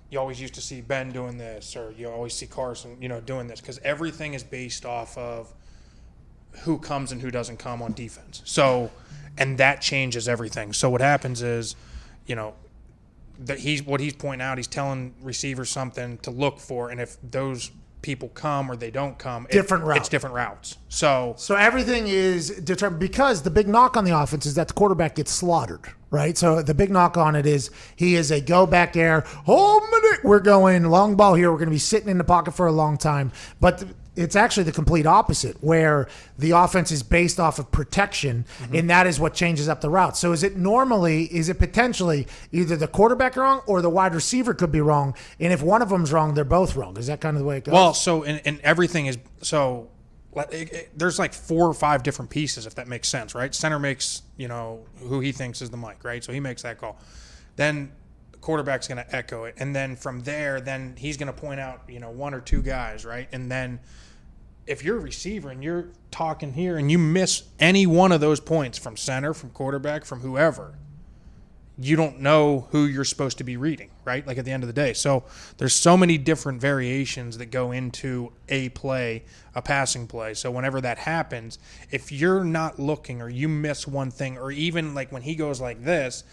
you always used to see Ben doing this, or you always see Carson, you know, doing this, because everything is based off of who comes and who doesn't come on defense. So, and that changes everything. So what happens is, you know, that he's pointing out, he's telling receivers something to look for, and if those people come or they don't come. Different route. It's different routes. So everything is determined because the big knock on the offense is that the quarterback gets slaughtered, right? So the big knock on it is he is a go back air. We're going long ball here. We're going to be sitting in the pocket for a long time. But it's actually the complete opposite, where the offense is based off of protection, and that is what changes up the route. So is it potentially either the quarterback wrong or the wide receiver could be wrong? And if one of them's wrong, they're both wrong. Is that kind of the way it goes? Well, so and everything is so. There's like 4 or 5 different pieces, if that makes sense, right? Center makes who he thinks is the mic, right? So he makes that call. Then the quarterback's going to echo it, and then from there, then he's going to point out 1 or 2 guys, right? And then if you're a receiver and you're talking here and you miss any one of those points from center, from quarterback, from whoever, you don't know who you're supposed to be reading, right? Like at the end of the day. So there's so many different variations that go into a play, a passing play. So whenever that happens, if you're not looking or you miss one thing, or even like when he goes like this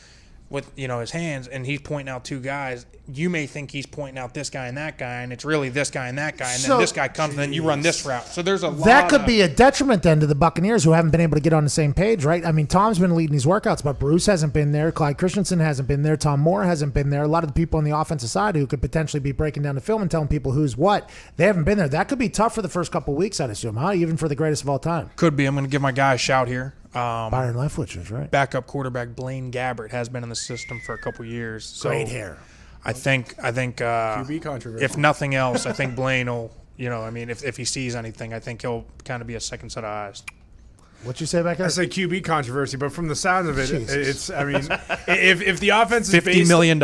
with his hands and he's pointing out 2 guys, you may think he's pointing out this guy and that guy, and it's really this guy and that guy, and then this guy comes and then you run this route. So there's a lot that could be a detriment then to the Buccaneers, who haven't been able to get on the same page, right? I mean, Tom's been leading these workouts, but Bruce hasn't been there. Clyde Christensen hasn't been there. Tom Moore hasn't been there. A lot of the people on the offensive side who could potentially be breaking down the film and telling people who's what, they haven't been there. That could be tough for the first couple of weeks, I'd assume, huh? Even for the greatest of all time. Could be. I'm going to give my guy a shout here. Byron Leftwich is right. Backup quarterback Blaine Gabbert has been in the system for a couple years. So great hair. I think QB controversy. If nothing else, I think Blaine will, if he sees anything, I think he'll kind of be a second set of eyes. What'd you say back there? I say QB controversy, but from the sound of it, it's. I mean, if the offense is $50 million,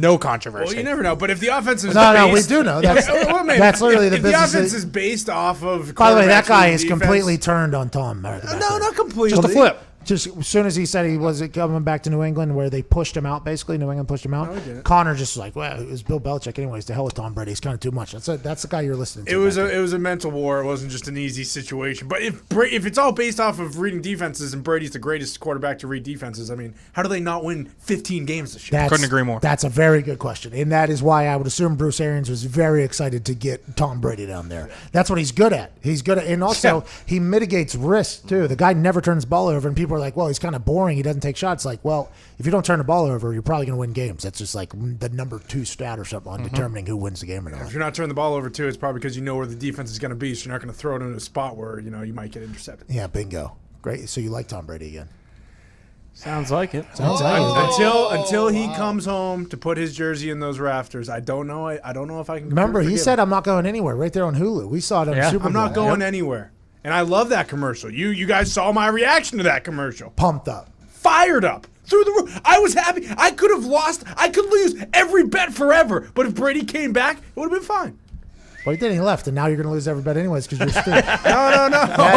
no controversy. Well, you never know. But if the offense is no, we do know. That's literally the if business. The offense is based off of. By the way, that guy is completely turned on Tom. No, not completely. Just a flip. Just as soon as he said he was coming back to New England, where they pushed him out, basically, New England pushed him out. No, he didn't. Connor just was like, well, it was Bill Belichick anyways. To hell with Tom Brady. It's kind of too much. That's the guy you're listening to. It was a mental war. It wasn't just an easy situation. But if it's all based off of reading defenses and Brady's the greatest quarterback to read defenses, I mean, how do they not win 15 games this year? Couldn't agree more. That's a very good question. And that is why I would assume Bruce Arians was very excited to get Tom Brady down there. That's what he's good at. And also he mitigates risk too. The guy never turns the ball over, and people are like, well, he's kind of boring. He doesn't take shots. Like, well, if you don't turn the ball over, you're probably going to win games. That's just like the number 2 stat or something on determining who wins the game or not. If you're not turning the ball over too, it's probably because you know where the defense is going to be, so you're not going to throw it into a spot where you might get intercepted. Yeah, bingo. Great. So you like Tom Brady again? Sounds like it. Until he comes home to put his jersey in those rafters, I don't know. I don't know if I can. Remember, he said, "I'm not going anywhere." Right there on Hulu, we saw it on Super Bowl. I'm not going anywhere, and I love that commercial. You guys saw my reaction to that commercial. Pumped up. Fired up through the roof. I was happy. I could have lost. I could lose every bet forever. But if Brady came back, it would have been fine. Well, he did. He left, and now you're going to lose every bet anyways because you're stupid. No.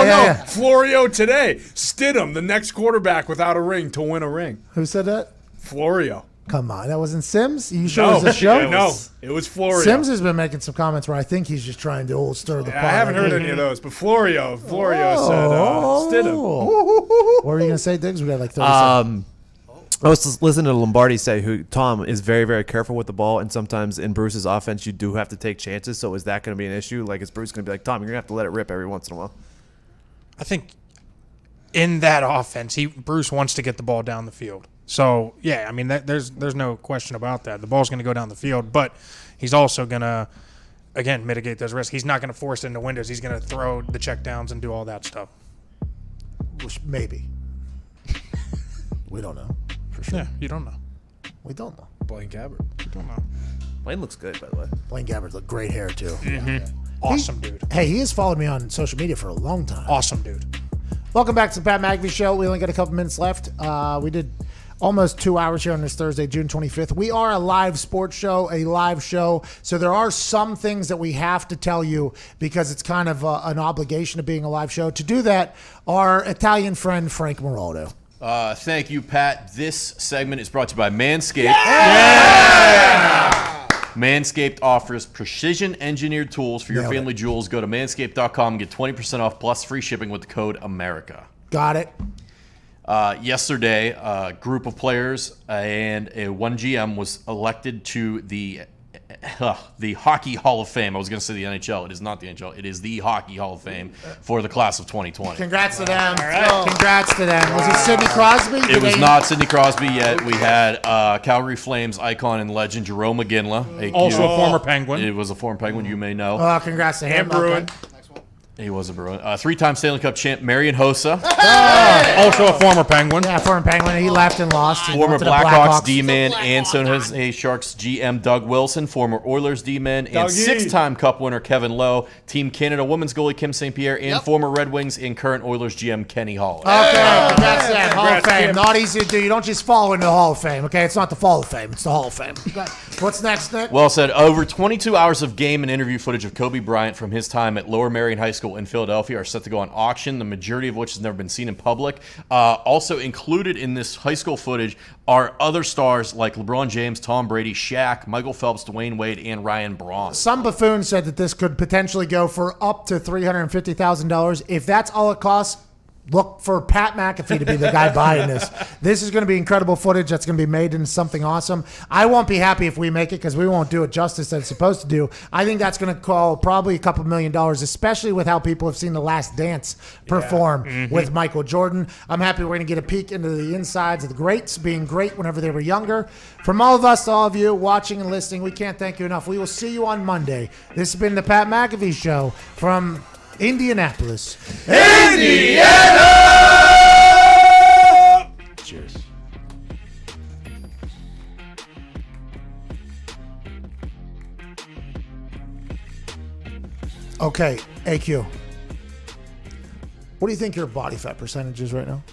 Yeah. Florio today. Stidham, the next quarterback without a ring to win a ring. Who said that? Florio. Come on, that wasn't Sims? You sure it was a show? No, it was Florio. Sims has been making some comments where I think he's just trying to stir the pot. I haven't heard any of those, but Florio said Stidham. What were you going to say, Diggs? We got like 30 seconds. I was just listening to Lombardi say who Tom is very, very careful with the ball, and sometimes in Bruce's offense you do have to take chances. So is that going to be an issue? Like, is Bruce going to be like, Tom, you're going to have to let it rip every once in a while? I think in that offense, Bruce wants to get the ball down the field. So yeah, I mean there's no question about that. The ball's going to go down the field, but he's also going to again mitigate those risks. He's not going to force it into windows. He's going to throw the checkdowns and do all that stuff. Maybe. We don't know. For sure. Yeah, you don't know. We don't know. Blaine Gabbert. You don't know. Blaine looks good, by the way. Blaine Gabbert's look great hair too. Mm-hmm. Awesome dude. Hey, he has followed me on social media for a long time. Awesome dude. Welcome back to the Pat McAfee Show. We only got a couple minutes left. We did almost 2 hours here on this Thursday, June 25th. We are a live sports show, a live show. So there are some things that we have to tell you because it's kind of an obligation of being a live show. To do that, our Italian friend, Frank Moraldo. Thank you, Pat. This segment is brought to you by Manscaped. Yeah! Manscaped offers precision-engineered tools for your family jewels. Go to manscaped.com and get 20% off plus free shipping with the code AMERICA. Got it. Yesterday, a group of players and one GM was elected to the the Hockey Hall of Fame. I was going to say the NHL. It is not the NHL. It is the Hockey Hall of Fame for the class of 2020. Congrats to them. Congrats to them. Was it Sidney Crosby? It was not Sidney Crosby yet. We had Calgary Flames icon and legend Jerome McGinley. Also a former Penguin. It was a former Penguin, you may know. Oh, congrats to him. Bruin. He was a Bruin. 3-time Stanley Cup champ Marian Hossa. Also a former Penguin. Yeah, former Penguin. He left and lost. He Former went to the Blackhawks D-man and San Jose Sharks GM Doug Wilson. Former Oilers D-man and 6-time Cup winner Kevin Lowe. Team Canada women's goalie Kim St. Pierre. And former Red Wings and current Oilers GM Kenny Hall. Okay, congrats to them. Hall of Fame. Not easy to do. You don't just fall into the Hall of Fame, okay? It's not the Fall of Fame. It's the Hall of Fame. What's next, Nick? Well said. Over 22 hours of game and interview footage of Kobe Bryant from his time at Lower Merion High School in Philadelphia are set to go on auction, the majority of which has never been seen in public. Also included in this high school footage are other stars like LeBron James, Tom Brady, Shaq, Michael Phelps, Dwayne Wade, and Ryan Braun. Some buffoon said that this could potentially go for up to $350,000. If that's all it costs, look for Pat McAfee to be the guy buying this. This is going to be incredible footage that's going to be made into something awesome. I won't be happy if we make it because we won't do it justice that it's supposed to do. I think that's going to call probably a couple $1 million, especially with how people have seen The Last Dance perform with Michael Jordan. I'm happy we're going to get a peek into the insides of the greats being great whenever they were younger. From all of us to all of you watching and listening, we can't thank you enough. We will see you on Monday. This has been the Pat McAfee Show from Indianapolis, Indiana! Cheers. Okay, AQ. What do you think your body fat percentage is right now?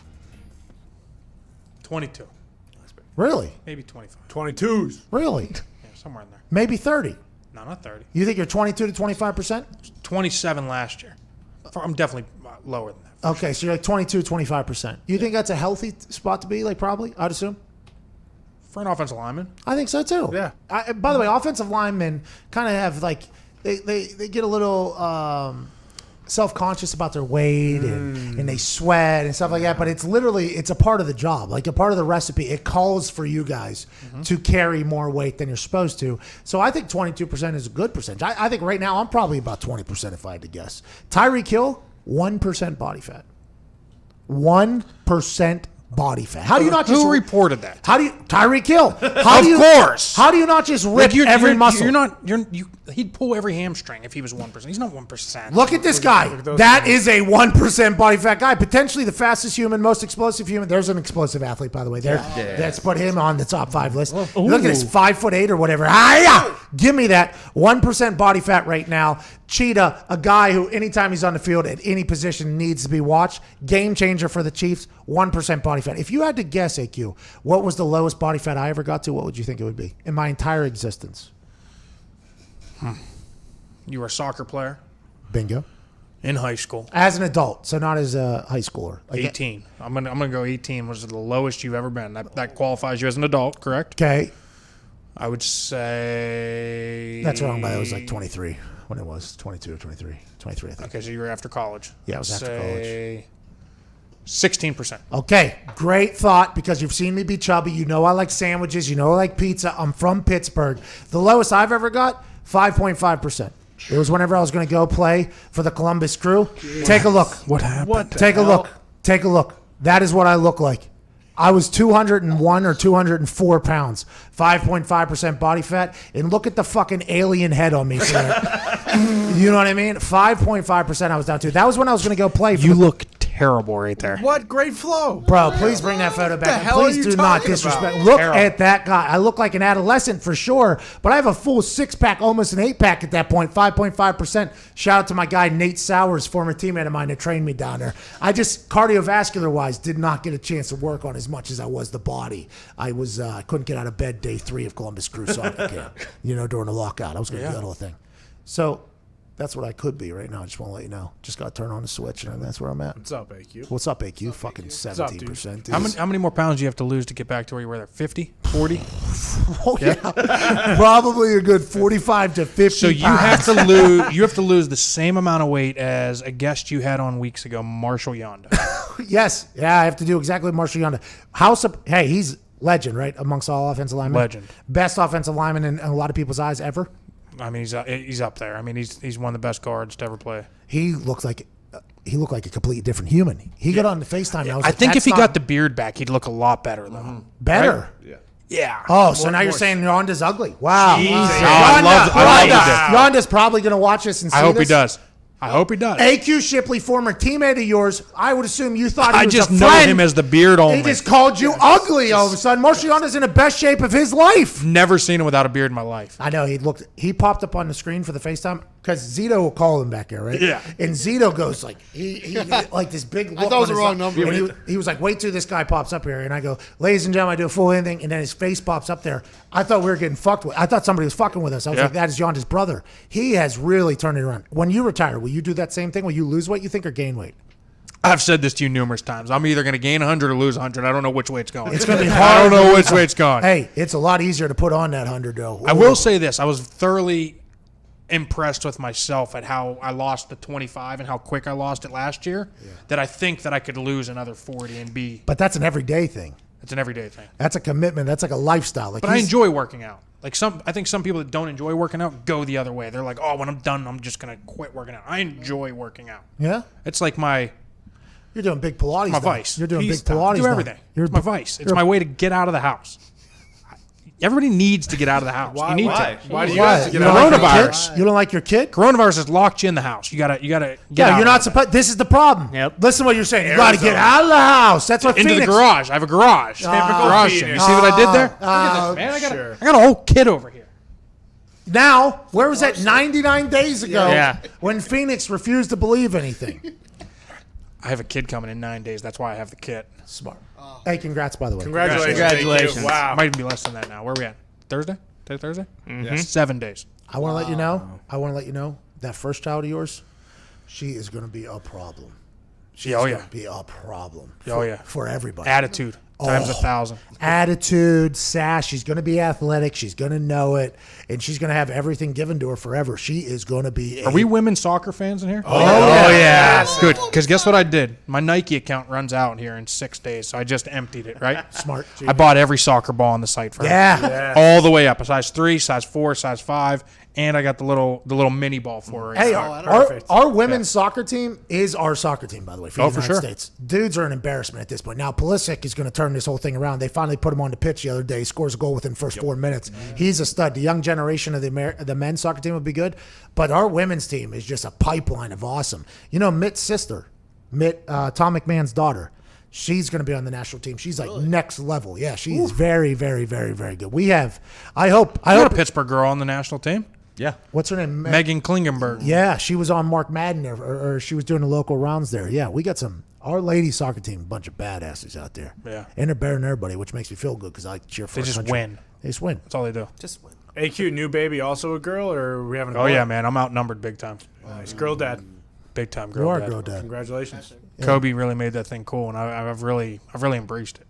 22. Really? Maybe 25. 22s. Really? Yeah, somewhere in there. Maybe 30. No, not 30. You think you're 22 to 25%? 27 last year. I'm definitely lower than that. Okay, so you're like 22, 25%. You think that's a healthy spot to be, like probably, I'd assume? For an offensive lineman? I think so too. Yeah. By the way, offensive linemen kind of have like, they get a little self-conscious about their weight and they sweat and stuff like that, but it's literally, it's a part of the job, like a part of the recipe. It calls for you guys to carry more weight than you're supposed to. So I think 22% is a good percentage. I think right now I'm probably about 20% if I had to guess. Tyreek Hill, 1% body fat. 1% body fat. How do you not just... Who reported that? How do you... Tyreek Hill. Of course. How do you not just rip every muscle? He'd pull every hamstring if he was 1%. He's not 1%. Look at this guy. That is a 1% body fat guy. Potentially the fastest human, most explosive human. There's an explosive athlete, by the way. There. Yeah. Let's put him on the top 5 list. Look at this 5'8" or whatever. Give me that 1% body fat right now. Cheetah, a guy who anytime he's on the field at any position needs to be watched. Game changer for the Chiefs. 1% body fat. If you had to guess, AQ, what was the lowest body fat I ever got to, what would you think it would be in my entire existence? You were a soccer player? Bingo. In high school. As an adult, so not as a high schooler. Like 18. I'm gonna go 18 was the lowest you've ever been. That qualifies you as an adult, correct? Okay. I would say... That's wrong, but it was like 23 when it was. 22 or 23. 23, I think. Okay, so you were after college. Yeah, I was after college. 16%. Okay, great thought because you've seen me be chubby. You know I like sandwiches. You know I like pizza. I'm from Pittsburgh. The lowest I've ever got, 5.5%. It was whenever I was going to go play for the Columbus Crew. Take a look. What happened? Take a look. Take a look. That is what I look like. I was 201 or 204 pounds, 5.5% body fat, and look at the fucking alien head on me. For that. You know what I mean? 5.5% I was down to. That was when I was going to go play. You look terrible right there. What great flow. Bro, please bring that photo back. What the hell Please are you do not talking disrespect. about? Look Terrible. at that guy. I look like an adolescent for sure, but I have a full 6-pack, almost an 8-pack at that point, 5.5%. Shout out to my guy, Nate Sowers, former teammate of mine that trained me down there. I just, cardiovascular-wise, did not get a chance to work on as much as I was the body. I couldn't get out of bed day 3 of Columbus Crew soccer camp, during the lockout. I was going to do that whole thing. So that's what I could be right now. I just want to let you know. Just got to turn on the switch, and that's where I'm at. What's up, AQ? What's up, AQ? Fucking 17%. Dude. How many more pounds do you have to lose to get back to where you were there? 50? 40? Oh, yeah. Probably a good 45 to 50 So you have to lose the same amount of weight as a guest you had on weeks ago, Marshall Yonda. Yes. Yeah, I have to do exactly what Marshall Yonda. Hey, he's Legend, right? Amongst all offensive linemen. Legend. Best offensive lineman in a lot of people's eyes ever. I mean, he's up there. I mean, he's one of the best guards to ever play. He looked like a completely different human. He got on the FaceTime. And I was I like, think "That's if he not got the beard back, he'd look a lot better, though. better." Right? Yeah. Oh, so now you're saying Yonda's ugly? Wow. I love Yonda's probably going to watch this and see I hope this. he does. I hope he does. AQ Shipley, former teammate of yours, I would assume you thought he was I just a know friend. him as the beard only. He just called you ugly all of a sudden. Moshe Yonda's in the best shape of his life. Never seen him without a beard in my life. I know. He popped up on the screen for the FaceTime because Zito will call him back there, right? Yeah. And Zito goes like, he like this big look. I thought it was on the his wrong number. And he was like, wait till this guy pops up here. And I go, ladies and gentlemen, I do a full ending. And then his face pops up there. I thought we were getting fucked with. I thought somebody was fucking with us. I was like, that is Yonda's brother. He has really turned it around. When you retire, will you do that same thing? Will you lose weight, you think, or gain weight? I've said this to you numerous times. I'm either going to gain 100 or lose 100. I don't know which way it's going. It's going to be I hard. don't know which way it's going. Hey, it's a lot easier to put on that 100, though. I will say this. I was thoroughly impressed with myself at how I lost the 25 and how quick I lost it last year, that I think that I could lose another 40 and be. But that's an everyday thing. It's an everyday thing. That's a commitment. That's like a lifestyle. Like But I enjoy working out. Like I think some people that don't enjoy working out go the other way. They're like, oh, when I'm done, I'm just going to quit working out. I enjoy working out. Yeah? It's like You're doing big Pilates. my now. vice. You're doing Peace big time. Pilates. I do now. everything. You're It's my vice. It's my way to get out of the house. Everybody needs to get out of the house. Why? You need Why? to. Why do you have to get You out don't of like the your Coronavirus. kid? You don't like your kid? Coronavirus has locked you in the house. You gotta get out. You're not supposed. This is the problem. Yep. Listen to what you're saying. You got to get out of the house. That's what into Phoenix. the garage. I have a garage. Garage thing. You see what I did there? Look at this, man. I got a whole kid over here. Now, where was that 99 days ago Yeah. when Phoenix refused to believe anything? I have a kid coming in 9 days. That's why I have the kid. Smart. Hey, congrats, by the way. Congratulations. Congratulations. Thank you. Wow. Might even be less than that now. Where are we at? Thursday? Today Thursday? Mm-hmm. 7 days. I want to let you know. That first child of yours, she is going to be a problem. She's Oh, going yeah. to be a problem. Oh, yeah. For everybody. Attitude times 1,000. Attitude, sass. She's going to be athletic. She's going to know it, and she's going to have everything given to her forever. She is going to be. Are we women's soccer fans in here? Oh, yeah. Good. Because guess what I did? My Nike account runs out here in 6 days, so I just emptied it, right? Smart. I bought every soccer ball on the site for her. Yeah. All the way up. A size 3, size 4, size 5, and I got the little mini ball for her. Hey, our women's soccer team is our soccer team, by the way, for the Oh, for United sure. States. Dudes are an embarrassment at this point. Now, Pulisic is going to turn this whole thing around. They finally put him on the pitch the other day. He scores a goal within the first 4 minutes. He's a stud. The young generation of the men's soccer team will be good, but our women's team is just a pipeline of awesome. You know, Mitt's sister, Tom McMahon's daughter, she's going to be on the national team. She's like next level. Yeah, she's very, very, very, very good. We have, I hope a Pittsburgh girl on the national team. Yeah. What's her name? Megan Klingenberg. Yeah, she was on Mark Madden or she was doing the local rounds there. Yeah, we got our ladies soccer team, a bunch of badasses out there. Yeah. And they're better than everybody, which makes me feel good because I like to cheer for They our just country. win. They just win. That's all they do. Just win. AQ, new baby, also a girl, or are we having a Oh boy? yeah, man. I'm outnumbered big time. Nice. Girl dad. Big time You girl. are dad. a girl dad. Congratulations. Kobe really made that thing cool, and I've really embraced it.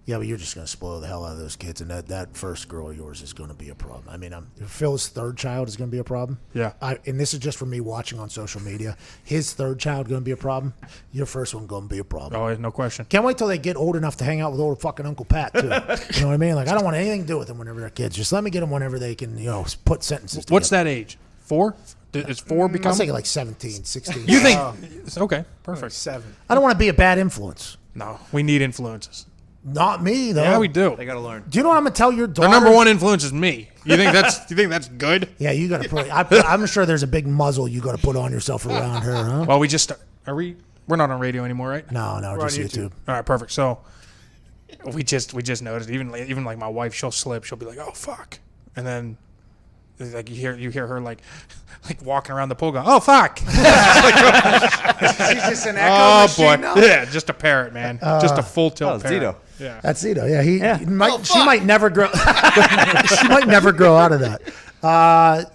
Yeah, but you're just going to spoil the hell out of those kids, and that first girl of yours is going to be a problem. I mean, Phil's third child is going to be a problem. Yeah. And this is just from me watching on social media. His third child going to be a problem. Your first one going to be a problem. Oh, no question. Can't wait till they get old enough to hang out with old fucking Uncle Pat, too. You know what I mean? Like, I don't want anything to do with them whenever they're kids. Just let me get them whenever they can, put sentences together. What's that age? 4? Is 4 become? I'll say like 17, 16. You think? Okay, perfect. 7. I don't want to be a bad influence. No, we need influences. Not me, though. Yeah, we do. They got to learn. Do you know what I'm going to tell your daughter? Their number one influence is me. You think that's good? Yeah, you got to put. I'm sure there's a big muzzle you got to put on yourself around her, huh? Well, we're not on radio anymore, right? No, We're just on YouTube. All right, perfect. So we just noticed even like my wife, she'll slip. She'll be like, "Oh fuck," and then like you hear her like walking around the pool going, "Oh fuck." She's just an echo machine now? Yeah, just a parrot, man. Just a full tilt parrot. Zito. Yeah. That's Zito. Yeah, she might never grow. She might never grow out of that.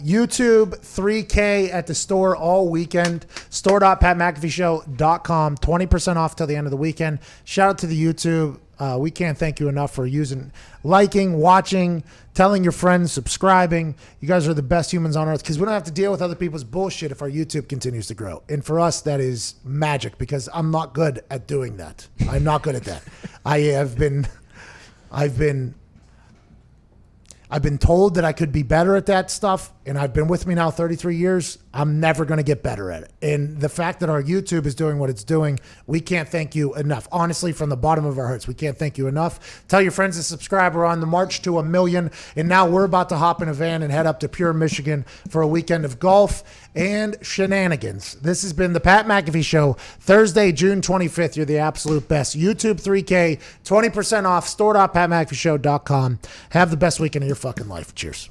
YouTube 3K at the store all weekend. Store.patmcafeeshow.com. 20% off till the end of the weekend. Shout out to the YouTube. We can't thank you enough for liking, watching, telling your friends, subscribing. You guys are the best humans on earth because we don't have to deal with other people's bullshit if our YouTube continues to grow. And for us, that is magic because I'm not good at doing that. I'm not good at that. I have been I've been told that I could be better at that stuff, and I've been with me now 33 years. I'm never going to get better at it. And the fact that our YouTube is doing what it's doing, we can't thank you enough. Honestly, from the bottom of our hearts, we can't thank you enough. Tell your friends to subscribe. We're on the march to 1 million, and now we're about to hop in a van and head up to Pure, Michigan for a weekend of golf and shenanigans. This has been the Pat McAfee Show, Thursday, June 25th. You're the absolute best. YouTube 3K, 20% off, store.patmcafeeshow.com. Have the best weekend of your fucking life. Cheers.